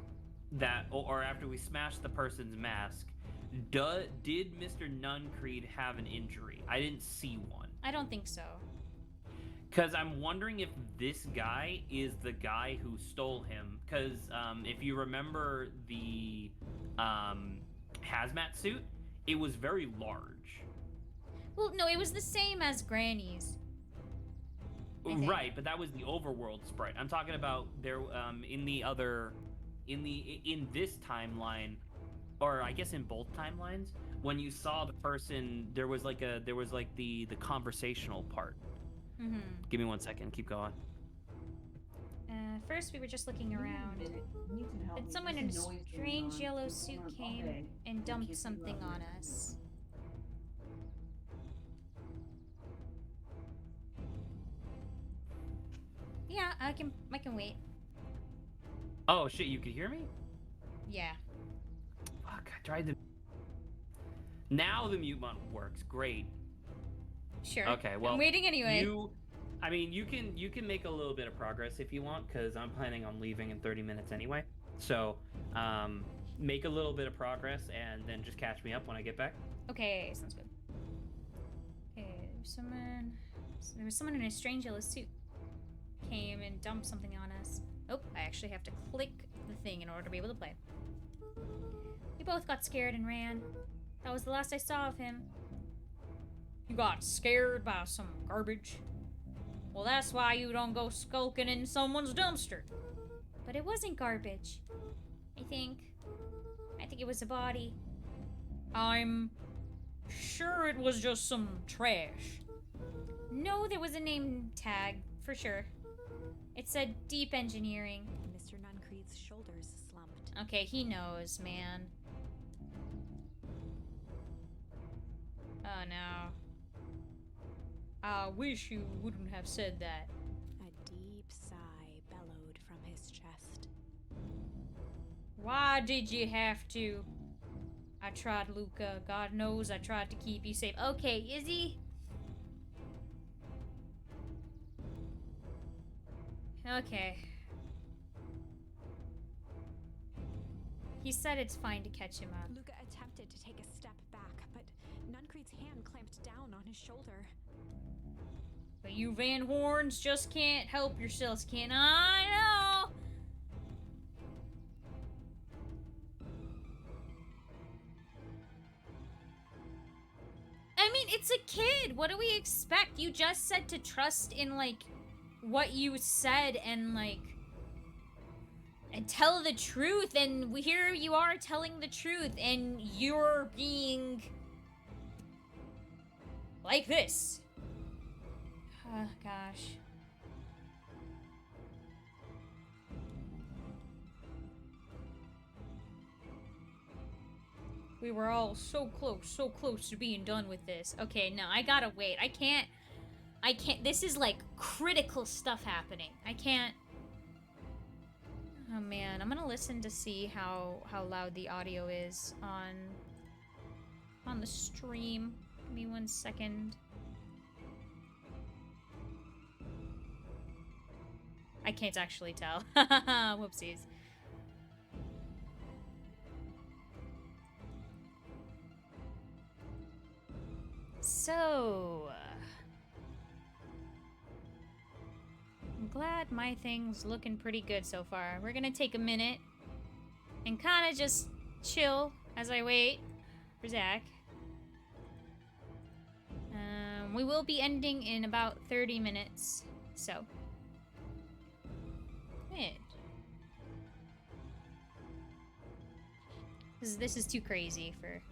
that, or after we smashed the person's mask, did Mr. Nuncreed have an injury? I didn't see one. I don't think so. Because I'm wondering if this guy is the guy who stole him. Because if you remember the hazmat suit, it was very large. Well, no, it was the same as Granny's. I think. Right, but that was the overworld sprite. I'm talking about there in this timeline, or I guess in both timelines, when you saw the person, there was like the conversational part. Mm-hmm. Give me 1 second. Keep going. First, we were just looking around. And someone in a strange yellow suit came and dumped something on us. Yeah, I can wait. Oh shit! You could hear me? Yeah. Fuck! I tried to. Now the mute button works. Great. Sure. Okay. Well, I'm waiting anyway. You can make a little bit of progress if you want, because I'm planning on leaving in 30 minutes anyway. So, make a little bit of progress and then just catch me up when I get back. Okay, sounds good. Okay, there was someone in a strange yellow suit came and dumped something on us. Oh, I actually have to click the thing in order to be able to play. We both got scared and ran. That was the last I saw of him. You got scared by some garbage? Well, that's why you don't go skulking in someone's dumpster. But it wasn't garbage. I think it was a body. I'm sure it was just some trash. No, there was a name tag, for sure. It said Deep Engineering. Mr. Nuncreed's shoulders slumped. Okay, he knows, man. Oh no. I wish you wouldn't have said that. A deep sigh bellowed from his chest. Why did you have to? I tried, Luca. God knows I tried to keep you safe. Okay, Izzy. Okay. He said it's fine to catch him up. Luca attempted to take a step back, but Nuncreed's hand clamped down on his shoulder. But you Van Horns just can't help yourselves, can I? know. I mean, it's a kid. What do we expect? You just said to trust in, like, what you said and, like, and tell the truth. And here you are telling the truth, and you're being like this. Oh, gosh. We were all so close to being done with this. Okay, no, I gotta wait. I can't, this is like critical stuff happening. I can't. Oh man, I'm gonna listen to see how loud the audio is on the stream. Give me 1 second. I can't actually tell. Whoopsies. So, I'm glad my thing's looking pretty good so far. We're gonna take a minute and kind of just chill as I wait for Zach. We will be ending in about 30 minutes, so. This is too crazy for...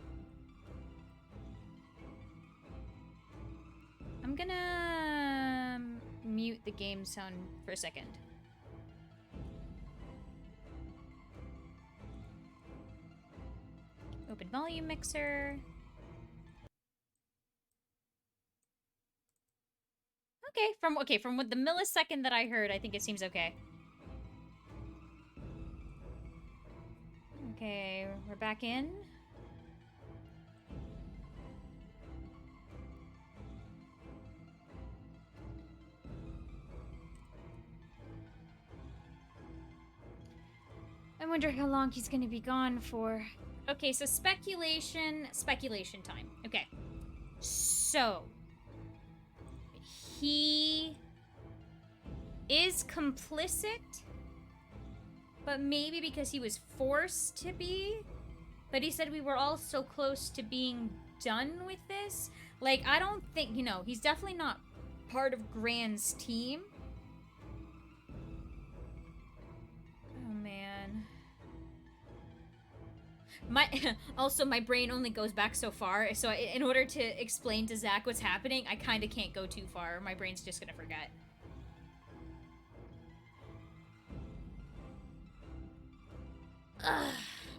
I'm gonna mute the game sound for a second. Open volume mixer. Okay, from what the millisecond that I heard, I think it seems okay. Okay, we're back in. wonder how long he's gonna be gone for. Okay, so speculation time. Okay. So, he is complicit, but maybe because he was forced to be. But he said we were all so close to being done with this. Like, I don't think, he's definitely not part of Grand's team. Oh, man. My brain only goes back so far, so in order to explain to Zach what's happening, I kind of can't go too far. My brain's just gonna forget.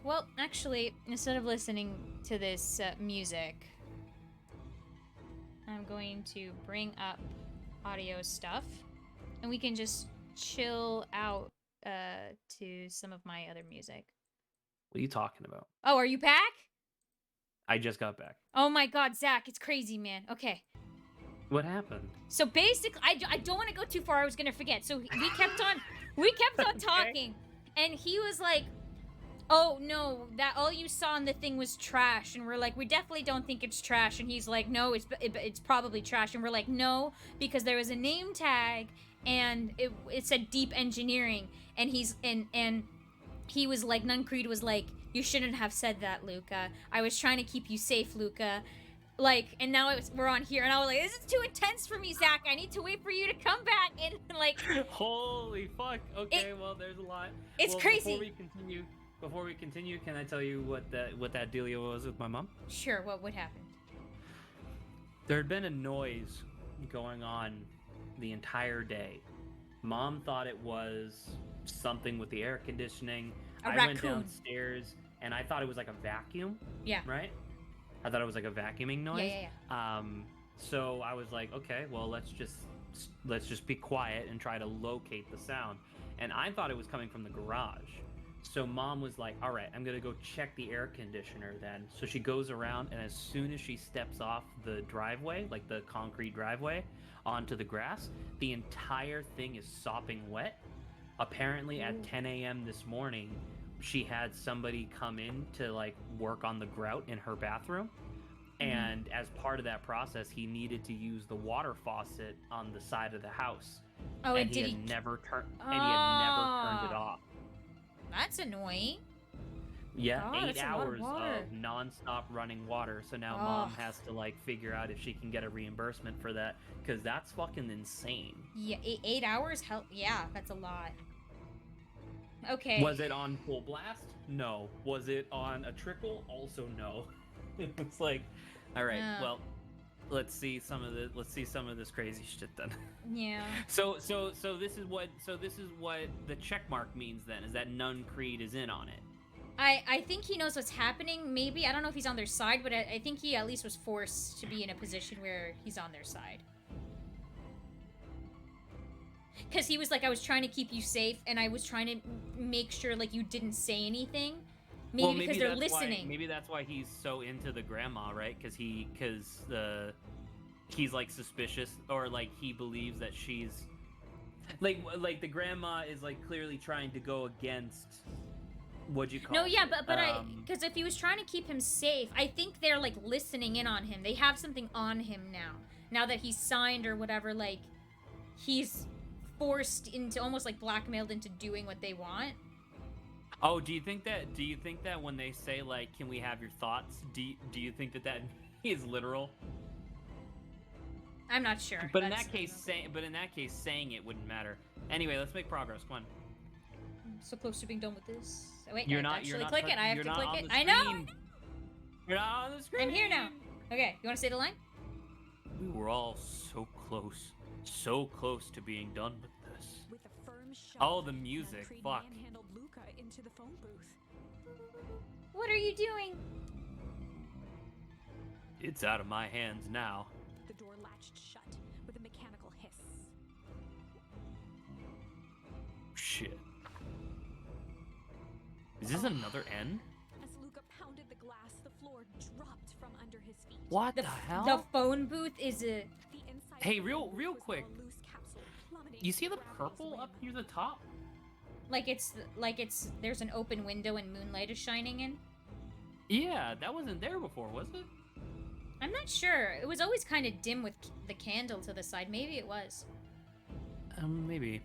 Well, actually, instead of listening to this music, I'm going to bring up audio stuff, and we can just chill out to some of my other music. What are you talking about? Oh, are you back? I just got back. Oh my god, Zach, it's crazy, man. Okay. What happened? So basically, I don't want to go too far. I was going to forget. So we kept on Okay. talking, and he was like, "Oh no, that all you saw in the thing was trash." And we're like, "We definitely don't think it's trash." And he's like, "No, it's probably trash." And we're like, "No, because there was a name tag and it said Deep Engineering." And he was like, Nuncreed was like, "You shouldn't have said that, Luca. I was trying to keep you safe, Luca." Like, and now we're on here, and I was like, "This is too intense for me, Zach. I need to wait for you to come back." And like, Holy fuck. Okay, well, there's a lot. It's Well, crazy. Before we continue, can I tell you what that dealio was with my mom? Sure, what happened? There had been a noise going on the entire day. Mom thought it was something with the air conditioning. A I raccoon. went downstairs and I thought it was like a vacuum. Yeah. Right? I thought it was like a vacuuming noise. Yeah. So I was like, okay, well, let's just be quiet and try to locate the sound. And I thought it was coming from the garage. So Mom was like, all right, I'm going to go check the air conditioner then. So she goes around, and as soon as she steps off the driveway, like the concrete driveway, onto the grass, the entire thing is sopping wet. Apparently at 10 a.m. this morning, she had somebody come in to like work on the grout in her bathroom. And as part of that process, he needed to use the water faucet on the side of the house. Oh, and he had never turned it off. That's annoying. Yeah, God, 8 that's a lot of hours water. of non-stop running water. So now Mom has to like figure out if she can get a reimbursement for that, because that's fucking insane. Yeah, 8 hours? Hell, yeah, that's a lot. Okay. Was it on full blast? No. Was it on a trickle? Also no. It's like, all right, Yeah. well, let's see some of this crazy shit then. Yeah. So this is what the check mark means then, is that Nuncreed is in on it. I think he knows what's happening. Maybe, I don't know if he's on their side, but I think he at least was forced to be in a position where he's on their side. Because he was like, I was trying to keep you safe, and I was trying to make sure, like, you didn't say anything. Maybe because they're listening. Maybe that's why he's so into the grandma, right? Because he's like suspicious, or like he believes that she's like the grandma is like clearly trying to go against. What'd you call No, it? yeah, but because if he was trying to keep him safe, I think they're like listening in on him. They have something on him now that he's signed or whatever. Like, he's forced into, almost like blackmailed into doing what they want. Oh, do you think that when they say like, "Can we have your thoughts?" Do you think that is literal? I'm not sure. But in that case, saying it wouldn't matter. Anyway, let's make progress. Come on. I'm so close to being done with this. Oh, wait, You're I not. actually You're not. click it. I have you're to not click on it. the I know. screen. You're not on the screen. I'm here now. Okay, you want to say the line? We were all so close to being done with this. With a firm shove, Oh, the music. Nuncreed Fuck. manhandled Luca into the phone booth. What are you doing? It's out of my hands now. The door latched shut with a mechanical hiss. Shit. Is this another N? As Luca pounded the glass, the floor dropped from under his feet. What the hell? The phone booth is a... The inside Hey, of the real booth was quick. now a loose capsule, plummeting You see the to the purple rim. up near the top? Like it's there's an open window and moonlight is shining in? Yeah, that wasn't there before, was it? I'm not sure. It was always kind of dim with the candle to the side. Maybe it was. Maybe.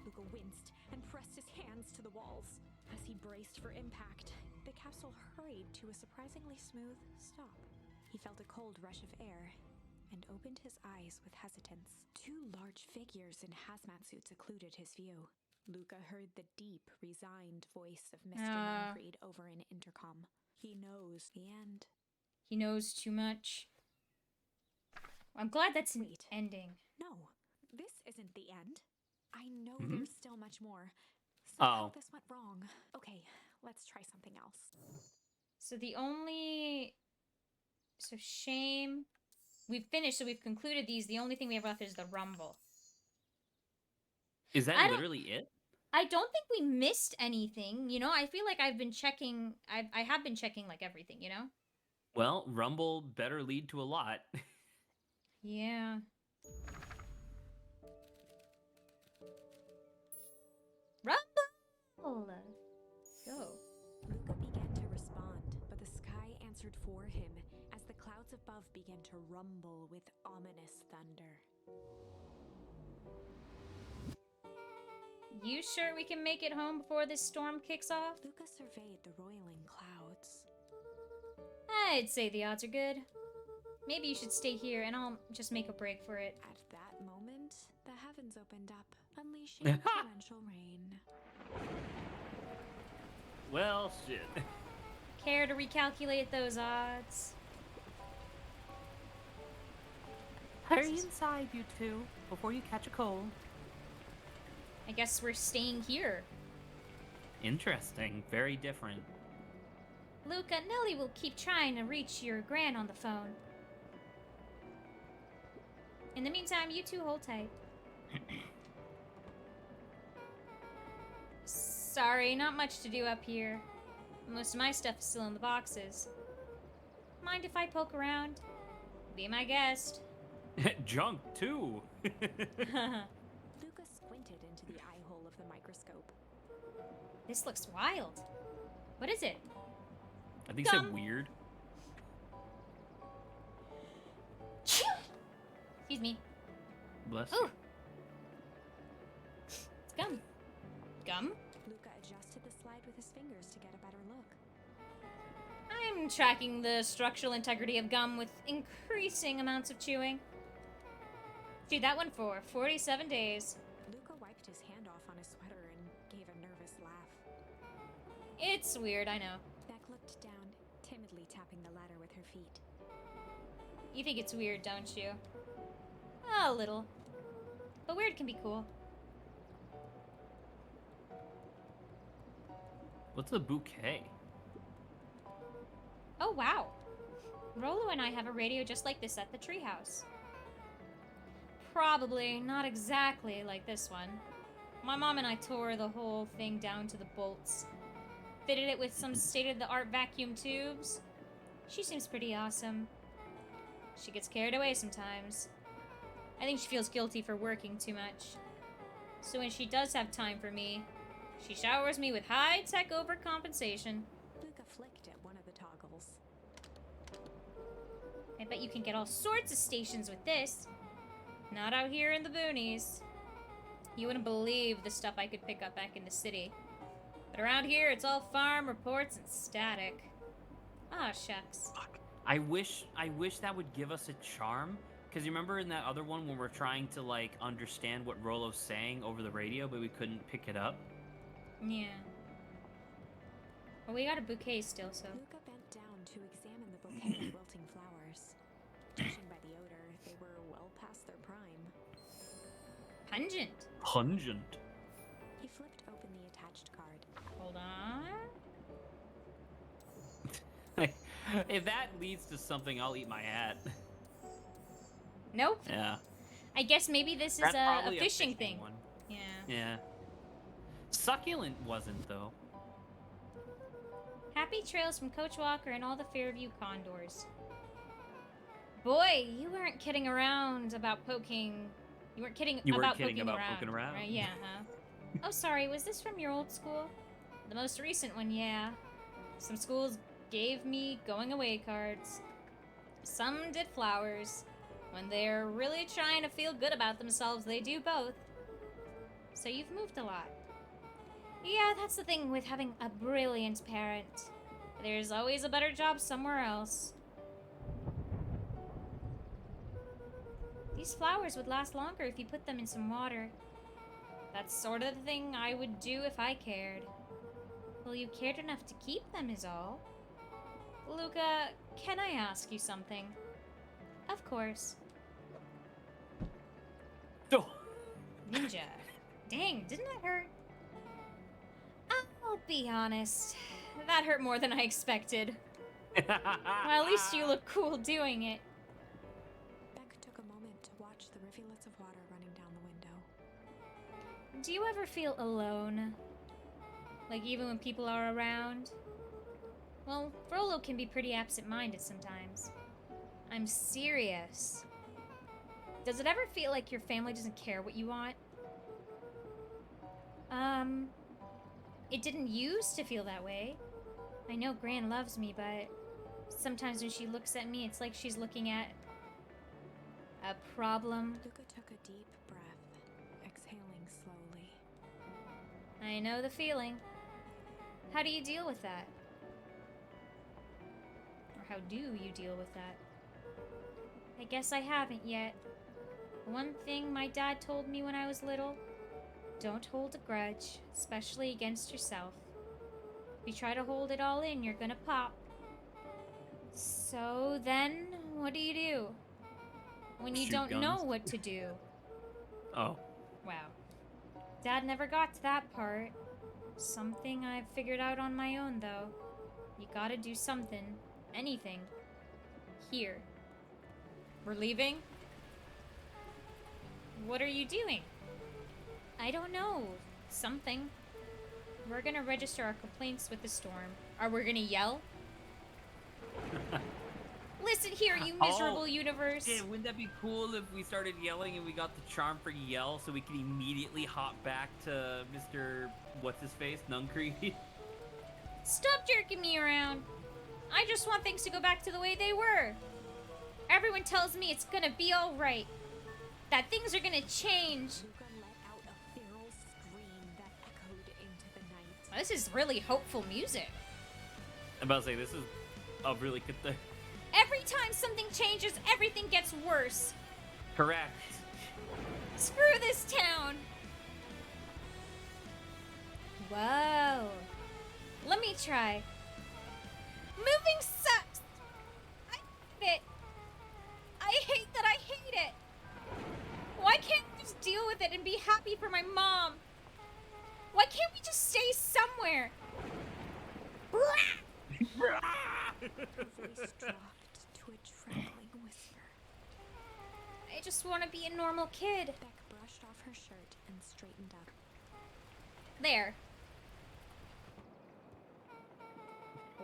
Luca winced and pressed his hands to the walls. As he braced for impact, the capsule hurried to a surprisingly smooth stop. He felt a cold rush of air and opened his eyes with hesitance. Two large figures in hazmat suits occluded his view. Luca heard the deep, resigned voice of Mr. Moncrief over an intercom. He knows the end. He knows too much. I'm glad that's an Wait. ending. No, this isn't the end. I know Mhm. there's still much more. Somehow Oh. this went wrong. Okay, let's try something else. So shame. We've finished, so we've concluded these. The only thing we have left is the rumble. Is I that don't- literally it? I don't think we missed anything, you know? I feel like I've been checking I have been checking like everything, you know? Well, Rumble better lead to a lot. Yeah. Rumble! Go. Luca began to respond, but the sky answered for him as the clouds above began to rumble with ominous thunder. You sure we can make it home before this storm kicks off? Luca surveyed the roiling clouds. I'd say the odds are good. Maybe you should stay here and I'll just make a break for it. At that moment, the heavens opened up, unleashing torrential rain. Well, shit. Care to recalculate those odds? Hurry inside, you two, before you catch a cold. I guess we're staying here. Interesting. Very different. Luca, Nellie will keep trying to reach your gran on the phone. In the meantime, you two hold tight. Sorry, not much to do up here. Most of my stuff is still in the boxes. Mind if I poke around? Be my guest. Junk, too. Luca squinted into the eye hole of the microscope. This looks wild. What is it? I think you said Gum. weird. Excuse me. Bless Ooh. you. It's gum. Gum? Luca adjusted the slide with his fingers to get a better look. I'm tracking the structural integrity of gum with increasing amounts of chewing. Feed that one for 47 days. Luca wiped his hand off on his sweater and gave a nervous laugh. It's weird, I know. Beck looked down, timidly tapping the ladder with her feet. You think it's weird, don't you? A little. But weird can be cool. What's a bouquet? Oh, wow. Rolo and I have a radio just like this at the treehouse. Probably not exactly like this one. My mom and I tore the whole thing down to the bolts. Fitted it with some state-of-the-art vacuum tubes. She seems pretty awesome. She gets carried away sometimes. I think she feels guilty for working too much. So when she does have time for me, she showers me with high-tech overcompensation. Luca flicked at one of the toggles. I bet you can get all sorts of stations with this. Not out here in the boonies. You wouldn't believe the stuff I could pick up back in the city. But around here, it's all farm reports and static. Ah, shucks. I wish that would give us a charm. Because you remember in that other one when we're trying to, like, understand what Rolo's saying over the radio, but we couldn't pick it up? Yeah. Well, we got a bouquet still, so... Luca bent down to examine the bouquet of wilting flowers. Judging by the odor, they were well past their prime. Pungent. Pungent. He flipped open the attached card. Hold on. If that leads to something, I'll eat my hat. Nope. Yeah. I guess maybe this is That's a probably fishing thing. one. Yeah. Yeah. Succulent wasn't, though. Happy trails from Coach Walker and all the Fairview Condors. Boy, you weren't kidding around about poking. You weren't kidding You weren't about kidding poking about around. poking around. Right? Yeah, huh? Oh, sorry, was this from your old school? The most recent one, yeah. Some schools gave me going away cards. Some did flowers. When they're really trying to feel good about themselves, they do both. So you've moved a lot. Yeah, that's the thing with having a brilliant parent. There's always a better job somewhere else. These flowers would last longer if you put them in some water. That's sort of the thing I would do if I cared. Well, you cared enough to keep them is all. Luca, can I ask you something? Of course. Oh. Ninja. Dang, didn't that hurt? I'll be honest. That hurt more than I expected. Well, at least you look cool doing it. Beck took a moment to watch the rivulets of water running down the window. Do you ever feel alone? Like even when people are around? Well, Frollo can be pretty absent-minded sometimes. I'm serious. Does it ever feel like your family doesn't care what you want? It didn't used to feel that way. I know Gran loves me, but sometimes when she looks at me, it's like she's looking at a problem. Luca took a deep breath, exhaling slowly. I know the feeling. How do you deal with that? Or how do you deal with that? I guess I haven't yet. One thing my dad told me when I was little: don't hold a grudge, especially against yourself. If you try to hold it all in, you're gonna pop. So then, what do? When you Shoot don't know guns. what to do? Oh. Wow. Dad never got to that part. Something I've figured out on my own, though. You gotta do something. Anything. Here. We're leaving? What are you doing? I don't know. Something. We're gonna register our complaints with the storm. Are we gonna yell? Listen here, you miserable universe. Yeah, wouldn't that be cool if we started yelling and we got the charm for yell so we could immediately hop back to Mr. What's-his-face, Nuncreed? Stop jerking me around. I just want things to go back to the way they were. Everyone tells me it's gonna be alright. That things are gonna change. Luca let out a feral scream that echoed into the night. This is really hopeful music. I'm about to say, this is a really good thing. Every time something changes, everything gets worse. Correct. Screw this town. Whoa. Let me try. Moving sucks. I hate it. I hate that I hate it. Why can't we just deal with it and be happy for my mom? Why can't we just stay somewhere? Her voice dropped to a trembling whisper. I just want to be a normal kid. Beck brushed off her shirt and straightened up. There.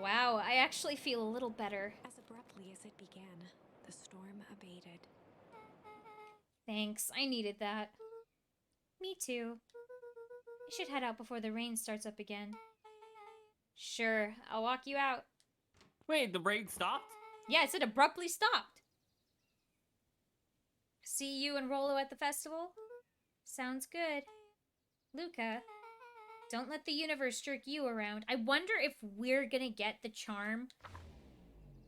Wow, I actually feel a little better. As abruptly as it began, the storm abated. Thanks, I needed that. Me too. I should head out before the rain starts up again. Sure, I'll walk you out. Wait, the rain stopped? Yes, it abruptly stopped. See you and Rollo at the festival? Sounds good. Luca, don't let the universe jerk you around. I wonder if we're gonna get the charm.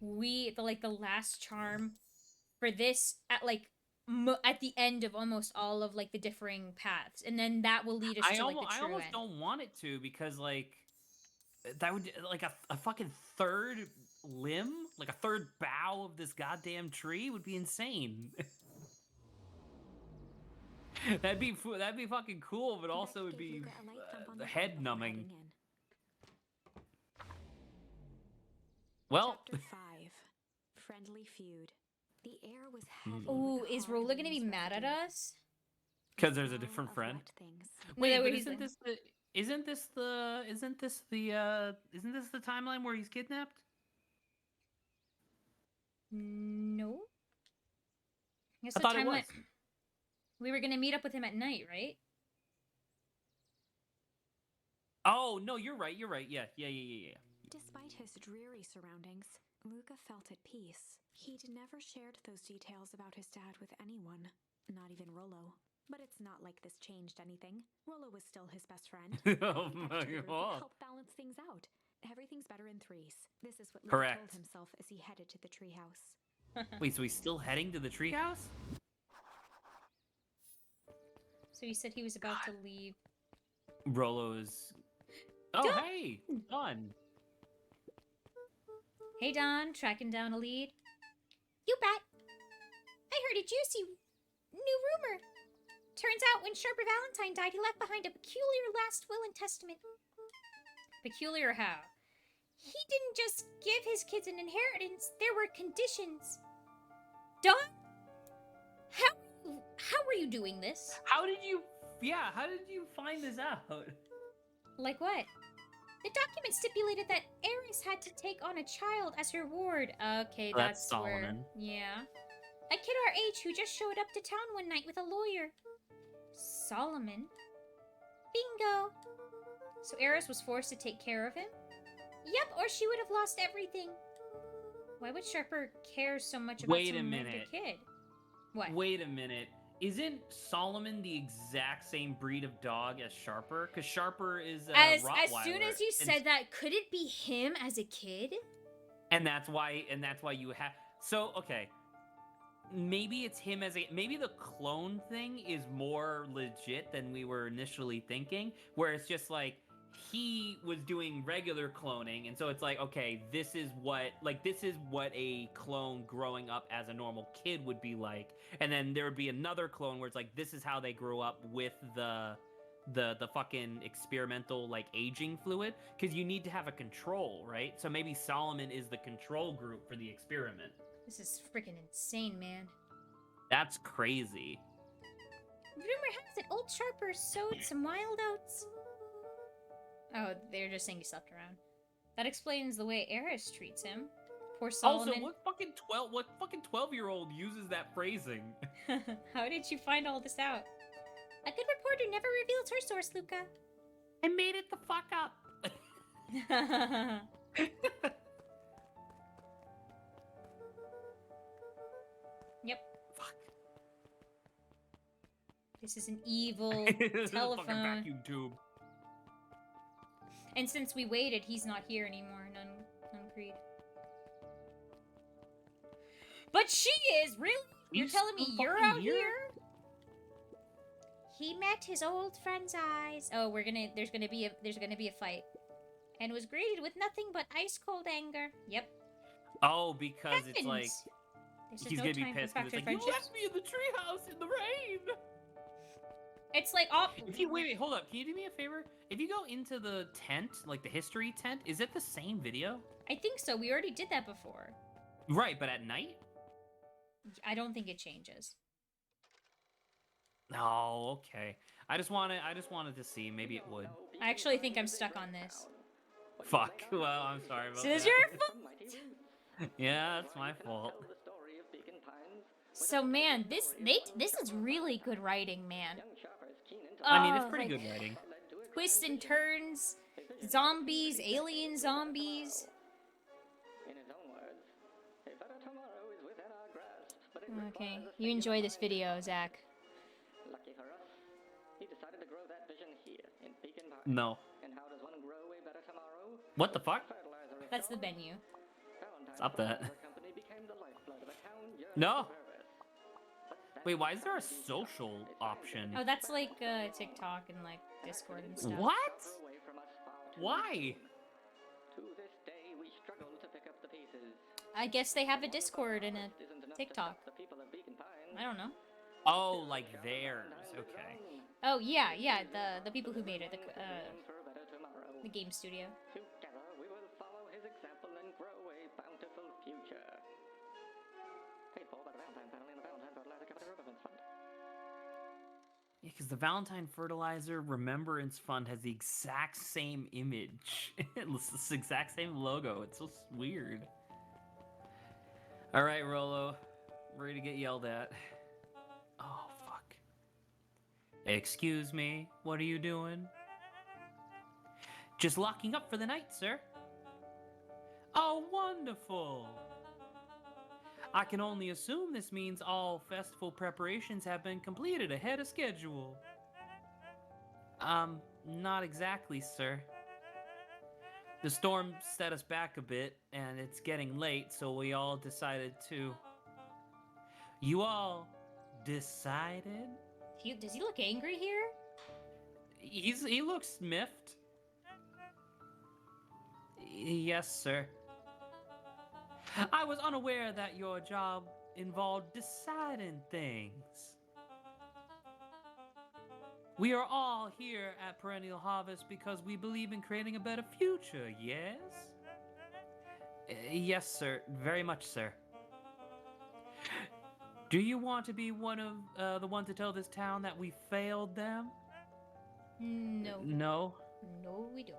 The last charm for this at at the end of almost all of the differing paths, and then that will lead us to the true I almost end. don't want it to, because that would a fucking third limb, a third bough of this goddamn tree would be insane. that'd be fucking cool, but also would be head numbing. Well, Chapter 5. Friendly feud. The air was heavy. Ooh, with is hard Rolla gonna be winds mad at rising. us? because there's a Smell different of friend. wet things. Wait, Wait, but he's isn't this the timeline where he's kidnapped? No. Guess I the thought it timeline- was. We were gonna meet up with him at night, right? Oh no, you're right. You're right. Yeah. Despite his dreary surroundings, Luca felt at peace. He'd never shared those details about his dad with anyone, not even Rollo. But it's not like this changed anything. Rollo was still his best friend. Oh And my extra group god. helped balance things out. Everything's better in threes. This is what Luca Correct. told himself as he headed to the treehouse. Wait, so he's still heading to the treehouse? So he said he was about to leave. Rollo's. Oh, Don! hey, Don. Hey Don, tracking down a lead. You bet. I heard a juicy new rumor. Turns out when Sharper Valentine died, he left behind a peculiar last will and testament. Peculiar how? He didn't just give his kids an inheritance, there were conditions. Don? How were you doing this? How did you find this out? Like what? The document stipulated that Eris had to take on a child as her ward. Okay, That's that's where. Solomon. Yeah. A kid our age who just showed up to town one night with a lawyer. Solomon. Bingo. So Eris was forced to take care of him? Yep, or she would have lost everything. Why would Sharper care so much about Wait a some minute. random kid? What? Wait a minute. Isn't Solomon the exact same breed of dog as Sharper? Because Sharper is a As Rottweiler. soon as you said that, could it be him as a kid? and that's why you have. So okay, maybe it's him as a. Maybe the clone thing is more legit than we were initially thinking. Where it's just like he was doing regular cloning, and so it's like, okay, this is what a clone growing up as a normal kid would be like, and then there would be another clone where it's like, this is how they grew up with the fucking experimental like aging fluid, because you need to have a control, right? So maybe Solomon is the control group for the experiment. This is freaking insane, man. That's crazy. Rumor has it old Sharper sowed some wild oats. Oh, they're just saying he slept around. That explains the way Eris treats him. Poor Solomon. Also, what fucking 12-year-old uses that phrasing? How did you find all this out? A good reporter never reveals her source, Luca. I made it the fuck up. Yep. Fuck. This is an evil This is a fucking telephone. vacuum tube. And since we waited, he's not here anymore. None Creed. But she is, really? You're He's telling me still you're fucking out here? He met his old friend's eyes. Oh, there's gonna be a fight. And was greeted with nothing but ice cold anger. Yep. Oh, because it's like Heavens. This is he's no gonna be time for pissed because factory it's like, you friendships. left me in the treehouse in the rain. It's like, oh, If you wait, hold up. Can you do me a favor? If you go into the tent, like the history tent, is it the same video? I think so. We already did that before. Right, but at night? I don't think it changes. Oh, okay. I just wanted to see. Maybe it would. I actually think I'm stuck on this. Fuck. Well, I'm sorry about So it's that. your fault. Yeah, that's my fault. So man, this is really good writing, man. I mean, it's Oh, pretty like, good writing. Twists and turns, zombies, alien zombies. In his own words, a better tomorrow is within our grasp, but it Okay, requires a you enjoy singular this video, Zach. Lucky for us, he decided to grow that vision here in Pekin Park. No. And how does one grow a better tomorrow? What the fuck? Fertilizer of That's the sorts. menu. Valentine's Stop that. Fertilizer Company became the lifeblood of a town yearning No. for purpose. But that Wait, why is there a future social is option? Oh, that's like TikTok and like Discord and stuff. What? far away from us far too Why? To this day, we struggle to pick up the pieces. I guess they have a Discord and a Isn't enough to TikTok. stop the people of Beacon Pines. I don't know. Oh, like theirs. Okay. Oh yeah, the people who made it, For a better tomorrow. the game studio. Together, we will follow his example and grow a bountiful future. Paid for by the Valentine family and the Valentine Fertilizer Company Remembrance Fund. Yeah, because the Valentine Fertilizer Remembrance Fund has the exact same image. It's the exact same logo. It's so weird. All right, Rollo. Ready to get yelled at. Oh, fuck. Excuse me, what are you doing? Just locking up for the night, sir. Oh, wonderful. I can only assume this means all festival preparations have been completed ahead of schedule. Not exactly, sir. The storm set us back a bit, and it's getting late, so we all decided to... You all decided? Does he look angry here? He looks miffed. Yes, sir. I was unaware that your job involved deciding things. We are all here at Perennial Harvest because we believe in creating a better future, yes? Yes, sir. Very much, sir. Do you want to be one of the one to tell this town that we failed them? No. No? No, we don't.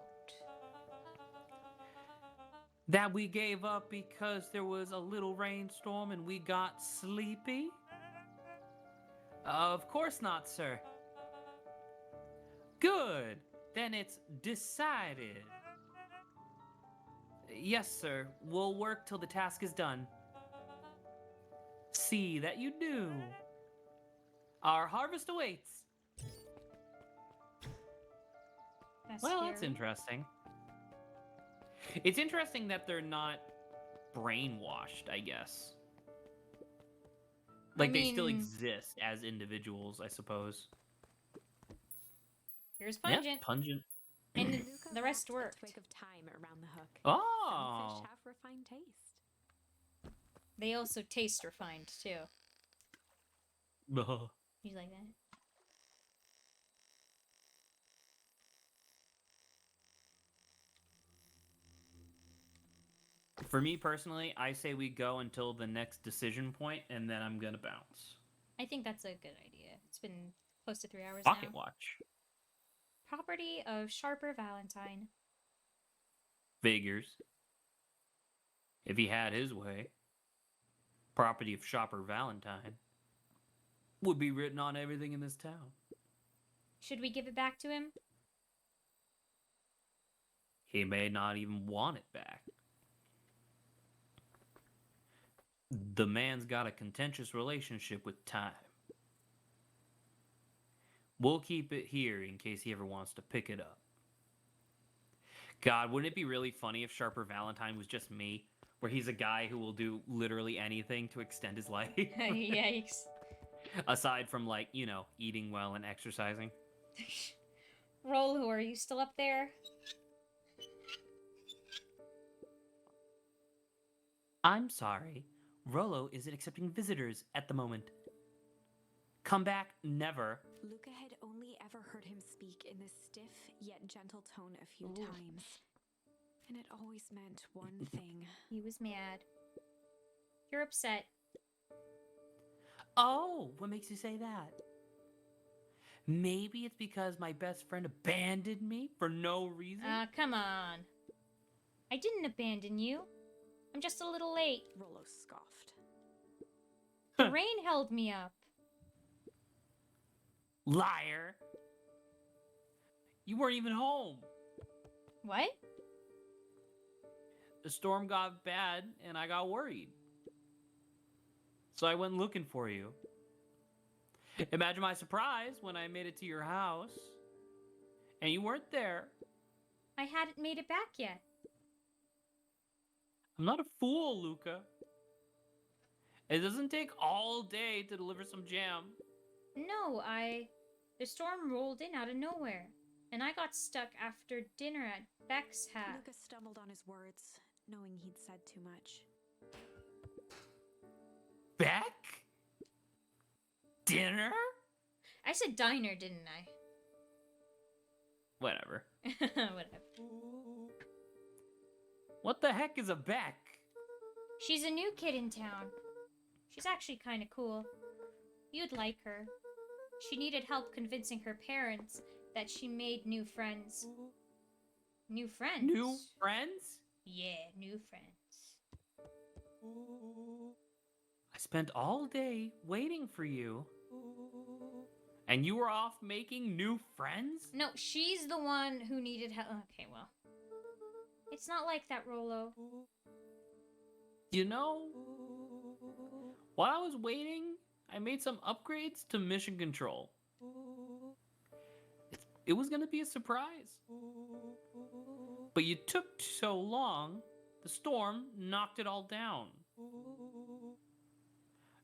That we gave up because there was a little rainstorm and we got sleepy? Of course not, sir. Good. Then it's decided. Yes, sir. We'll work till the task is done. See that you do. Our harvest awaits. Well, that's scary. interesting. It's interesting that they're not brainwashed, I guess. Like, they still mean- exist as individuals, I suppose. Here's Yeah, pungent. pungent. And Luca the rest wrapped worked. a twig of thyme around the hook. Oh! Some fish have refined taste. They also taste refined too. You like that? For me personally, I say we go until the next decision point, and then I'm gonna bounce. I think that's a good idea. It's been close to 3 hours Pocket now. watch. Property of Sharper Valentine. Figures. If he had his way, property of Shopper Valentine would be written on everything in this town. Should we give it back to him? He may not even want it back. The man's got a contentious relationship with time. We'll keep it here in case he ever wants to pick it up. God, wouldn't it be really funny if Sharper Valentine was just me? Where he's a guy who will do literally anything to extend his life. Yikes. Aside from, like, you know, eating well and exercising. Rolu, are you still up there? I'm sorry. Rollo isn't accepting visitors at the moment. Come back never. Luca had only ever heard him speak in this stiff yet gentle tone a few Ooh. times. And it always meant one thing. He was mad. You're upset. Oh, what makes you say that? Maybe it's because my best friend abandoned me for no reason? Come on. I didn't abandon you. I'm just a little late. Rollo scoffed. The rain held me up. Liar! You weren't even home. What? The storm got bad and I got worried. So I went looking for you. Imagine my surprise when I made it to your house and you weren't there. I hadn't made it back yet. I'm not a fool, Luca. It doesn't take all day to deliver some jam. No, The storm rolled in out of nowhere, and I got stuck after dinner at Beck's house. Luca stumbled on his words, knowing he'd said too much. Beck? Dinner? I said diner, didn't I? Whatever. Whatever. What the heck is a Beck? She's a new kid in town. She's actually kind of cool. You'd like her. She needed help convincing her parents that she made new friends. New friends? New friends? Yeah, new friends. I spent all day waiting for you. And you were off making new friends? No, she's the one who needed help. Okay, well. It's not like that, Rolo. You know, while I was waiting, I made some upgrades to mission control. It was gonna be a surprise. But you took so long, the storm knocked it all down.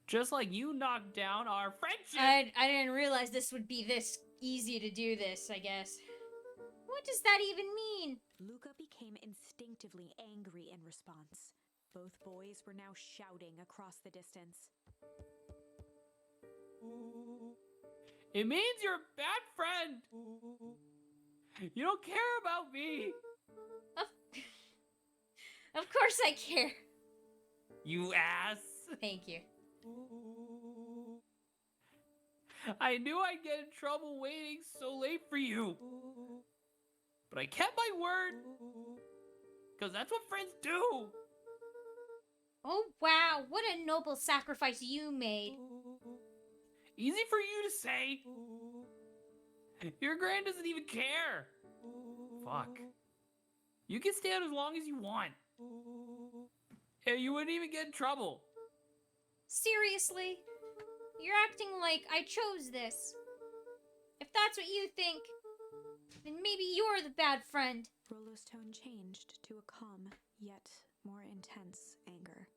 Just like you knocked down our friendship. I didn't realize this would be this easy to do this, I guess. What does that even mean? Luca became instinctively angry in response. Both boys were now shouting across the distance. It means you're a bad friend. You don't care about me. Of course I care. You ass. Thank you. I knew I'd get in trouble waiting so late for you. But I kept my word. Because that's what friends do. Oh, wow. What a noble sacrifice you made. Easy for you to say. Your grand doesn't even care. Fuck. You can stay out as long as you want. And you wouldn't even get in trouble. Seriously? You're acting like I chose this. If that's what you think, then maybe you're the bad friend. Rolo's tone changed to a calm, yet more intense anger.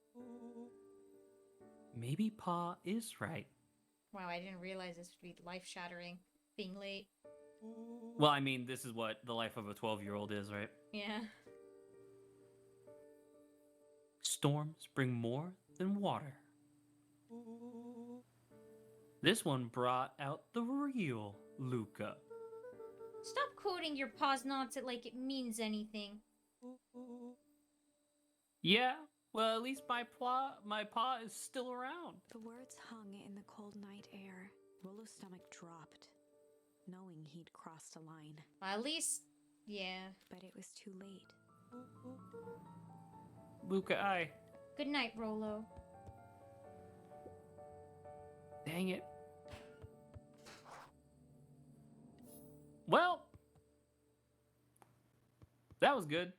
Maybe Pa is right. Wow, I didn't realize this would be life-shattering. Being late. Well, I mean, this is what the life of a 12-year-old is, right? Yeah. Storms bring more than water. This one brought out the real Luca. Stop quoting your pa's nonsense like it means anything. Yeah, well, at least my pa is still around. The words hung in the cold night air. Rolo's stomach dropped, knowing he'd crossed a line. Well, at least, yeah. But it was too late. Luca, Good night, Rolo. dang it. Well, that was good.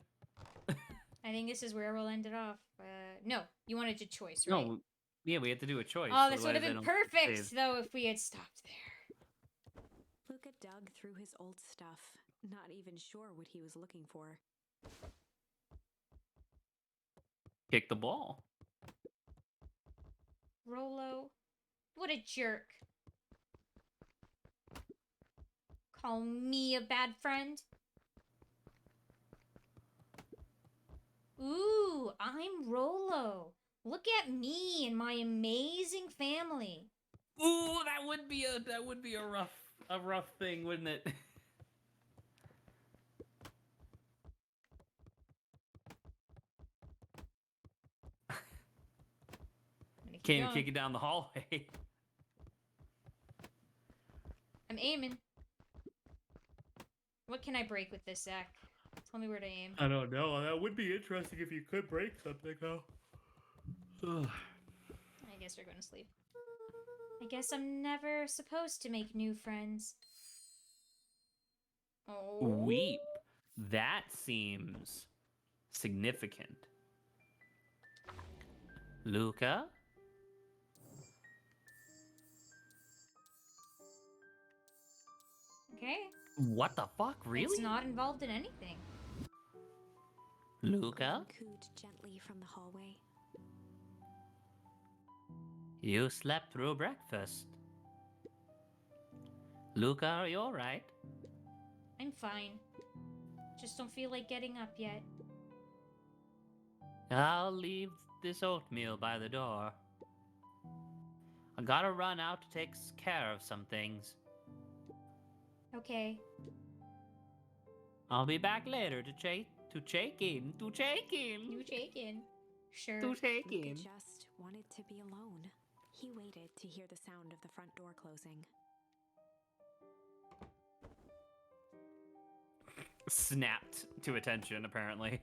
I think this is where we'll end it off. No, you wanted to choice, right? No, yeah, we had to do a choice. Oh, this would have otherwise been I don't perfect, save. though, if we had stopped there. Luca dug through his old stuff, not even sure what he was looking for. Kick the ball. Rolo, what a jerk. Call me a bad friend? Ooh, I'm Rolo. Look at me and my amazing family. Ooh, that would be a rough thing, wouldn't it? I'm gonna keep Can't even going. kick it down the hallway. I'm aiming. What can I break with this, Zach? Tell me where to aim. I don't know. That would be interesting if you could break something, though. I guess we're going to sleep. I guess I'm never supposed to make new friends. Oh. Weep. That seems significant. Luca? Okay. What the fuck? Really? It's not involved in anything. Luca? Cooed gently from the hallway. You slept through breakfast. Luca, are you alright? I'm fine. Just don't feel like getting up yet. I'll leave this oatmeal by the door. I gotta run out to take care of some things. Okay. I'll be back later to check in. You take in. Sure. To check Luca in. just wanted to be alone. He waited to hear the sound of the front door closing. Snapped to attention, apparently.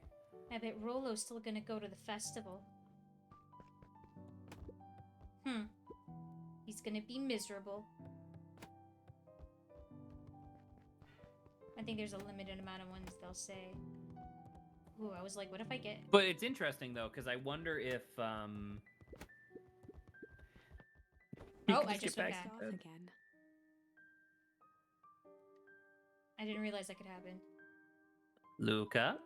I bet Rolo's still gonna go to the festival. He's gonna be miserable. I think there's a limited amount of ones they'll say. Ooh, I was like, what if I get... But it's interesting though, because I wonder if you Oh, could I just went back back. Off to bed. again. I didn't realize that could happen. Luca,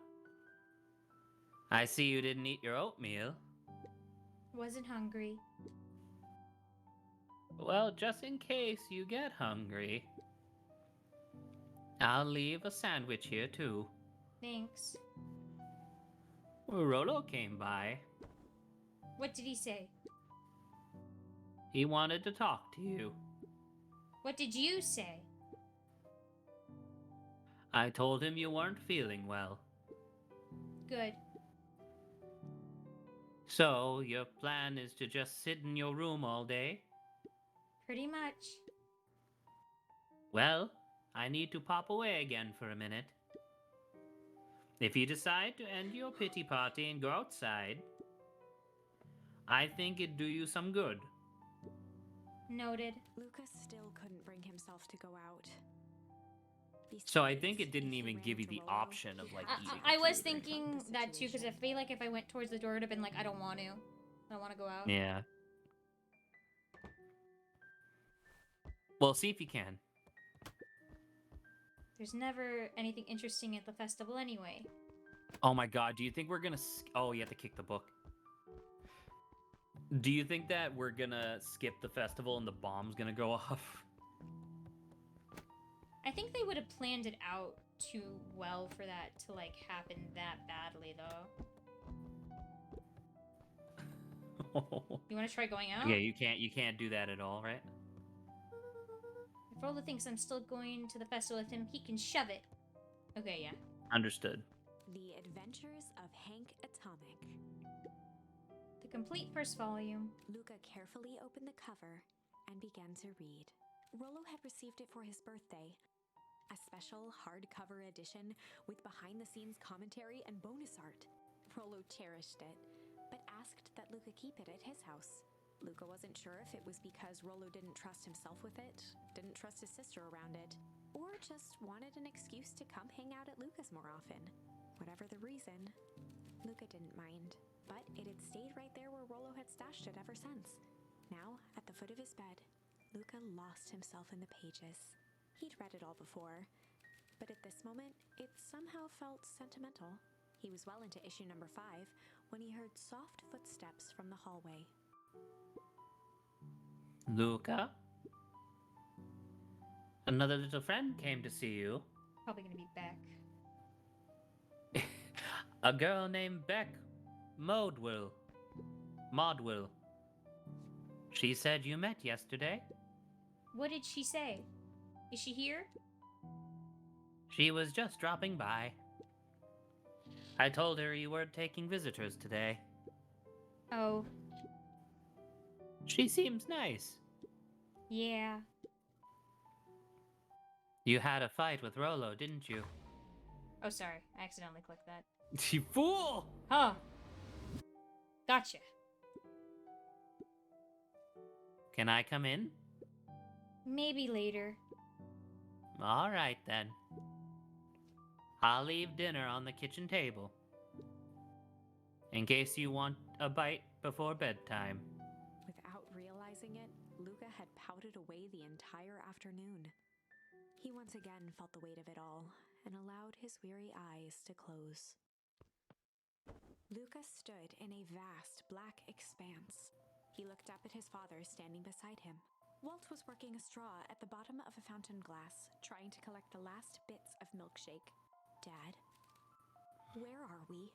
I see you didn't eat your oatmeal. Wasn't hungry. Well, just in case you get hungry, I'll leave a sandwich here too. Thanks. Rolo came by. What did he say? He wanted to talk to you. What did you say? I told him you weren't feeling well. Good. So, your plan is to just sit in your room all day? Pretty much. Well, I need to pop away again for a minute. If you decide to end your pity party and go outside, I think it'd do you some good. Noted. Lucas still couldn't bring himself to go out. So I think Besides, it didn't if he even ran give you into the Rolo, option of he like had to eating. I was figure out thinking the that too, because I situation. feel like if I went towards the door, it'd have been like, I don't want to. I don't want to go out. Yeah. Well, see if you can. There's never anything interesting at the festival anyway. Oh my god, do you think we're gonna... Oh, you have to kick the book. Do you think that we're gonna skip the festival and the bomb's gonna go off? I think they would have planned it out too well for that to like happen that badly, though. You want to try going out? Yeah, you can't do that at all, right? If Rolo thinks I'm still going to the festival with him, he can shove it. Okay, yeah. Understood. The Adventures of Hank Atomic. The complete first volume. Luca carefully opened the cover and began to read. Rolo had received it for his birthday. A special hardcover edition with behind-the-scenes commentary and bonus art. Rolo cherished it, but asked that Luca keep it at his house. Luca wasn't sure if it was because Rolo didn't trust himself with it, didn't trust his sister around it, or just wanted an excuse to come hang out at Luca's more often. Whatever the reason, Luca didn't mind, but it had stayed right there where Rolo had stashed it ever since. Now, at the foot of his bed, Luca lost himself in the pages. He'd read it all before, but at this moment, it somehow felt sentimental. He was well into issue number 5 when he heard soft footsteps from the hallway. Luca? Another little friend came to see you. Probably gonna be Beck. A girl named Beck Maudwill. She said you met yesterday. What did she say? Is she here? She was just dropping by. I told her you weren't taking visitors today. Oh, She seems nice. yeah. You had a fight with Rolo, didn't you? Oh, sorry. I accidentally clicked that. You fool! Huh. Gotcha. Can I come in? Maybe later. All right then. I'll leave dinner on the kitchen table. In case you want a bite before bedtime. Without realizing it, Luca had pouted away the entire afternoon. He once again felt the weight of it all and allowed his weary eyes to close. Luca stood in a vast black expanse. He looked up at his father standing beside him. Walt was working a straw at the bottom of a fountain glass, trying to collect the last bits of milkshake. Dad, where are we?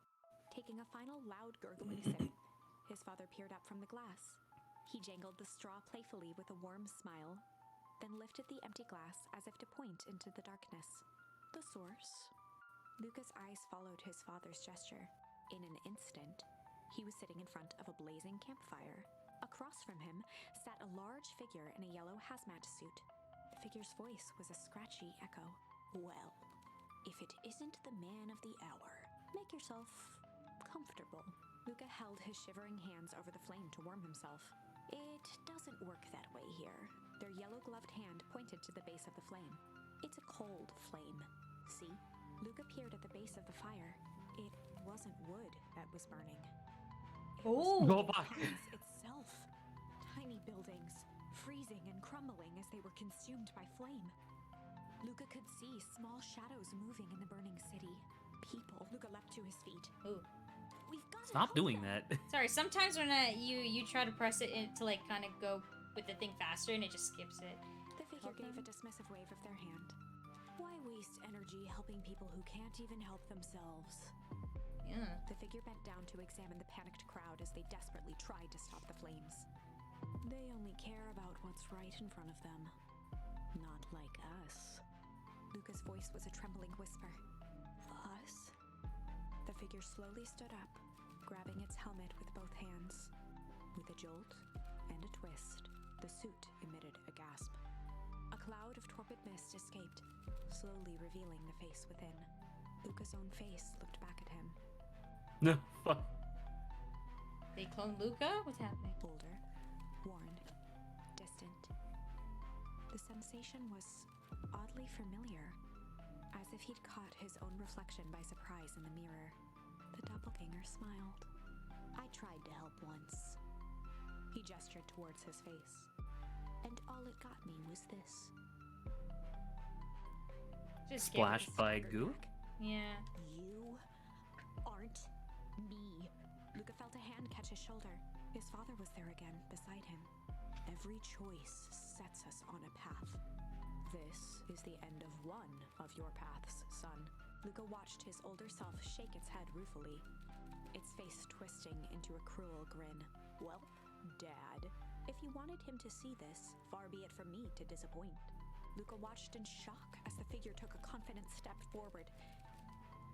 Taking a final loud gurgling sip, his father peered up from the glass. He jangled the straw playfully with a warm smile, then lifted the empty glass as if to point into the darkness. The source? Luca's eyes followed his father's gesture. In an instant, he was sitting in front of a blazing campfire. Across from him sat a large figure in a yellow hazmat suit. The figure's voice was a scratchy echo. Well, if it isn't the man of the hour, make yourself comfortable. Luca held his shivering hands over the flame to warm himself. It doesn't work that way here. Their yellow-gloved hand pointed to the base of the flame. It's a cold flame. See? Luke appeared at the base of the fire. It wasn't wood that was burning. It Oh. was Go Beacon back. Pines itself. Tiny buildings, freezing and crumbling as they were consumed by flame. Luca could see small shadows moving in the burning city. People. Luca leapt to his feet. Ooh. We've got to Stop help doing them. that. Sorry, sometimes when you try to press it to like kind of go with the thing faster and it just skips it. The figure Help gave them? a dismissive wave of their hand. Why waste energy helping people who can't even help themselves? Yeah. The figure bent down to examine the panicked crowd as they desperately tried to stop the flames. They only care about what's right in front of them. Not like us. Luca's voice was a trembling whisper. Us? The figure slowly stood up, grabbing its helmet with both hands. With a jolt and a twist, the suit emitted a gasp. A cloud of torpid mist escaped, slowly revealing the face within. Luca's own face looked back at him. No, fuck. They cloned Luca? What's happening? Older, worn, distant. The sensation was oddly familiar, as if he'd caught his own reflection by surprise in the mirror. The doppelganger smiled. I tried to help once. He gestured towards his face. And all it got me was this. Just give it Splashed a by second. goo? Yeah. You aren't me. Luca felt a hand catch his shoulder. His father was there again, beside him. Every choice sets us on a path. This is the end of one of your paths, son. Luca watched his older self shake its head ruefully, its face twisting into a cruel grin. Well, Dad, if you wanted him to see this, far be it from me to disappoint. Luca watched in shock as the figure took a confident step forward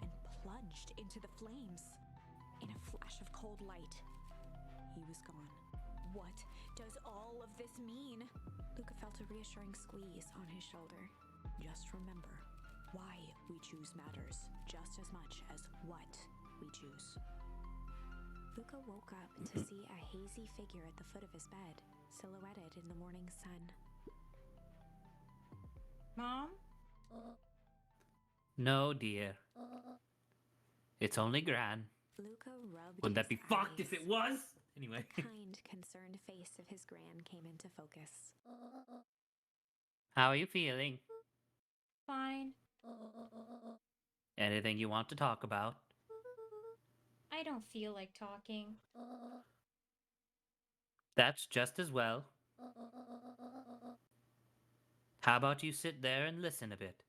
and plunged into the flames. In a flash of cold light, he was gone. What does all of this mean? Luca felt a reassuring squeeze on his shoulder. Just remember, why we choose matters just as much as what we choose. Luca woke up to see a hazy figure at the foot of his bed, silhouetted in the morning sun. Mom? No, dear. It's only Gran. Luca rubbed Wouldn't that his be fucked if eyes. it was? Anyway. The kind, concerned face of his gran came into focus. How are you feeling? Fine. Anything you want to talk about? I don't feel like talking. That's just as well. How about you sit there and listen a bit?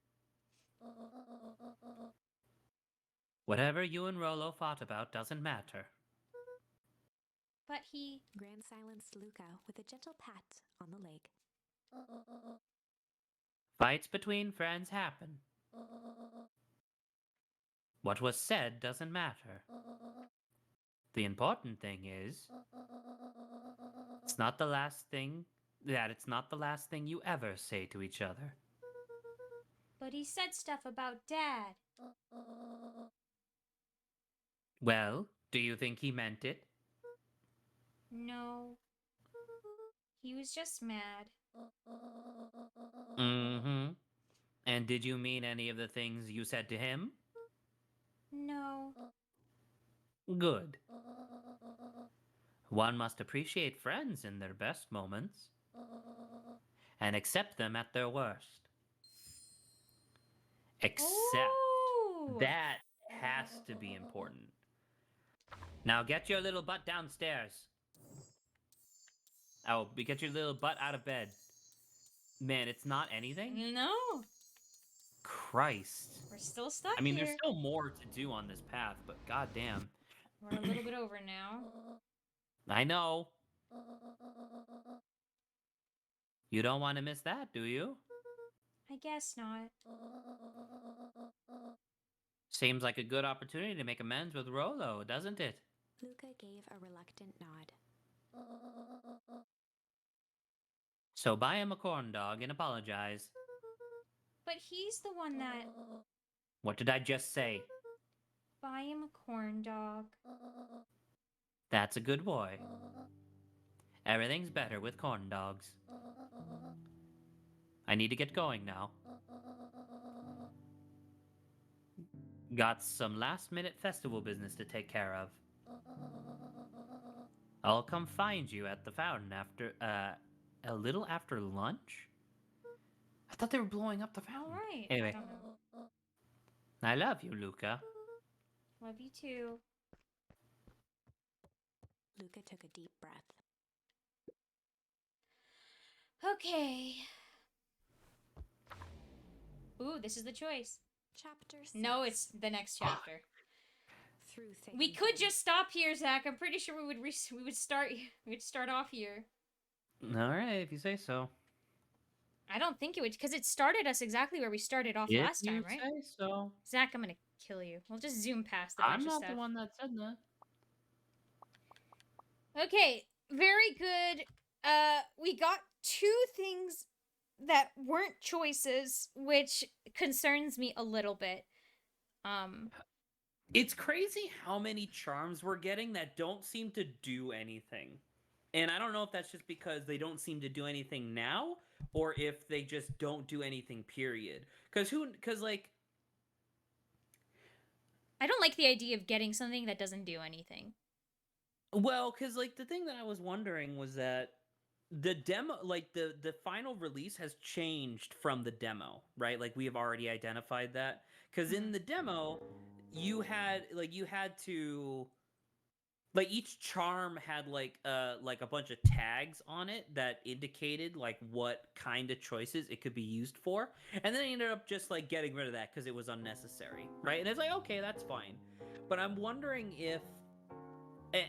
Whatever you and Rolo fought about doesn't matter. But he... Gran silenced Luca with a gentle pat on the leg. Fights between friends happen. What was said doesn't matter. The important thing is, it's not the last thing you ever say to each other. But he said stuff about Dad. Well, do you think he meant it? No. He was just mad. Mm-hmm. And did you mean any of the things you said to him? No. Good. One must appreciate friends in their best moments and accept them at their worst. Except Ooh. that has to be important. Now get your little butt downstairs. Oh, get your little butt out of bed. Man, it's not anything? No. Christ. We're still stuck I mean, here. there's still more to do on this path, but goddamn. We're a little bit over now. I know. You don't want to miss that, do you? I guess not. Seems like a good opportunity to make amends with Rolo, doesn't it? Luca gave a reluctant nod. So buy him a corn dog and apologize. But he's the one that... What did I just say? Buy him a corn dog. That's a good boy. Everything's better with corn dogs. I need to get going now. Got some last-minute festival business to take care of. I'll come find you at the fountain after, a little after lunch? I thought they were blowing up the All fountain. right. Anyway. I don't know. I love you, Luca. Love you too. Luca took a deep breath. Okay. Ooh, this is the choice. Chapter 6. No, it's the next chapter. Through thick We and could thin. just stop here, Zach. I'm pretty sure we would start off here. All right, if you say so. I don't think it would, because it started us exactly where we started off If last time, you right? say so. Zach, I'm gonna kill you. We'll just zoom past a bunch I'm of not stuff. the one that said that. Okay, very good. We got two things that weren't choices, which concerns me a little bit. It's crazy how many charms we're getting that don't seem to do anything. And I don't know if that's just because they don't seem to do anything now, or if they just don't do anything, period. Because, like, I don't like the idea of getting something that doesn't do anything. well, because, like, the thing that I was wondering was that the demo, like, the final release has changed from the demo, right? Like, we have already identified that. Because in the demo, you had to... like each charm had like a bunch of tags on it that indicated like what kind of choices it could be used for, and then I ended up just like getting rid of that because it was unnecessary, right? And it's like, okay, that's fine, but I'm wondering if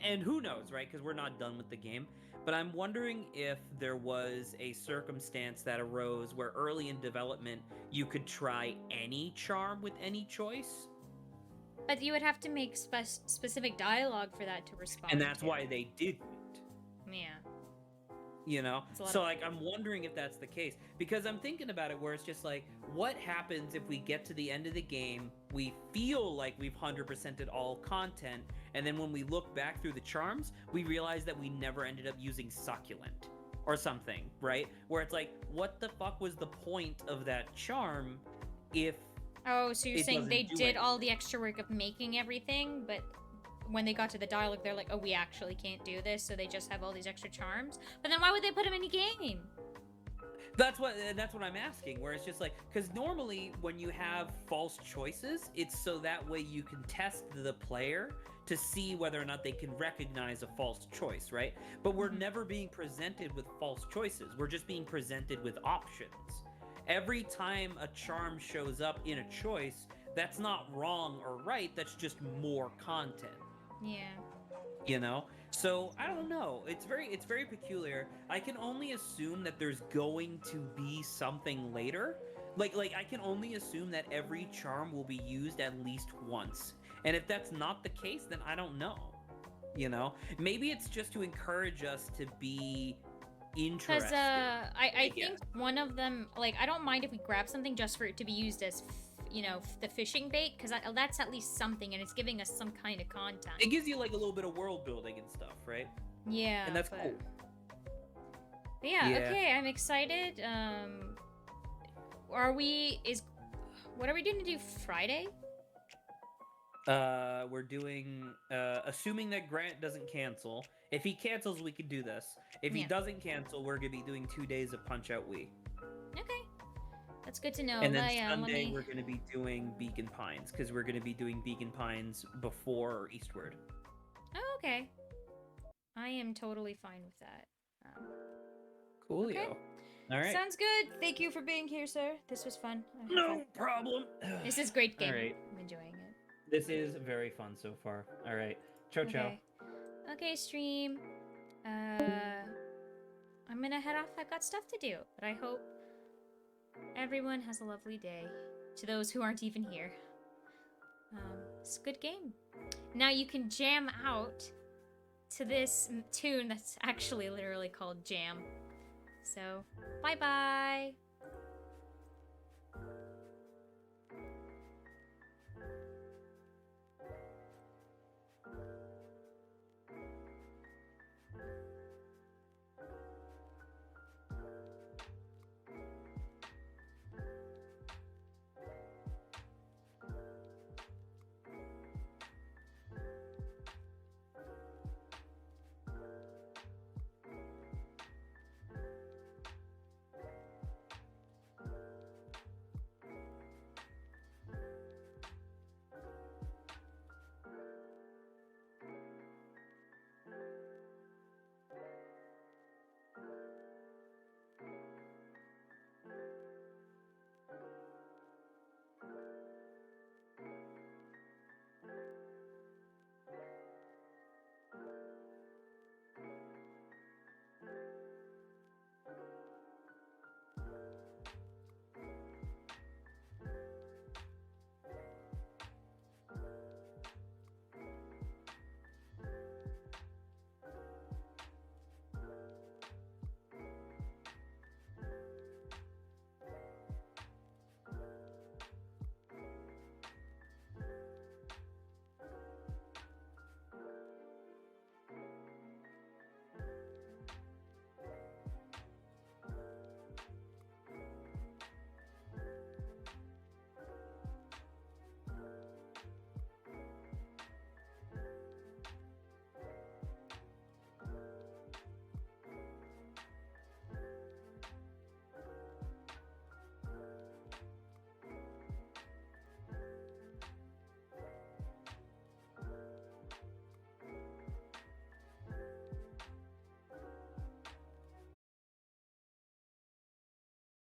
and who knows, right? Because we're not done with the game, but I'm wondering if there was a circumstance that arose where early in development you could try any charm with any choice. But you would have to make specific dialogue for that to respond. And that's to. why they didn't. Yeah. You know? It's a lot So, of- like, I'm wondering if that's the case. Because I'm thinking about it where it's just like, what happens if we get to the end of the game, we feel like we've 100%ed all content, and then when we look back through the charms, we realize that we never ended up using Succulent or something, right? Where it's like, what the fuck was the point of that charm if... Oh, so you're It saying doesn't they do did all anything. the extra work of making everything, but when they got to the dialogue, they're like, oh, we actually can't do this, so they just have all these extra charms? But then why would they put them in a game? That's what I'm asking, where it's just like, because normally when you have false choices, it's so that way you can test the player to see whether or not they can recognize a false choice, right? But we're never being presented with false choices. We're just being presented with options. Every time a charm shows up in a choice, that's not wrong or right, that's just more content. Yeah. You know? So I don't know. It's very peculiar. I can only assume that there's going to be something later. Like I can only assume that every charm will be used at least once. And if that's not the case, then I don't know. You know? Maybe it's just to encourage us to be interested. Because I guess. think one of them, like, I don't mind if we grab something just for it to be used as, the fishing bait, because that's at least something, and it's giving us some kind of content. It gives you like a little bit of world building and stuff, right? Yeah. And that's but... cool. But yeah, Yeah. okay, I'm excited. What are we doing to do Friday? We're doing assuming that Grant doesn't cancel. If he cancels, we could do this. If he Yeah. doesn't cancel, we're gonna be doing 2 days of Punch Out Wii. Okay. That's good to know. And then But, yeah, let Sunday me- we're gonna be doing Beacon Pines, because we're gonna be doing Beacon Pines before Eastward. Oh, okay. I am totally fine with that. Coolio. Okay. All right. Sounds good. Thank you for being here, sir. This was fun. I had No fun. problem. This is a great game. All right. I'm enjoying it. This is very fun so far. All right. Ciao, ciao. Okay. Okay, stream. I'm gonna head off. I've got stuff to do, but I hope everyone has a lovely day. To those who aren't even here, it's a good game. Now you can jam out to this tune that's actually literally called Jam. So, bye bye.